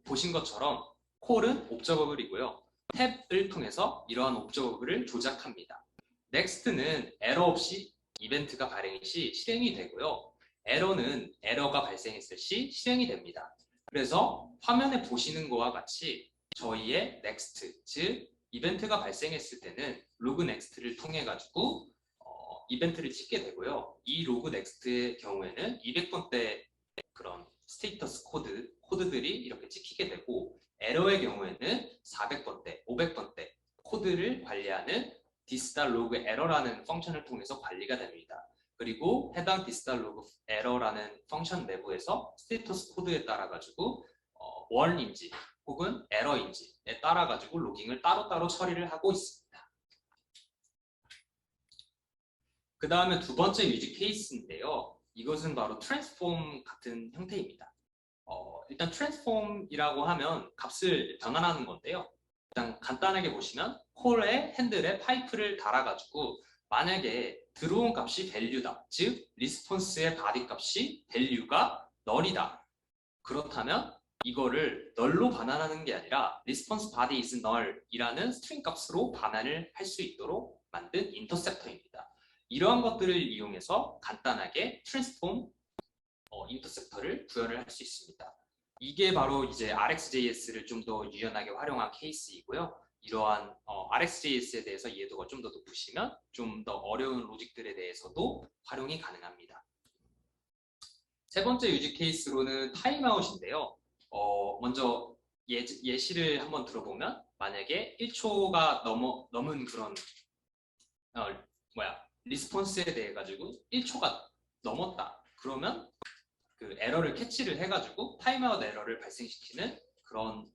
보신 것처럼 콜은 옵저버블이고요. 탭을 통해서 이러한 옵저버블을 조작합니다. 넥스트는 에러 없이 이벤트가 발생 시 실행이 되고요. 에러가 발생했을 시 실행이 됩니다. 그래서 화면에 보시는 것과 같이 저희의 넥스트, 즉 이벤트가 발생했을 때는 로그 넥스트를 통해 가지고 이벤트를 찍게 되고요. 이 로그 넥스트의 경우에는 200번대 그런 스테이터스 코드들이 이렇게 찍히게 되고, 에러의 경우에는 400번대, 500번대 코드를 관리하는 디스달로그 에러라는 펑션을 통해서 관리가 됩니다. 그리고 해당 디스달로그 에러라는 펑션 내부에서 스테이터스 코드에 따라 가지고 원인지 혹은 에러인지에 따라 가지고 로깅을 따로따로 처리를 하고 있습니다. 그 다음에 두 번째 유즈 케이스인데요. 이것은 바로 트랜스폼 같은 형태입니다. 일단 트랜스폼이라고 하면 값을 변환하는 건데요. 일단 간단하게 보시면 콜의 핸들에 파이프를 달아가지고 만약에 들어온 값이 밸류다, 즉 리스폰스의 바디 값이 밸류가 널이다. 그렇다면 이거를 널로 반환하는 게 아니라 response body is null이라는 스트링 값으로 반환을 할 수 있도록 만든 인터셉터입니다. 이러한 것들을 이용해서 간단하게 트랜스폼 인터셉터를 구현을 할 수 있습니다. 이게 바로 이제 RxJS를 좀 더 유연하게 활용한 케이스이고요. 이러한 RxJS에 대해서 이해도가 좀 더 높으시면 좀 더 어려운 로직들에 대해서도 활용이 가능합니다. 세 번째 유즈 케이스로는 타임아웃인데요. 먼저 예시를 한번 들어보면 만약에 1초가 넘은 그런 리스폰스에 대해 가지고 1초가 넘었다. 그러면 그 에러를 캐치를 해가지고 타임아웃 에러를 발생시키는 그런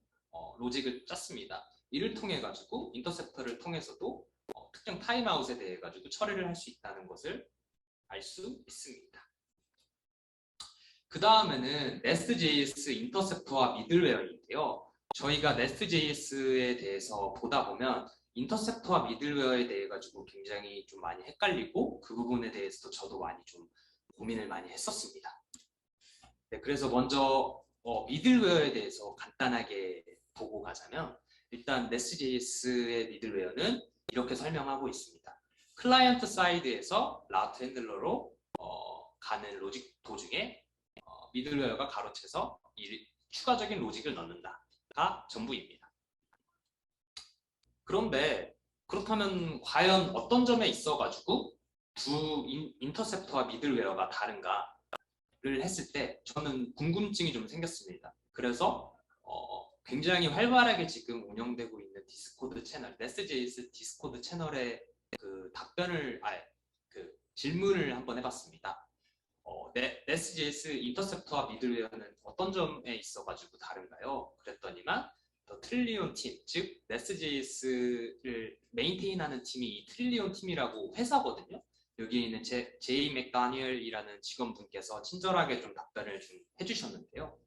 로직을 짰습니다. 이를 통해 가지고 인터셉터를 통해서도 특정 타임아웃에 대해 가지고 처리를 할 수 있다는 것을 알 수 있습니다. 그 다음에는 Nest.js 인터셉터와 미들웨어인데요. 저희가 Nest.js에 대해서 보다 보면 인터셉터와 미들웨어에 대해 가지고 굉장히 좀 많이 헷갈리고 그 부분에 대해서도 저도 많이 좀 고민을 많이 했었습니다. 네, 그래서 먼저 미들웨어에 대해서 간단하게 보고 가자면 일단 Nest.js의 미들웨어는 이렇게 설명하고 있습니다. 클라이언트 사이드에서 라우트 핸들러로 가는 로직 도중에 미들웨어가 가로채서 추가적인 로직을 넣는다가 전부입니다. 그런데 그렇다면 과연 어떤 점에 있어가지고 두 인터셉터와 미들웨어가 다른가를 했을 때 저는 궁금증이 좀 생겼습니다. 그래서 굉장히 활발하게 지금 운영되고 있는 디스코드 채널, Nest.js 디스코드 채널에 그 질문을 한번 해봤습니다. Nest.js 인터셉터와 미들웨어는 어떤 점에 있어가지고 다른가요? 그랬더니만 더 트릴리온 팀, 즉 Nest.js를 메인테인하는 팀이 이 트릴리온 팀이라고 회사거든요. 여기에 있는 제이 맥다니엘이라는 직원분께서 친절하게 좀 답변을 좀 해주셨는데요.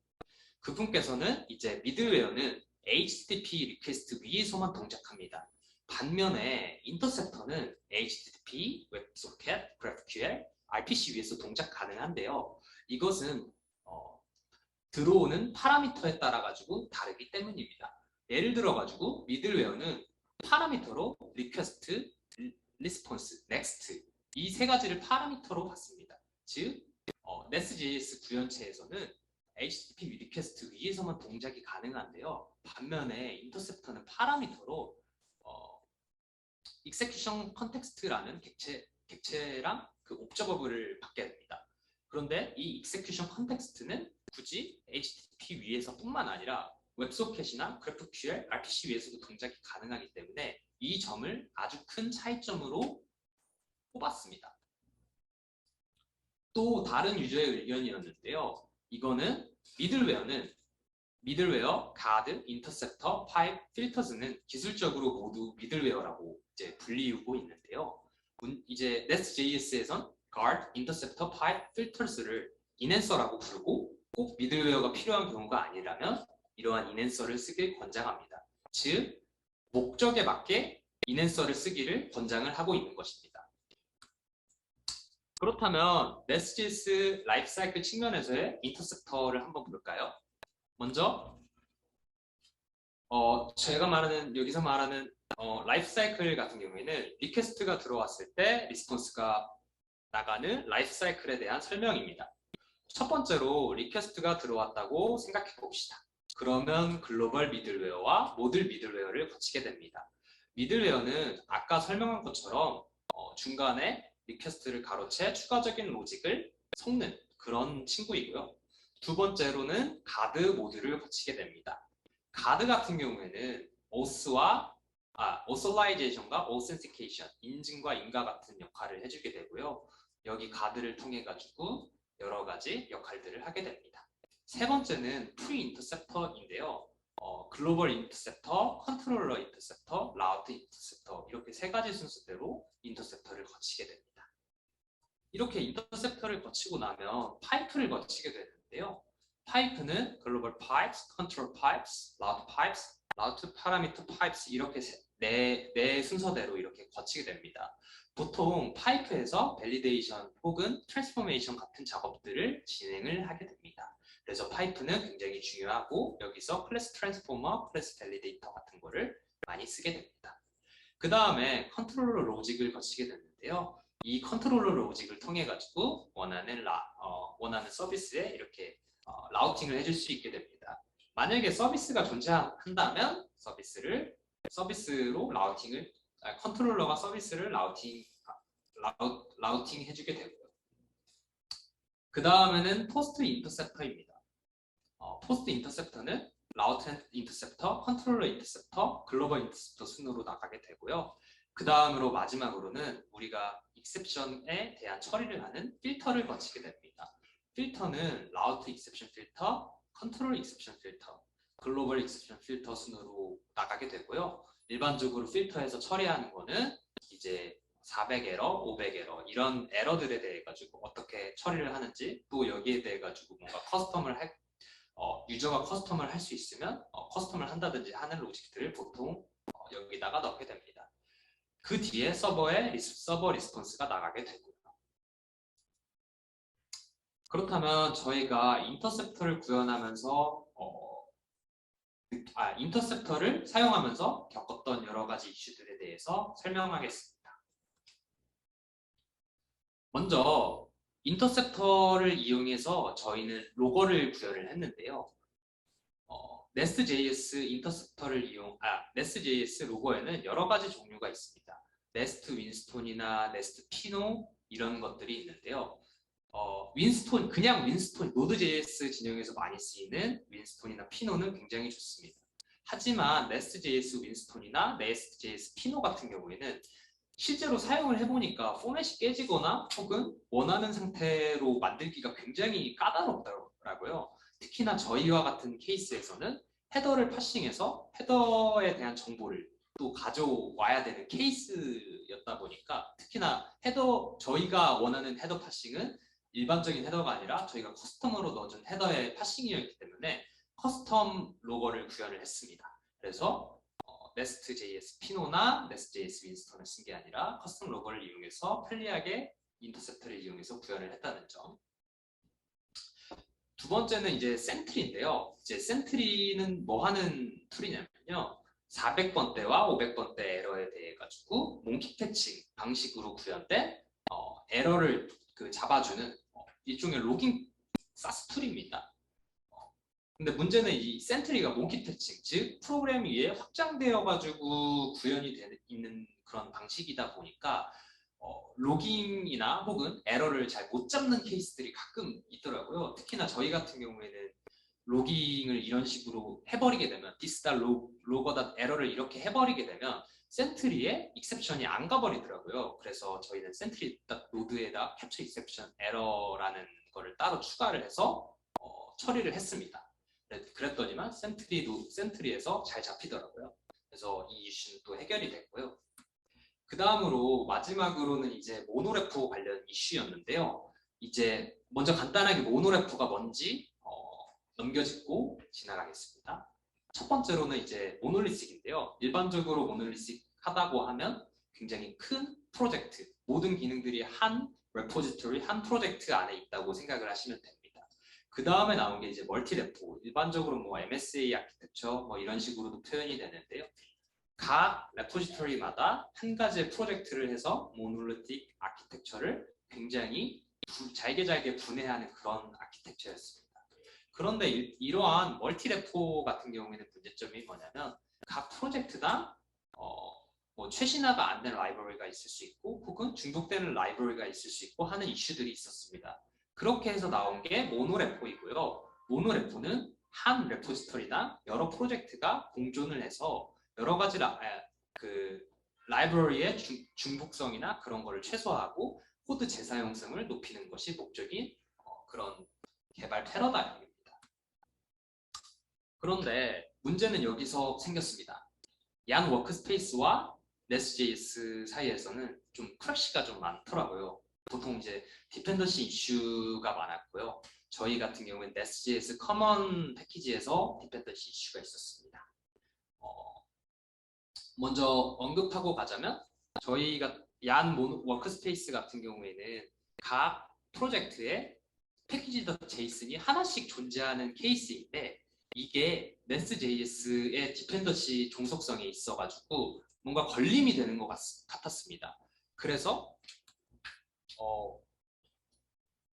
그분께서는 이제 미들웨어는 HTTP 리퀘스트 위에서만 동작합니다. 반면에 인터셉터는 HTTP, 웹소켓, GraphQL, RPC 위에서 동작 가능한데요. 이것은 들어오는 파라미터에 따라 가지고 다르기 때문입니다. 예를 들어 가지고 미들웨어는 파라미터로 리퀘스트, 리스폰스, 넥스트 이 세 가지를 파라미터로 받습니다. 즉 Nest.js 구현체에서는 HTTP 리퀘스트 위에서만 동작이 가능한데요. 반면에 인터셉터는 파라미터로 execution context라는 객체랑 그 옵저버블을 받게 됩니다. 그런데 이 execution context는 굳이 HTTP 위에서뿐만 아니라 웹소켓이나 GraphQL, RPC 위에서도 동작이 가능하기 때문에 이 점을 아주 큰 차이점으로 꼽았습니다. 또 다른 유저의 의견이었는데요. 이거는 미들웨어, 가드, 인터셉터, 파이프, 필터즈는 기술적으로 모두 미들웨어라고 이제 불리우고 있는데요. 이제 Nest.js에선 guard, interceptor, pipe, filters를 인앤서라고 부르고 꼭 미들웨어가 필요한 경우가 아니라면 이러한 인앤서를 쓰길 권장합니다. 즉 목적에 맞게 인앤서를 쓰기를 권장을 하고 있는 것입니다. 그렇다면 Nest.js 라이프사이클 측면에서의 인터셉터를 한번 볼까요? 먼저 제가 여기서 말하는 라이프사이클 같은 경우에는 리퀘스트가 들어왔을 때 리스폰스가 나가는 라이프사이클에 대한 설명입니다. 첫 번째로 리퀘스트가 들어왔다고 생각해 봅시다. 그러면 글로벌 미들웨어와 모듈 미들웨어를 거치게 됩니다. 미들웨어는 아까 설명한 것처럼 중간에 리퀘스트를 가로채 추가적인 로직을 섞는 그런 친구이고요. 두 번째로는 가드 모듈을 거치게 됩니다. 가드 같은 경우에는 authorization과 authentication, 인증과 인가 같은 역할을 해주게 되고요. 여기 가드를 통해 가지고 여러 가지 역할들을 하게 됩니다. 세 번째는 pre-interceptor인데요. 글로벌 인터셉터, 컨트롤러 인터셉터, 라우트 인터셉터 이렇게 세 가지 순서대로 인터셉터를 거치게 됩니다. 이렇게 인터셉터를 거치고 나면 파이프를 거치게 되는데요. 파이프는 글로벌 pipes, control pipes, route pipes, route parameter pipes 이렇게 네 순서대로 이렇게 거치게 됩니다. 보통 파이프에서 밸리데이션 혹은 트랜스포메이션 같은 작업들을 진행을 하게 됩니다. 그래서 파이프는 굉장히 중요하고 여기서 클래스 트랜스포머, 클래스 밸리데이터 같은 거를 많이 쓰게 됩니다. 그 다음에 컨트롤러 로직을 거치게 되는데요. 이 컨트롤러 로직을 통해 가지고 원하는 서비스에 이렇게 라우팅을 해줄 수 있게 됩니다. 만약에 서비스가 존재한다면 서비스로 라우팅을 컨트롤러가 서비스를 라우팅 해주게 되고요. 그 다음에는 포스트 인터셉터입니다. 포스트 인터셉터는 라우트 인터셉터, 컨트롤러 인터셉터, 글로벌 인터셉터 순으로 나가게 되고요. 그 다음으로 마지막으로는 우리가 익셉션에 대한 처리를 하는 필터를 거치게 됩니다. 필터는 라우트 익셉션 필터, 컨트롤 익셉션 필터, 글로벌 익셉션 필터 순으로 나가게 되고요. 일반적으로 필터에서 처리하는 거는 이제 400에러, 500에러 이런 에러들에 대해 가지고 어떻게 처리를 하는지 또 여기에 대해 가지고 뭔가 유저가 커스텀을 할 수 있으면 커스텀을 한다든지 하는 로직들을 보통 여기다가 넣게 됩니다. 그 뒤에 서버 리스폰스가 나가게 되고요. 그렇다면 저희가 인터셉터를 구현하면서 인터셉터를 사용하면서 겪었던 여러 가지 이슈들에 대해서 설명하겠습니다. 먼저 인터셉터를 이용해서 저희는 로거를 구현을 했는데요. Nest.js Nest.js 로거에는 여러 가지 종류가 있습니다. Nest 윈스톤이나 Nest 피노 이런 것들이 있는데요. 그냥 윈스톤, Node.js 진영에서 많이 쓰이는 윈스톤이나 피노는 굉장히 좋습니다. 하지만 Nest.js 윈스톤이나 Nest.js 피노 같은 경우에는 실제로 사용을 해보니까 포맷이 깨지거나 혹은 원하는 상태로 만들기가 굉장히 까다롭더라고요. 특히나 저희와 같은 케이스에서는 헤더를 파싱해서 헤더에 대한 정보를 또 가져와야 되는 케이스였다 보니까 특히나 저희가 원하는 헤더 파싱은 일반적인 헤더가 아니라 저희가 커스텀으로 넣어준 헤더의 파싱이었기 때문에 커스텀 로거를 구현을 했습니다. 그래서 Nest.js 피노나 Nest.js 윈스턴을 쓴 게 아니라 커스텀 로거를 이용해서 편리하게 인터셉터를 이용해서 구현을 했다는 점. 두 번째는 이제 센트리인데요. 이제 센트리는 뭐 하는 툴이냐면요. 400번대와 500번대 에러에 대해 가지고 몽키 패칭 방식으로 구현된 에러를 잡아주는 일종의 로깅 사스 툴입니다. 근데 문제는 이 센트리가 몽키 패칭, 즉 프로그램 위에 확장되어 가지고 구현이 있는 그런 방식이다 보니까 로깅이나 혹은 에러를 잘 못 잡는 케이스들이 가끔 있더라고요. 특히나 저희 같은 경우에는 로깅을 이런 식으로 해버리게 되면 디스다 에러를 이렇게 해버리게 되면 센트리에 익셉션이 안 가버리더라고요. 그래서 저희는 센트리 노드에다 캡처 익셉션 에러라는 거를 따로 추가를 해서 처리를 했습니다. 그랬더니만 센트리에서 잘 잡히더라고요. 그래서 이 이슈는 또 해결이 됐고요. 그 다음으로 마지막으로는 이제 모노레포 관련 이슈였는데요. 이제 먼저 간단하게 모노레포가 뭔지 넘겨짚고 지나가겠습니다. 첫 번째로는 이제 모놀리틱인데요. 일반적으로 모놀리틱 하다고 하면 굉장히 큰 프로젝트, 모든 기능들이 한 레포지토리, 한 프로젝트 안에 있다고 생각을 하시면 됩니다. 그 다음에 나온 게 이제 멀티레포, 일반적으로 뭐 MSA 아키텍처 뭐 이런 식으로도 표현이 되는데요. 각 레포지토리마다 한 가지의 프로젝트를 해서 모놀리틱 아키텍처를 굉장히 잘게 분해하는 그런 아키텍처였습니다. 그런데 이러한 멀티레포 같은 경우에는 문제점이 뭐냐면 각 프로젝트당 뭐 최신화가 안 된 라이브러리가 있을 수 있고 혹은 중복되는 라이브러리가 있을 수 있고 하는 이슈들이 있었습니다. 그렇게 해서 나온 게 모노레포이고요. 모노레포는 한 레포지토리나 여러 프로젝트가 공존을 해서 여러 가지 라이브러리의 중복성이나 그런 거를 최소화하고 코드 재사용성을 높이는 것이 목적인 그런 개발 패러다임입니다. 그런데 문제는 여기서 생겼습니다. 얀 워크스페이스와 Nest.js 사이에서는 좀 크래시가 좀 많더라고요. 보통 이제 디펜던시 이슈가 많았고요. 저희 같은 경우는 Nest.js 커먼 패키지에서 디펜던시 이슈가 있었습니다. 먼저 언급하고 가자면 저희가 얀 워크스페이스 같은 경우에는 각 프로젝트에 패키지.json이 하나씩 존재하는 케이스인데 이게 Nest.js의 디펜던시 종속성에 있어가지고 뭔가 걸림이 되는 것 같았습니다. 그래서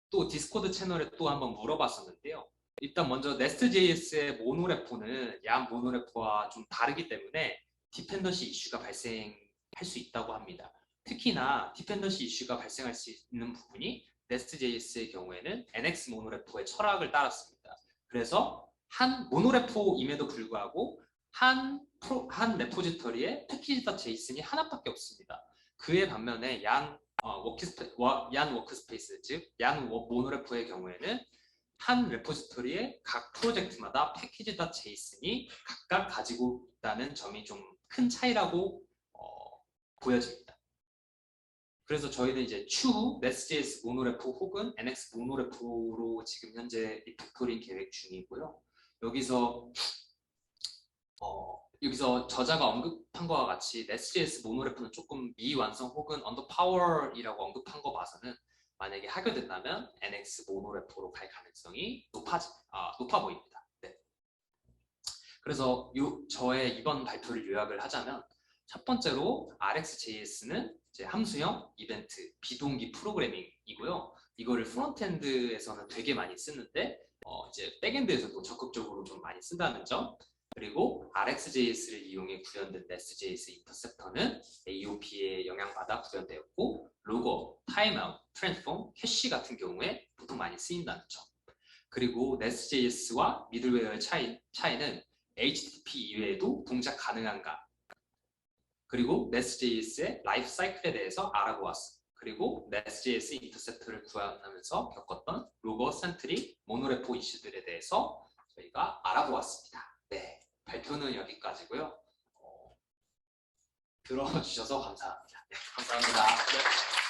또 디스코드 채널에 또 한번 물어봤었는데요. 일단 먼저 Nest.js의 모노레포는 얀 모노레포와 좀 다르기 때문에 디펜던시 이슈가 발생할 수 있다고 합니다. 특히나 디펜던시 이슈가 발생할 수 있는 부분이 Nest.js의 경우에는 NX 모노레포의 철학을 따랐습니다. 그래서 한 모노레포임에도 불구하고 한 레포지터리에 패키지.json이 하나밖에 없습니다. 그에 반면에 얀 워크스페이스, 즉 얀 모노레포의 경우에는 한 레포지토리에 각 프로젝트마다 패키지.json이 각각 가지고 있다는 점이 좀 큰 차이라고 보여집니다. 그래서 저희는 이제 추후 Nest.js 모노레포 혹은 NX 모노레포로 지금 현재 리팩토링 계획 중이고요. 여기서 저자가 언급한 것과 같이 Nest.js 모노레포는 조금 미완성 혹은 언더파워이라고 언급한 거 봐서는 만약에 하게 된다면 NX 모노레포로 갈 가능성이 높아 보입니다. 네. 그래서 저의 이번 발표를 요약을 하자면 첫 번째로 RxJS는 이제 함수형 이벤트 비동기 프로그래밍이고요. 이거를 프론트엔드에서는 되게 많이 쓰는데 이제 백엔드에서도 적극적으로 좀 많이 쓴다는 점. 그리고 RxJS를 이용해 구현된 Nest.js 인터셉터는 AOP에 영향받아 구현되었고 로거, 타임아웃, 트랜스폼, 캐시 같은 경우에 보통 많이 쓰인다는 점. 그리고 Nest.js와 미들웨어의 차이는 HTTP 이외에도 동작 가능한가. 그리고 Nest.js의 라이프 사이클에 대해서 알아보았습니다. 그리고 Nest.js 인터셉터를 구현하면서 겪었던 로거, 센트리, 모노레포 이슈들에 대해서 저희가 알아보았습니다. 네. 발표는 여기까지고요. 들어주셔서 감사합니다. 네, 감사합니다.